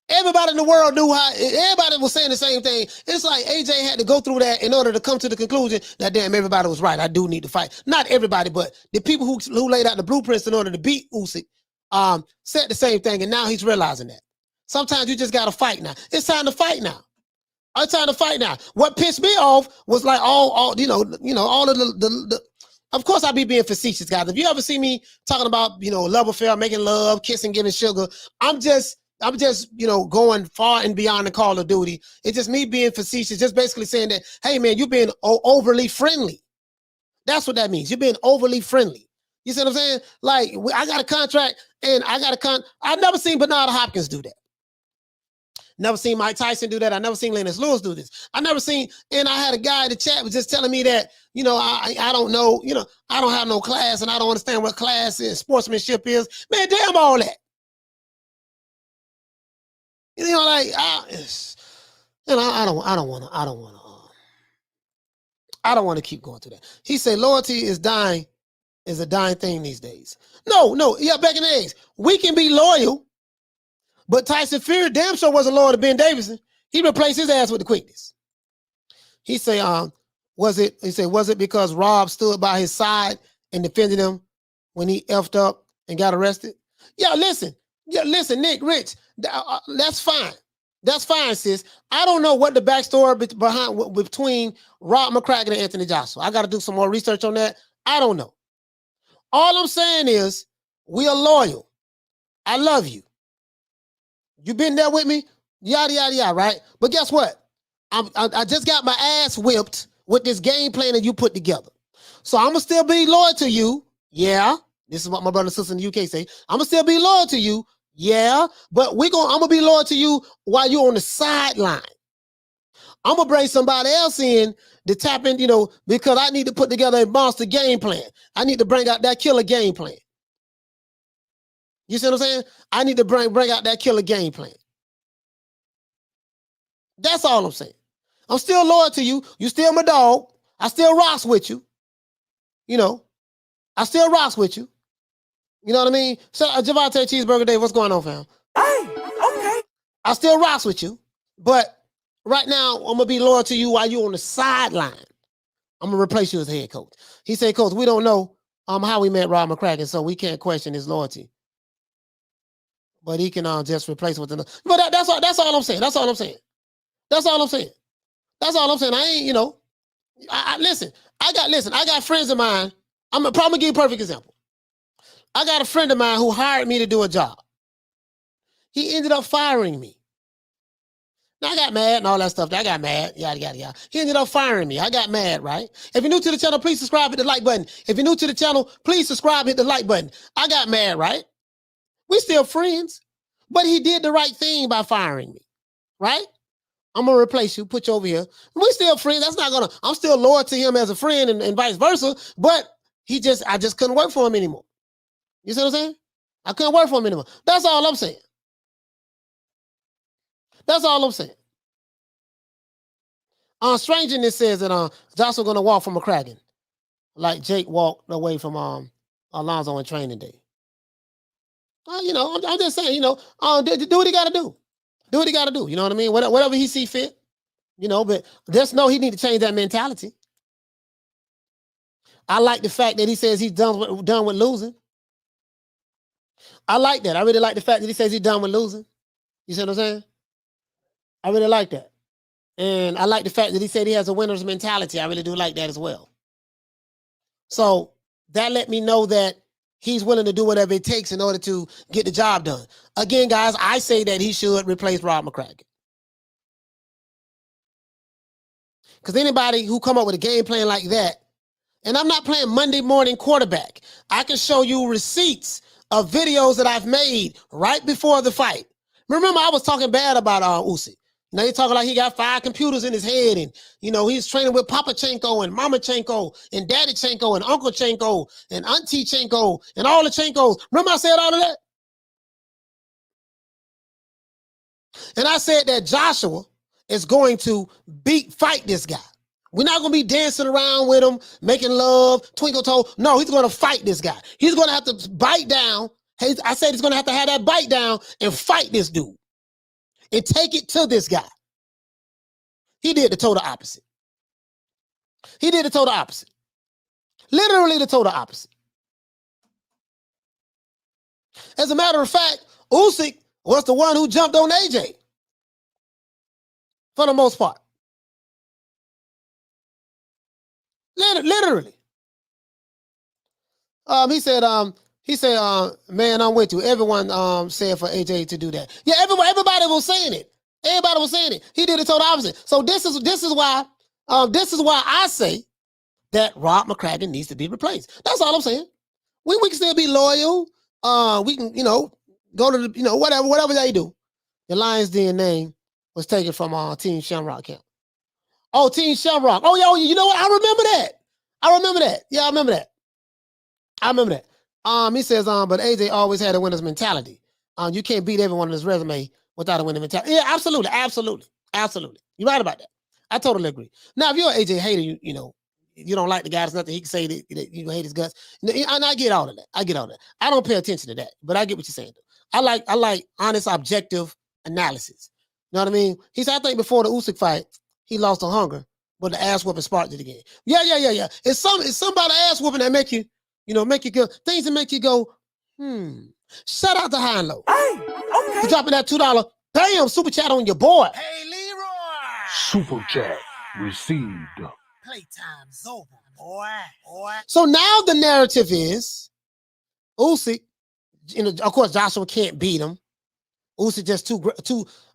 Everybody in the world knew everybody was saying the same thing. It's like AJ had to go through that in order to come to the conclusion that, damn, everybody was right. I do need to fight. Not everybody, but the people who laid out the blueprints in order to beat Usyk said the same thing, and now he's realizing that. Sometimes you just got to fight now. It's time to fight now. It's time to fight now. What pissed me off was like all all of the of course I be being facetious, guys. If you ever see me talking about, love affair, making love, kissing, giving sugar, I'm just, going far and beyond the Call of Duty. It's just me being facetious, just basically saying that, hey man, you're being overly friendly. That's what that means. You're being overly friendly. You see what I'm saying? Like, I got a contract and I've never seen Bernard Hopkins do that. Never seen Mike Tyson do that. I never seen Lennox Lewis do this. I never seen, and I had a guy in the chat was just telling me that, I don't know, I don't have no class and I don't understand what class is, sportsmanship is. Man, damn all that. I don't want to keep going through that. He said loyalty is a dying thing these days. No, back in the days, we can be loyal. But Tyson Fury damn sure wasn't loyal to Ben Davison. He replaced his ass with the quickness. He say, was it because Rob stood by his side and defended him when he effed up and got arrested? Yeah, listen, Nick, Rich, that's fine. That's fine, sis. I don't know what the backstory between Rob McCracken and Anthony Joshua. I got to do some more research on that. I don't know. All I'm saying is we are loyal. I love you. You been there with me? Yada, yada, yada, right? But guess what? I just got my ass whipped with this game plan that you put together. So I'm going to still be loyal to you. Yeah. This is what my brother and sister in the UK say. I'm going to still be loyal to you. Yeah. But I'm going to be loyal to you while you're on the sideline. I'm going to bring somebody else in to tap in, because I need to put together a monster game plan. I need to bring out that killer game plan. You see what I'm saying? I need to bring out that killer game plan. That's all I'm saying. I'm still loyal to you. You still my dog. I still rocks with you. I still rocks with you. You know what I mean? So, Javante Cheeseburger Dave, what's going on, fam? Hey, okay. I still rocks with you. But right now, I'm going to be loyal to you while you're on the sideline. I'm going to replace you as head coach. He said, Coach, we don't know how we met Rob McCracken, so we can't question his loyalty. But he can just replace with another. But that's all I'm saying. That's all I'm saying. That's all I'm saying. That's all I'm saying. I ain't, listen. I got friends of mine. I'm probably give you a perfect example. I got a friend of mine who hired me to do a job. He ended up firing me. Now, I got mad and all that stuff. I got mad. Yada, yada, yada. He ended up firing me. I got mad, right? If you're new to the channel, please subscribe, hit the like button. If you're new to the channel, please subscribe, hit the like button. I got mad, right? We still friends, but he did the right thing by firing me, right? I'm going to replace you, put you over here. We still friends. I'm still loyal to him as a friend and vice versa, but I just couldn't work for him anymore. You see what I'm saying? I couldn't work for him anymore. That's all I'm saying. That's all I'm saying. Strangeness says that Joshua going to walk from McCracken like Jake walked away from Alonzo on training day. I'm just saying, do what he got to do. Do what he got to do. You know what I mean? Whatever he see fit, but just know he need to change that mentality. I like the fact that he says he's done with losing. I like that. I really like the fact that he says he's done with losing. You see what I'm saying? I really like that. And I like the fact that he said he has a winner's mentality. I really do like that as well. So that let me know that he's willing to do whatever it takes in order to get the job done. Again, guys, I say that he should replace Rob McCracken. Because anybody who come up with a game plan like that, and I'm not playing Monday morning quarterback. I can show you receipts of videos that I've made right before the fight. Remember, I was talking bad about Usyk. Now you talking like he got 5 computers in his head, and he's training with Papa Chenko and Mama Chenko and Daddy Chenko and Uncle Chenko and Auntie Chenko and all the Chenkos. Remember I said all of that? And I said that Joshua is going to fight this guy. We're not going to be dancing around with him, making love, twinkle toe. No, he's going to fight this guy. He's going to have to bite down. I said he's going to have that bite down and fight this dude and take it to this guy. He did the total opposite. He did the total opposite. Literally the total opposite. As a matter of fact, Usyk was the one who jumped on AJ for the most part. Literally. He said, man, I'm with you. Everyone said for AJ to do that. Yeah, everybody was saying it. Everybody was saying it. He did the total opposite. So this is why I say that Rob McCracken needs to be replaced. That's all I'm saying. We can still be loyal. We can, go to the, whatever they do. The Lions Den name was taken from Team Shamrock camp. Oh, Team Shamrock. Oh, yeah, you know what? I remember that. Yeah, I remember that. He says, but AJ always had a winner's mentality. You can't beat everyone on his resume without a winning mentality. Yeah, absolutely. You're right about that. I totally agree. Now, if you're an AJ hater, you don't like the guy, there's nothing he can say that you hate his guts. And I get all of that. I don't pay attention to that, but I get what you're saying. I like honest, objective analysis. You know what I mean? He said, I think before the Usyk fight, he lost to hunger, but the ass whooping sparked it again. Yeah. It's somebody ass whooping that make you go, things that make you go, Shout out to High and Low. Hey, okay. For dropping that $2. Bam, super chat on your boy. Hey, Leroy. Super chat received. Playtime's over, boy. So now the narrative is Usyk, of course, Joshua can't beat him. Usyk just too.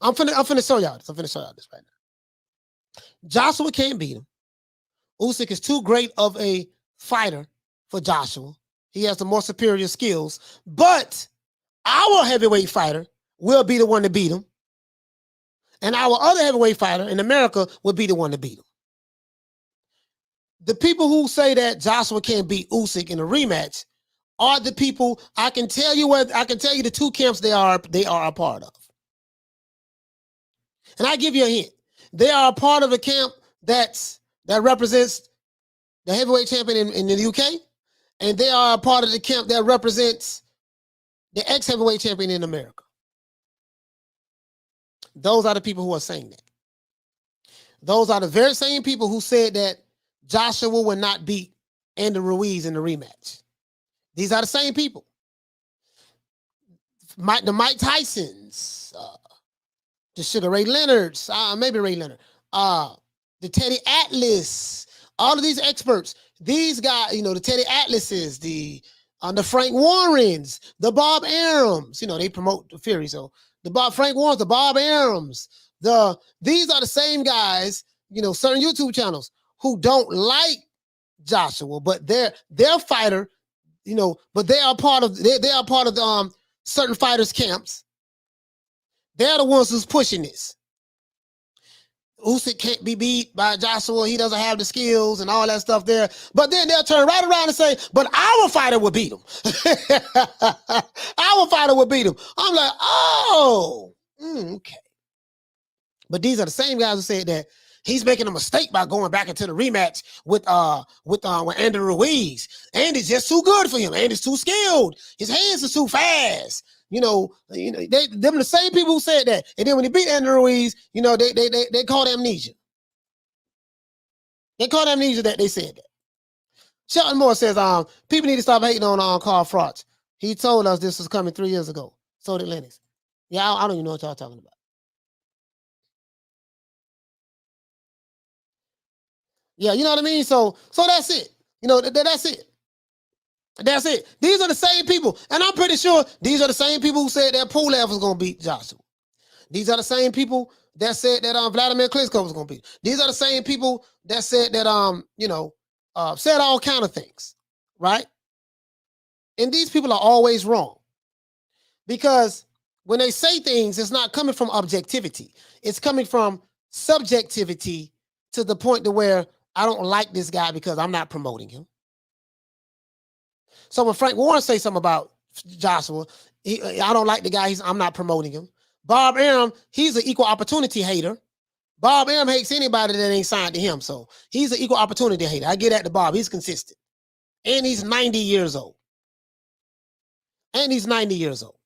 I'm finna show y'all this right now. Joshua can't beat him. Usyk is too great of a fighter for Joshua. He has the more superior skills, but our heavyweight fighter will be the one to beat him. And our other heavyweight fighter in America will be the one to beat him. The people who say that Joshua can't beat Usyk in a rematch are the people I can tell you the two camps they are a part of. And I give you a hint. They are a part of a camp that represents the heavyweight champion in the UK, and they are a part of the camp that represents the ex-heavyweight champion in America. Those are the people who are saying that. Those are the very same people who said that Joshua will not beat Andy Ruiz in the rematch. These are the same people. The Mike Tysons, the Sugar Ray Leonards, maybe Ray Leonard, the Teddy Atlas, all of these experts, these guys, the Teddy Atlases, the Frank Warrens, the Bob Arums, they promote the Fury, so the Frank Warrens, the Bob Arums, these are the same guys, certain YouTube channels who don't like Joshua, but their fighter, but they are part of certain fighters' camps. They're the ones who's pushing this. Usyk can't be beat by Joshua. He doesn't have the skills and all that stuff there. But then they'll turn right around and say, but our fighter will beat him. Our fighter will beat him. I'm like, oh, okay. But these are the same guys who said that he's making a mistake by going back into the rematch with Andy Ruiz. Andy's just too good for him. Andy's too skilled. His hands are too fast. Them the same people who said that. And then when he beat Andy Ruiz, they called amnesia. They called amnesia that they said that. Shelton Moore says, people need to stop hating on Carl Froch. He told us this was coming 3 years ago. So did Lennox. Yeah, I don't even know what y'all talking about. Yeah, you know what I mean? So that's it. That's it. That's it. These are the same people. And I'm pretty sure these are the same people who said that Pulev was going to beat Joshua. These are the same people that said that Vladimir Klitschko was going to beat. These are the same people that said that, said all kind of things, right? And these people are always wrong. Because when they say things, it's not coming from objectivity. It's coming from subjectivity to the point to where I don't like this guy because I'm not promoting him. So when Frank Warren say something about Joshua, I don't like the guy. I'm not promoting him. Bob Arum, he's an equal opportunity hater. Bob Arum hates anybody that ain't signed to him. So he's an equal opportunity hater. I get that to Bob. He's consistent. And he's 90 years old. And he's 90 years old.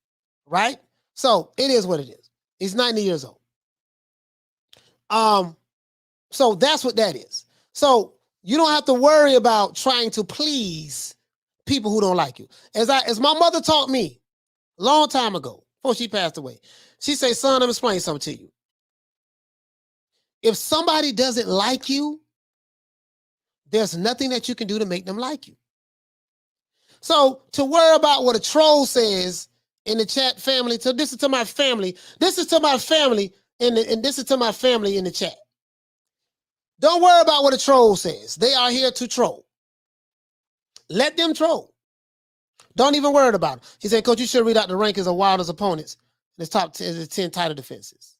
Right? So it is what it is. He's 90 years old. So that's what that is. So you don't have to worry about trying to please people who don't like you. As my mother taught me a long time ago, before she passed away, she said, son, let me explain something to you. If somebody doesn't like you, there's nothing that you can do to make them like you. So to worry about what a troll says in the chat family, so this is to my family, this is to my family, and this is to my family in the chat. Don't worry about what a troll says. They are here to troll. Let them troll. Don't even worry about it. He said, Coach, you should read out the rankings of Wilder's opponents in his top 10 title defenses.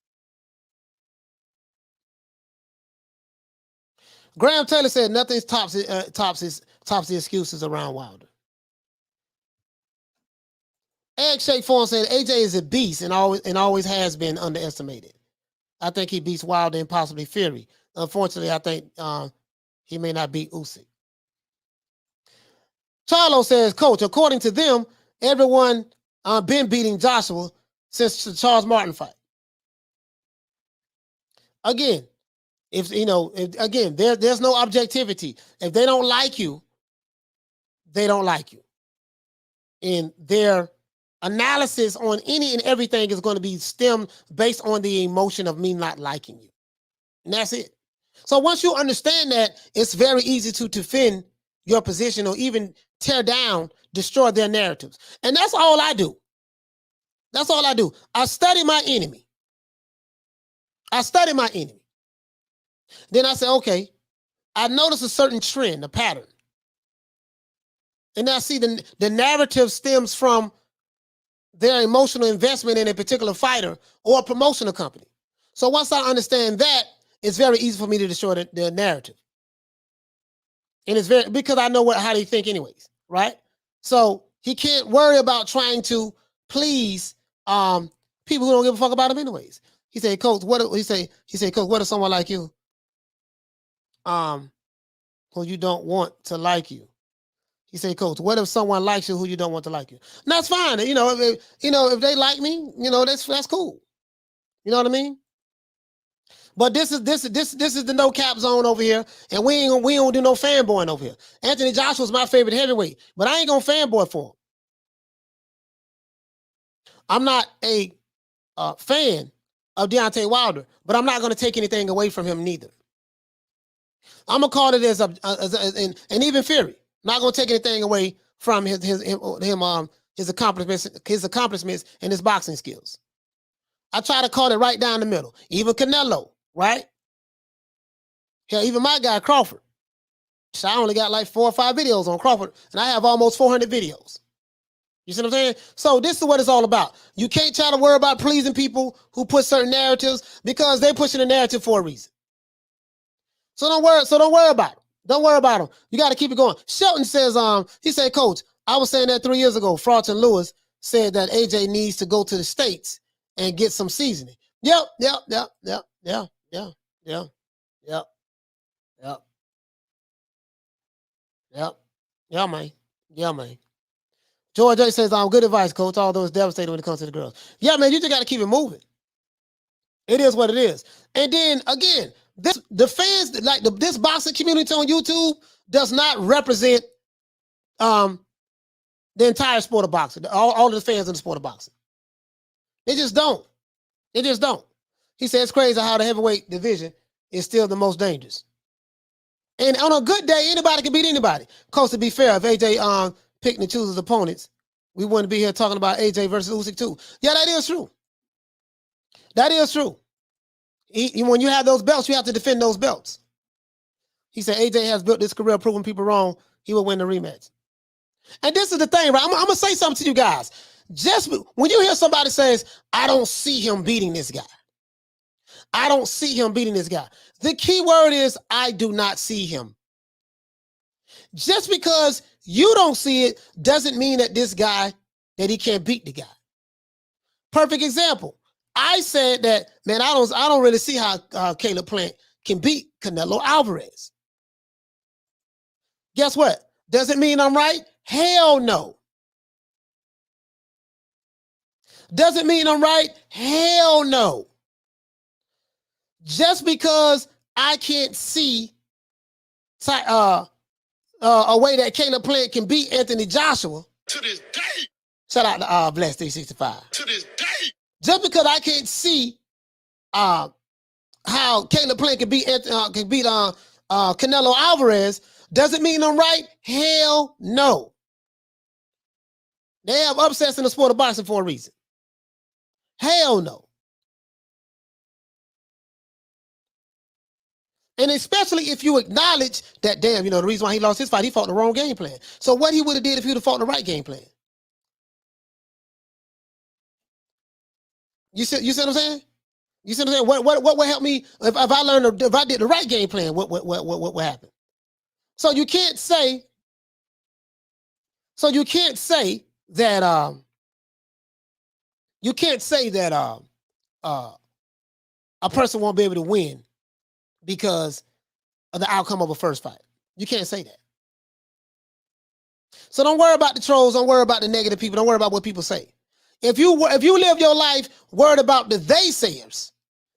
Graham Taylor said nothing tops the excuses around Wilder. Egg Shake Forum said AJ is a beast and always has been underestimated. I think he beats Wilder and possibly Fury. Unfortunately, I think he may not beat Usyk. Charlo says, Coach, according to them, everyone been beating Joshua since the Charles Martin fight. Again, there's no objectivity. If they don't like you, they don't like you. And their analysis on any and everything is going to be stemmed based on the emotion of me not liking you. And that's it. So once you understand that, it's very easy to defend your position or even tear down, destroy their narratives. And that's all I do. That's all I do. I study my enemy. Then I say, okay, I notice a certain trend, a pattern. And I see the narrative stems from their emotional investment in a particular fighter or a promotional company. So once I understand that, it's very easy for me to destroy the narrative. And it's because I know how they think anyways, right? So he can't worry about trying to please people who don't give a fuck about him anyways. He said, Coach, Coach, what if someone like you who you don't want to like you? He said, Coach, what if someone likes you who you don't want to like you? And that's fine. If they like me, that's cool. You know what I mean? But this is the no cap zone over here, and we don't do no fanboying over here. Anthony Joshua's my favorite heavyweight, but I ain't gonna fanboy for him. I'm not a fan of Deontay Wilder, but I'm not gonna take anything away from him neither. I'm gonna call it as and even Fury. Not gonna take anything away from his accomplishments and his boxing skills. I try to call it right down the middle. Even Canelo. Right? Hell, even my guy, Crawford. So I only got like 4 or 5 videos on Crawford, and I have almost 400 videos. You see what I'm saying? So this is what it's all about. You can't try to worry about pleasing people who put certain narratives because they're pushing a narrative for a reason. So don't worry about it. Don't worry about them. You got to keep it going. Shelton says, he said, Coach, I was saying that 3 years ago. Fraudton Lewis said that AJ needs to go to the States and get some seasoning. Yep. Yeah, man. George A says, good advice, Coach. Although it's devastating when it comes to the girls. Yeah, man, you just got to keep it moving. It is what it is. And then, again, the fans, this boxing community on YouTube does not represent the entire sport of boxing, all of the fans in the sport of boxing. They just don't. He said it's crazy how the heavyweight division is still the most dangerous. And on a good day, anybody can beat anybody. Of course, to be fair, if AJ picked and chooses opponents, we wouldn't be here talking about AJ versus Usyk too. Yeah, that is true. When you have those belts, you have to defend those belts. He said AJ has built this career proving people wrong. He will win the rematch. And this is the thing, right? I'm going to say something to you guys. Just when you hear somebody says, I don't see him beating this guy. I don't see him beating this guy. The key word is, I do not see him. Just because you don't see it doesn't mean that this guy, that he can't beat the guy. Perfect example. I said that, man, I don't really see how Caleb Plant can beat Canelo Alvarez. Guess what? Does it mean I'm right? Hell no. Does it mean I'm right? Hell no. Just because I can't see a way that Caleb Plant can beat Anthony Joshua. To this day. Shout out to Bless 365. To this day. Just because I can't see how Caleb Plant can beat Canelo Alvarez, doesn't mean I'm right? Hell no. They have upsets in the sport of boxing for a reason. Hell no. And especially if you acknowledge that, damn, the reason why he lost his fight, he fought the wrong game plan. So what he would have did if he would have fought the right game plan? You see what I'm saying? You see what I'm saying? What would help me if I learned, if I did the right game plan? What would happen? So you can't say that a person won't be able to win because of the outcome of a first fight. You can't say that. So don't worry about the trolls. Don't worry about the negative people. Don't worry about what people say. If you live your life worried about the they sayers,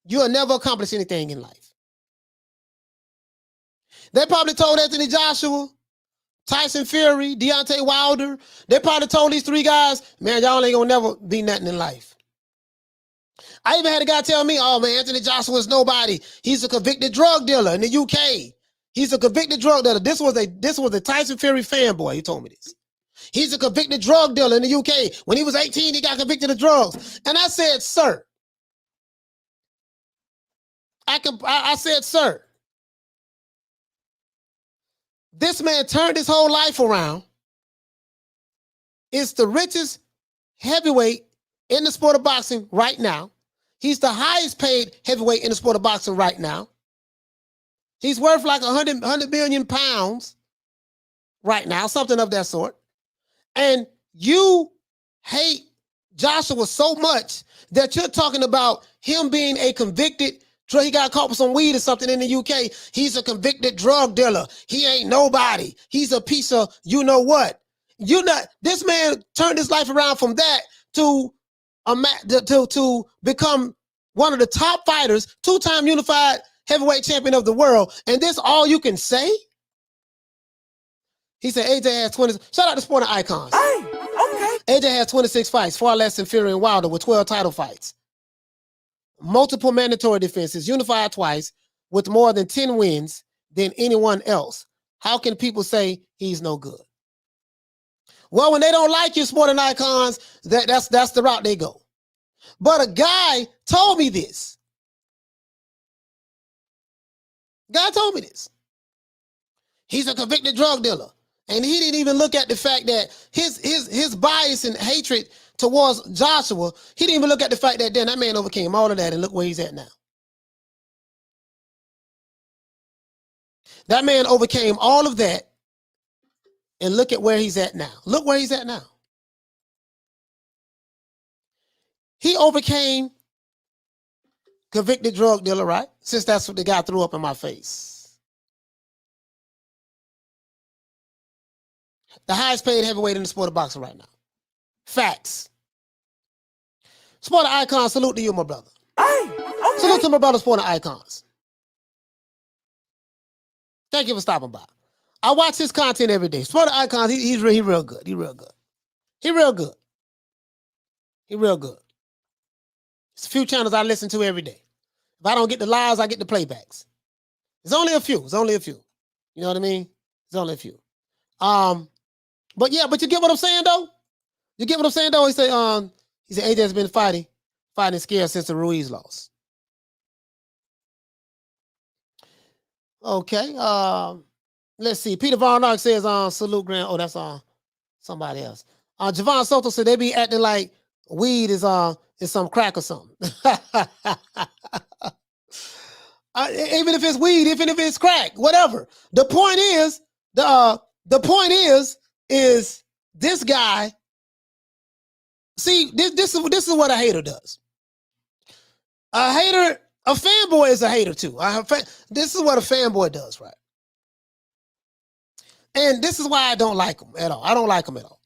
you'll never accomplish anything in life. They probably told Anthony Joshua, Tyson Fury, Deontay Wilder, they probably told these three guys, man, y'all ain't gonna never be nothing in life. I even had a guy tell me, oh man, Anthony Joshua is nobody. He's a convicted drug dealer in the UK. He's a convicted drug dealer. This was a Tyson Fury fanboy. He told me this. He's a convicted drug dealer in the UK. When he was 18, he got convicted of drugs. And I said, sir, I said, sir, this man turned his whole life around. Is the richest heavyweight in the sport of boxing right now. He's the highest paid heavyweight in the sport of boxing right now. He's worth like 100 billion pounds right now, something of that sort. And you hate Joshua so much that you're talking about him being a convicted, he got caught with some weed or something in the UK. He's a convicted drug dealer. He ain't nobody. He's a piece of you know what. This man turned his life around from that to become one of the top fighters, two-time unified heavyweight champion of the world. And this all you can say? He said AJ has 20. Shout out to Sporting Icons. Hey, okay. AJ has 26 fights, far less than Fury and Wilder with 12 title fights. Multiple mandatory defenses, unified twice, with more than 10 wins than anyone else. How can people say he's no good? Well, when they don't like you, Sporting Icons, that's the route they go. But a guy told me this. Guy told me this. He's a convicted drug dealer. And he didn't even look at the fact that his bias and hatred towards Joshua, he didn't even look at the fact that, that man overcame all of that and look where he's at now. That man overcame all of that and look at where he's at now. Look where he's at now. He overcame convicted drug dealer, right? Since that's what the guy threw up in my face. The highest paid heavyweight in the sport of boxing right now. Facts. Sport of Icons, salute to you, my brother. Hey, okay. Salute to my brother, Sport of Icons. Thank you for stopping by. I watch his content every day. Sport of Icons, he's real good. He's real good. He's real good. He's real good. It's a few channels I listen to every day. If I don't get the lives, I get the playbacks. It's only a few. It's only a few. You know what I mean? It's only a few. But yeah, but you get what I'm saying though? You get what I'm saying though? He said AJ has been fighting scared since the Ruiz loss. Okay. Let's see. Peter Von Ark says salute Grant. Oh, that's somebody else. Javon Soto said they be acting like weed is some crack or something. Even if it's weed, even if it's crack, whatever. The point is this guy. See, this is what a hater does. A fanboy is a hater too. This is what a fanboy does, right? And this is why I don't like them at all. I don't like them at all.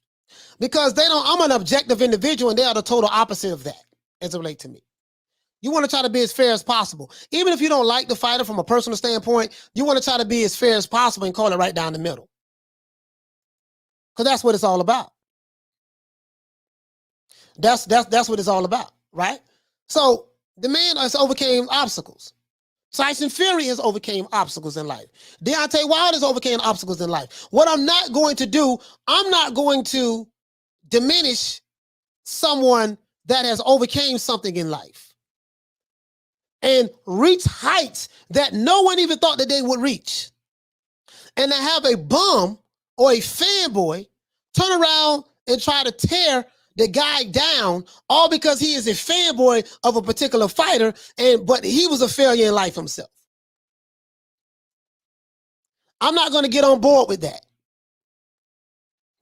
Because I'm an objective individual and they are the total opposite of that as it relates to me. You want to try to be as fair as possible. Even if you don't like the fighter from a personal standpoint, you want to try to be as fair as possible and call it right down the middle. Because that's what it's all about. That's what it's all about, right? So the man has overcame obstacles. Tyson Fury has overcame obstacles in life. Deontay Wilder has overcame obstacles in life. What I'm not going to do, I'm not going to diminish someone that has overcame something in life and reach heights that no one even thought that they would reach. And to have a bum or a fanboy turn around and try to tear the guy down all because he is a fanboy of a particular fighter, but he was a failure in life himself. I'm not going to get on board with that.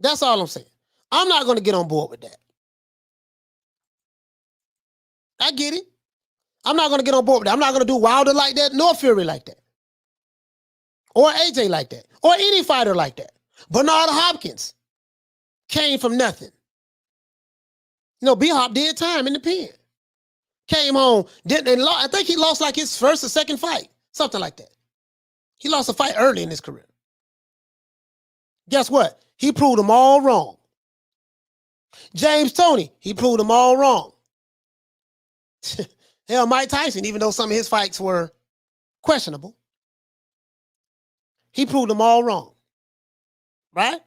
That's all I'm saying. I'm not going to get on board with that. I get it. I'm not going to get on board with that. I'm not going to do Wilder like that, nor Fury like that. Or AJ like that. Or any fighter like that. Bernard Hopkins came from nothing. B-Hop did time in the pen. Came home, I think he lost like his first or second fight. Something like that. He lost a fight early in his career. Guess what? He proved them all wrong. James Toney, he proved them all wrong. Hell, Mike Tyson, even though some of his fights were questionable, he proved them all wrong. Right?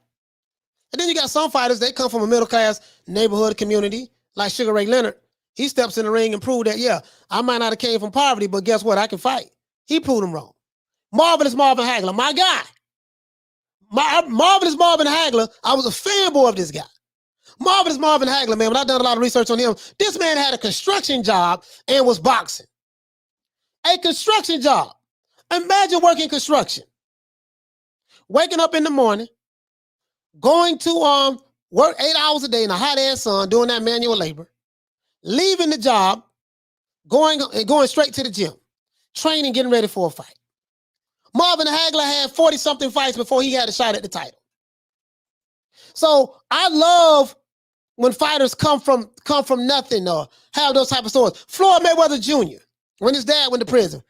And then you got some fighters, they come from a middle-class neighborhood community, like Sugar Ray Leonard. He steps in the ring and proved that, yeah, I might not have came from poverty, but guess what? I can fight. He proved them wrong. Marvelous Marvin Hagler, my guy. Marvelous Marvin Hagler, I was a fanboy of this guy. Marvelous Marvin Hagler, man, when I done a lot of research on him, this man had a construction job and was boxing. A construction job. Imagine working construction. Waking up in the morning, going to work 8 hours a day in a hot ass sun, doing that manual labor, leaving the job, going straight to the gym, training, getting ready for a fight. Marvin Hagler had 40-something fights before he had a shot at the title. So I love when fighters come from nothing or have those type of stories. Floyd Mayweather Jr., when his dad went to prison.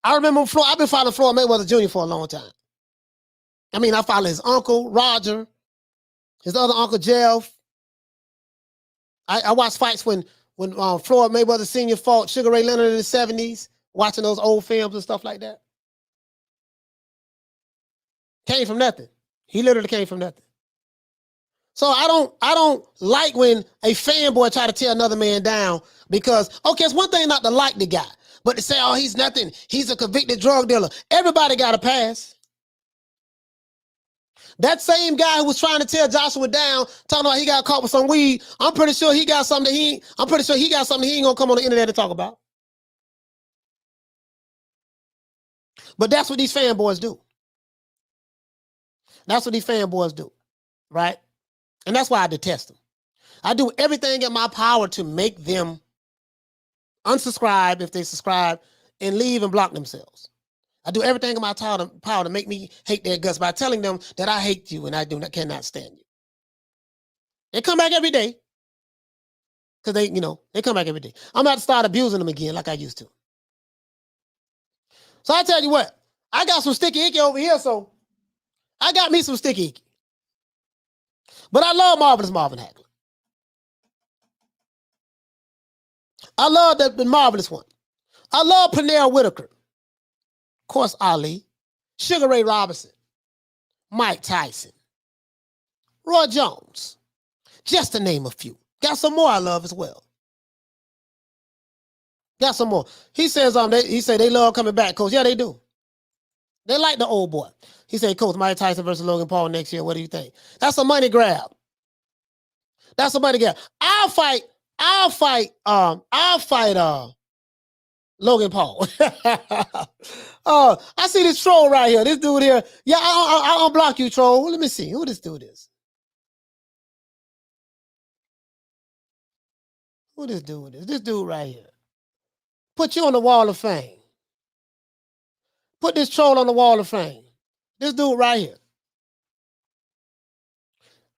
I remember I've been following Floyd Mayweather Jr. for a long time. I mean, I follow his uncle, Roger, his other uncle, Jeff. I watched fights when Floyd Mayweather Sr. fought Sugar Ray Leonard in the 70s, watching those old films and stuff like that. Came from nothing. He literally came from nothing. So I don't like when a fanboy try to tear another man down because, okay, it's one thing not to like the guy, but to say, oh, he's nothing. He's a convicted drug dealer. Everybody got a pass. That same guy who was trying to tear Joshua down, talking about he got caught with some weed, I'm pretty sure he got something he ain't gonna come on the internet to talk about. But that's what these fanboys do. That's what these fanboys do, right? And that's why I detest them. I do everything in my power to make them unsubscribe if they subscribe and leave and block themselves. I do everything in my power to make me hate their guts by telling them that I hate you and I cannot stand you. They come back every day because they come back every day. I'm about to start abusing them again like I used to. So I tell you what, I got some sticky icky over here, so I got me some sticky icky. But I love Marvelous Marvin Hagler. I love the Marvelous one. I love Pernell Whitaker. Of course, Ali. Sugar Ray Robinson. Mike Tyson. Roy Jones. Just to name a few. Got some more I love as well. Got some more. He says they love coming back, Coach. Yeah, they do. They like the old boy. He said, Coach, Mike Tyson versus Logan Paul next year. What do you think? That's a money grab. That's somebody get. I'll fight Logan Paul. I see this troll right here. This dude here. Yeah, I'll unblock you, troll. Let me see who this dude is. Who this dude is? This dude right here. Put you on the wall of fame. Put this troll on the wall of fame. This dude right here.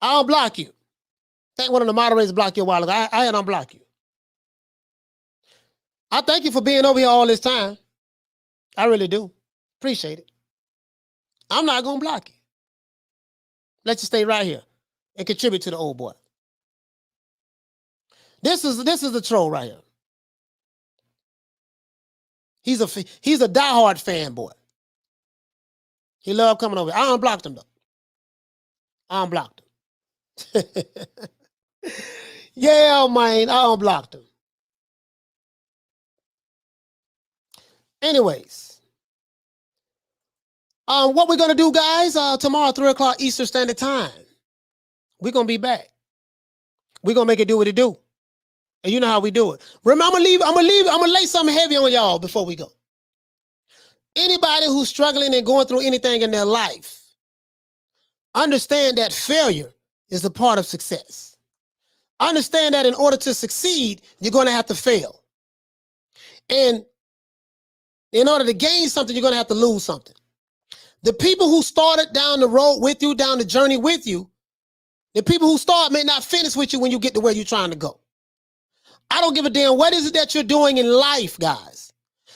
I'll block you. I think one of the moderators blocked you a while ago. I had unblock you. I thank you for being over here all this time. I really do. Appreciate it. I'm not going to block you. Let you stay right here and contribute to the old boy. This is the troll right here. He's a diehard fanboy. He loved coming over here. I unblocked him though. I unblocked him. Yeah, man, I unblocked him. Anyways, what we're gonna do, guys? Tomorrow, 3 o'clock Eastern Standard Time, we're gonna be back. We're gonna make it do what it do, and you know how we do it. Remember, I'm gonna lay something heavy on y'all before we go. Anybody who's struggling and going through anything in their life, understand that failure is a part of success. Understand that in order to succeed, you're going to have to fail. And in order to gain something, you're going to have to lose something. The people who started down the road with you, down the journey with you, the people who start may not finish with you when you get to where you're trying to go. I don't give a damn what is it that you're doing in life, guys.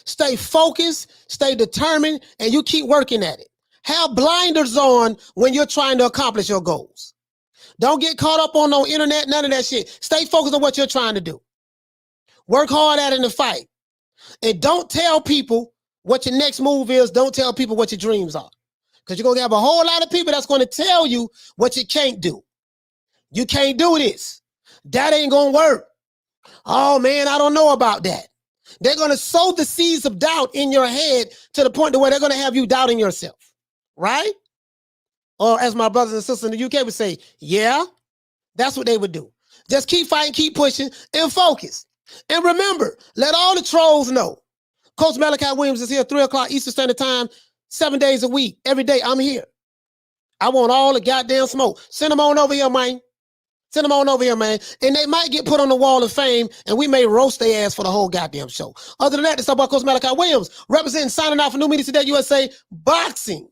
Stay focused, stay determined, and you keep working at it. Have blinders on when you're trying to accomplish your goals. Don't get caught up on no internet, none of that shit. Stay focused on what you're trying to do. Work hard at it in the fight. And don't tell people what your next move is. Don't tell people what your dreams are. Because you're going to have a whole lot of people that's going to tell you what you can't do. You can't do this. That ain't going to work. Oh, man, I don't know about that. They're going to sow the seeds of doubt in your head to the point to where they're going to have you doubting yourself. Right? Or as my brothers and sisters in the UK would say, yeah, that's what they would do. Just keep fighting, keep pushing, and focus. And remember, let all the trolls know. Coach Malachi Williams is here 3 o'clock Eastern Standard Time, 7 days a week. Every day, I'm here. I want all the goddamn smoke. Send them on over here, man. Send them on over here, man. And they might get put on the wall of fame, and we may roast their ass for the whole goddamn show. Other than that, it's about Coach Malachi Williams, representing, signing out for New Media Today USA Boxing.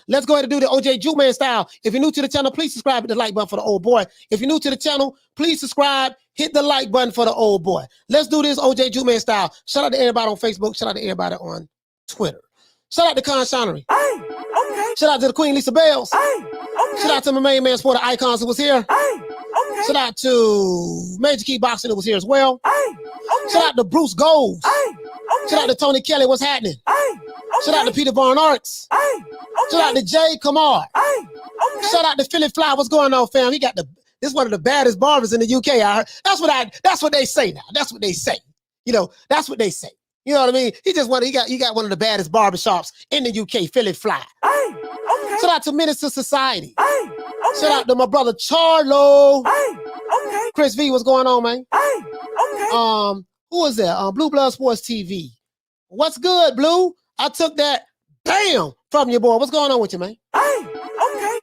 Let's go ahead and do the OJ Juke Man style. If you're new to the channel, please subscribe, hit the like button for the old boy. If you're new to the channel, please subscribe, hit the like button for the old boy. Let's do this OJ Juke Man style. Shout out to everybody on Facebook. Shout out to everybody on Twitter. Shout out to Con Shinery. Hey, okay. Shout out to the Queen Lisa Bells. Hey, okay. Shout out to my main man, Sporter Icons, who was here. Hey, okay. Shout out to Major Key Boxing, who was here as well. Hey, okay. Shout out to Bruce Goals. Hey, okay. Shout out to Tony Kelly, what's happening? Hey, okay. Shout out to Peter Von Arts. Hey, okay. Shout out to Jay Kamar. Hey, okay. Shout out to Philly Fly. What's going on, fam? He got this is one of the baddest barbers in the UK. I heard. That's what they say now. That's what they say. You know, that's what they say. You know what I mean? He got one of the baddest barbershops in the UK, Philly Fly. Hey, okay. Shout out to Minister Society. Hey, okay. Shout out to my brother Charlo. Hey, okay. Chris V, what's going on, man? Hey, okay. Who is that? Blue Blood Sports TV. What's good, Blue? I took that damn from your boy. What's going on with you, man? Hey, okay.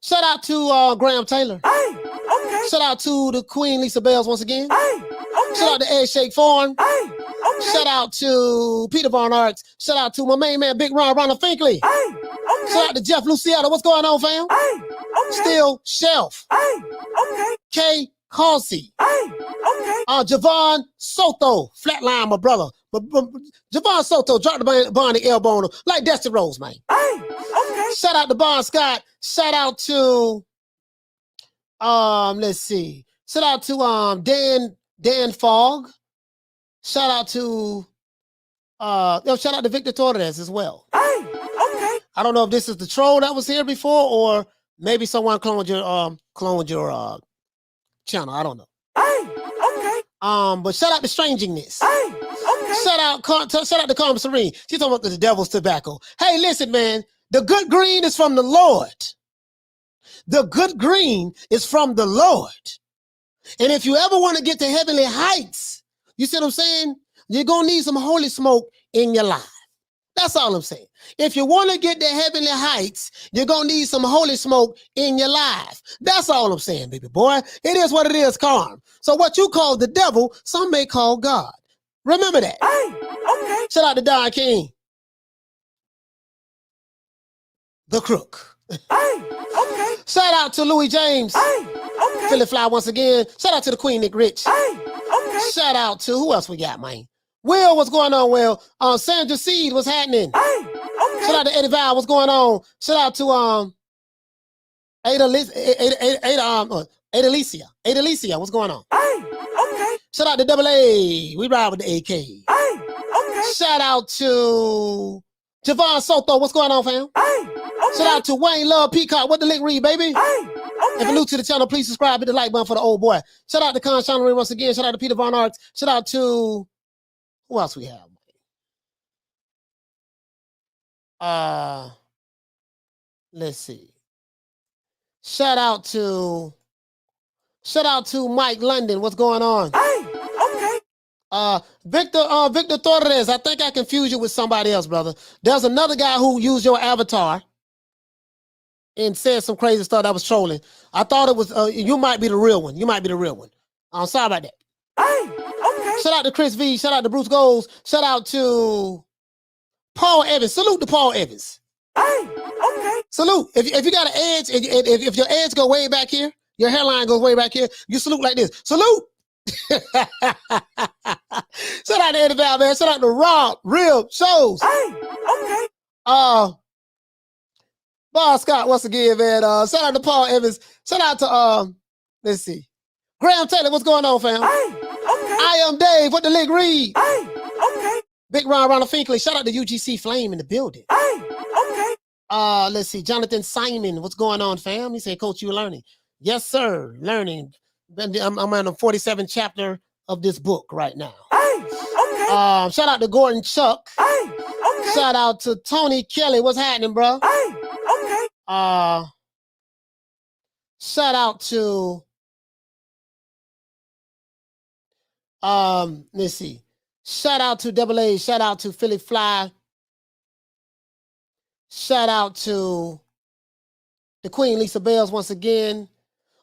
Shout out to Graham Taylor. Hey, okay. Shout out to the Queen Lisa Bells once again. Hey, okay. Shout out to Ed Shake Farm. Hey, okay. Shout out to Peter Von Arts. Shout out to my main man, Big Ronald Finkley. Hey, okay. Shout out to Jeff Luciano. What's going on, fam? Hey, okay. Still Shelf. Hey, okay. K. Carsey. Hey, okay. Javon Soto. Flatline, my brother. Javon Soto dropped the Bonnie elbow on him like Dusty Rose, man. Hey, okay. Shout out to Bon Scott. Shout out to let's see. Shout out to Dan Fogg. Shout out to shout out to Victor Torres as well. Hey, okay. I don't know if this is the troll that was here before or maybe someone cloned your channel. I don't know. Hey, okay. But shout out to Strangingness. Hey, okay. Shout out to Carmen Serene. She's talking about the devil's tobacco. Hey, listen, man. The good green is from the Lord. The good green is from the Lord. And if you ever want to get to heavenly heights, you see what I'm saying? You're going to need some holy smoke in your life. That's all I'm saying. If you want to get to heavenly heights, you're going to need some holy smoke in your life. That's all I'm saying, baby boy. It is what it is, Carm. So what you call the devil, some may call God. Remember that. Hey, okay. Shout out to Don King. The crook. Hey, okay. Shout out to Louis James. Hey, okay. Philly Fly once again. Shout out to the Queen Nick Rich. Hey, okay. Shout out to who else we got, man? Will, what's going on, Will? Sandra Seed, what's happening? Hey, okay. Shout out to Eddie Val, what's going on? Shout out to Ada Alicia, what's going on? Hey, okay. Shout out to Double A, we ride with the AK. Hey, okay. Shout out to Javon Soto, what's going on, fam? Hey, okay. Shout out to Wayne Love Peacock, what the lick read, baby? Hey, If you're new to the channel, please subscribe, hit the like button for the old boy. Shout out to Con Shonnery once again. Shout out to Peter Von Arts. Shout out to who else we have? Let's see. Shout out to Mike London. What's going on? Hey, okay. Victor Torres. I think I confused you with somebody else, brother. There's another guy who used your avatar and said some crazy stuff that was trolling. I thought it was you might be the real one. You might be the real one. I'm sorry about that. Hey, okay. Shout out to Chris V. Shout out to Bruce Goals. Shout out to Paul Evans. Salute to Paul Evans. Hey, okay. Salute. If you got an edge, if your edge go way back here, your hairline goes way back here, you salute like this. Salute. Shout out to Eddie Val, man. Shout out to Rob, Real Shows. Hey, okay. Bob Scott once again, man. Shout out to Paul Evans. Shout out to let's see. Graham Taylor, what's going on, fam? Hey, okay. I am Dave. What the lick read? Hey, okay. Big Ronald Finkley. Shout out to UGC Flame in the building. Hey, okay. Let's see. Jonathan Simon, what's going on, fam? He said, Coach, you learning? Yes, sir. Learning. I'm on the 47th chapter of this book right now. Hey, okay. Shout out to Gordon Chuck. Hey, okay. Shout out to Tony Kelly. What's happening, bro? Hey, okay. Shout out to let's see. Shout out to Double A. Shout out to Philly Fly. Shout out to the Queen Lisa Bells once again.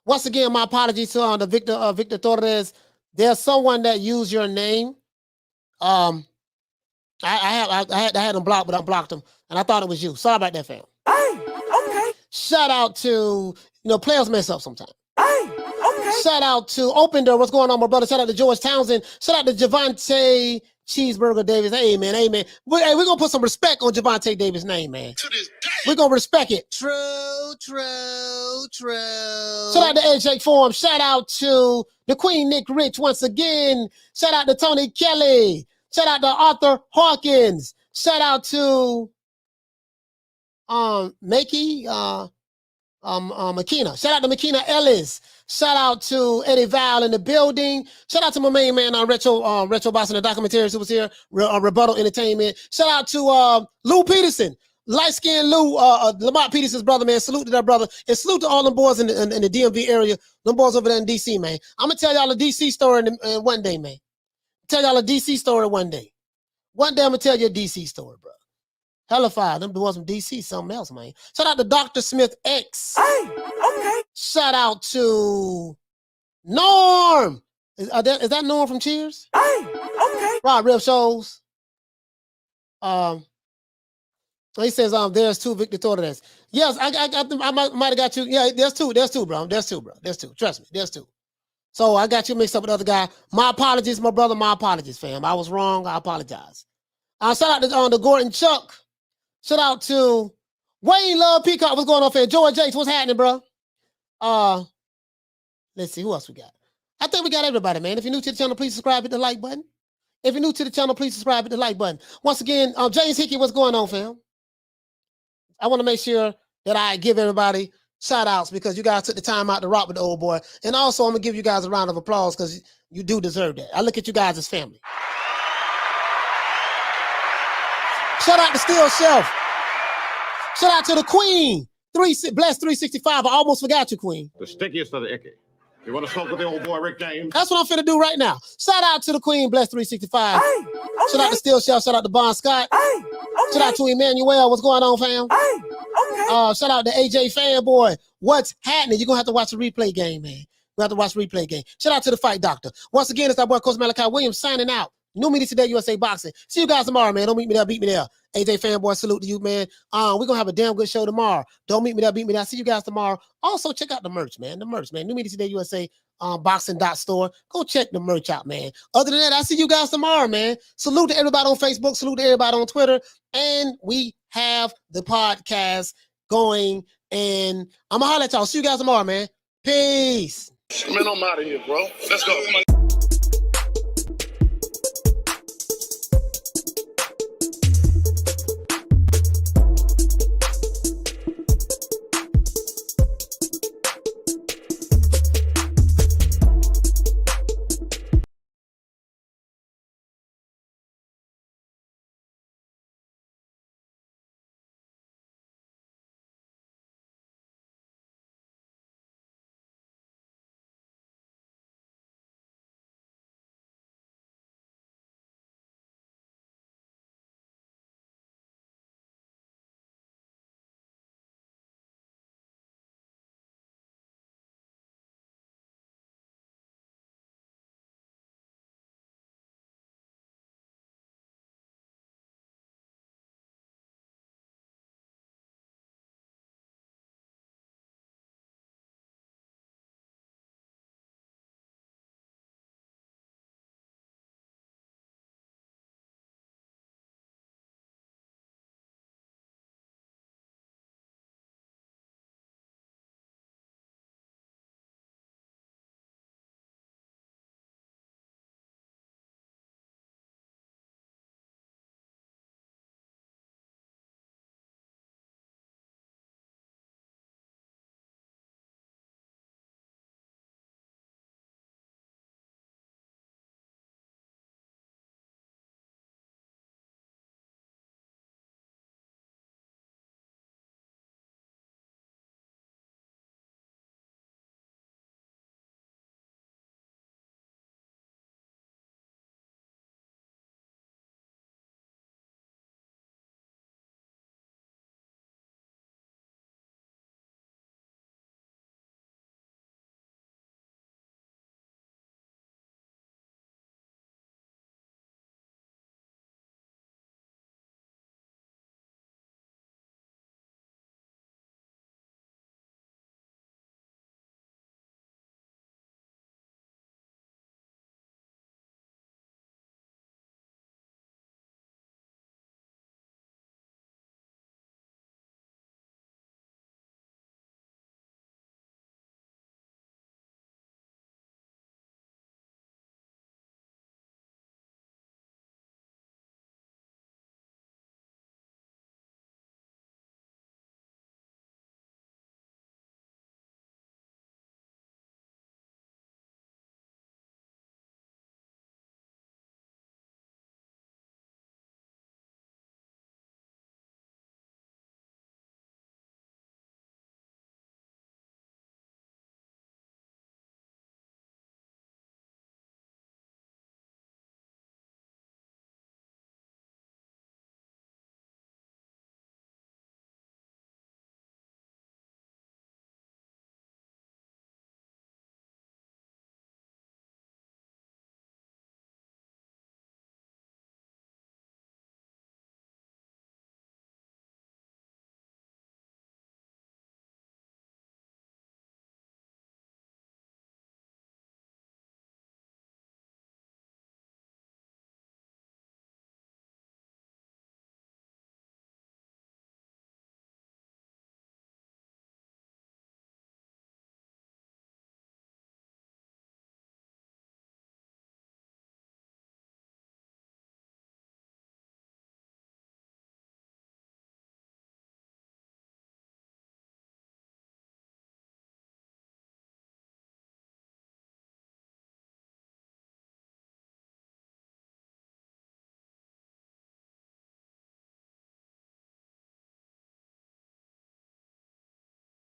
Once again, my apologies to the Victor Torres. There's someone that used your name. I had them blocked, but I blocked them, and I thought it was you. Sorry about that, fam. Hey, okay. Shout out to players mess up sometimes. Hey, okay. Shout out to Open Door. What's going on, my brother? Shout out to George Townsend. Shout out to Javante Cheeseburger Davis. Amen, amen. We're going to put some respect on Javante Davis' name, man. To this day. We're going to respect it. True. Shout out to AJ Forum. Shout out to the Queen Nick Rich once again. Shout out to Tony Kelly. Shout out to Arthur Hawkins. Shout out to Makey Makina. Shout out to Makina Ellis. Shout out to Eddie Val in the building. Shout out to my main man on Retro Boston, the documentaries who was here. Rebuttal Entertainment. Shout out to Lou Peterson. Light-skinned Lou, Lamont Peterson's brother, man. Salute to that brother. And salute to all them boys in the DMV area. Them boys over there in DC, man. I'm going to tell y'all a DC story in one day, man. Tell y'all a DC story one day. One day I'm going to tell you a DC story, bro. Hellified. Them boys from DC, something else, man. Shout out to Dr. Smith X. Hey, okay. Shout out to Norm. Is that Norm from Cheers? Hey, okay. Right, Real Shows. He says, there's two Victor Torres. Yes, I might have got you. Yeah, there's two, bro. There's two. Trust me, there's two. So I got you mixed up with the other guy. My apologies, my brother. My apologies, fam. I was wrong. I apologize. Shout out to Gordon Chuck. Shout out to Wayne Love Peacock. What's going on, fam? George Jakes, what's happening, bro? Let's see, who else we got? I think we got everybody, man. If you're new to the channel, please subscribe, hit the like button. If you're new to the channel, please subscribe, hit the like button. Once again, James Hickey, what's going on, fam? I want to make sure that I give everybody shout outs because you guys took the time out to rock with the old boy. And also, I'm going to give you guys a round of applause because you do deserve that. I look at you guys as family. Shout out to Steel Shelf. Shout out to the Queen Bless 365. I almost forgot you, Queen. The stickiest of the icky. You want to smoke with the old boy Rick James? That's what I'm finna do right now. Shout out to the Queen, Bless 365. Hey, okay. Shout out to Steel Chef. Shout out to Bon Scott. Hey, okay. Shout out to Emmanuel. What's going on, fam? Hey, okay. Shout out to AJ Fanboy. What's happening? You're gonna have to watch the replay game, man. We have to watch the replay game. Shout out to the Fight Doctor. Once again, it's our boy Coach Malachi Williams signing out. New media today, USA Boxing. See you guys tomorrow, man. Don't meet me there, beat me there. AJ Fanboy, salute to you, man. We're gonna have a damn good show tomorrow. Don't meet me there, beat me there. See you guys tomorrow. Also, check out the merch, man. The merch, man. New media today, USA boxing.store. Go check the merch out, man. Other than that, I'll see you guys tomorrow, man. Salute to everybody on Facebook, salute to everybody on Twitter. And we have the podcast going. And I'm gonna holler at y'all. See you guys tomorrow, man. Peace. Man, I'm out of here, bro. Let's go.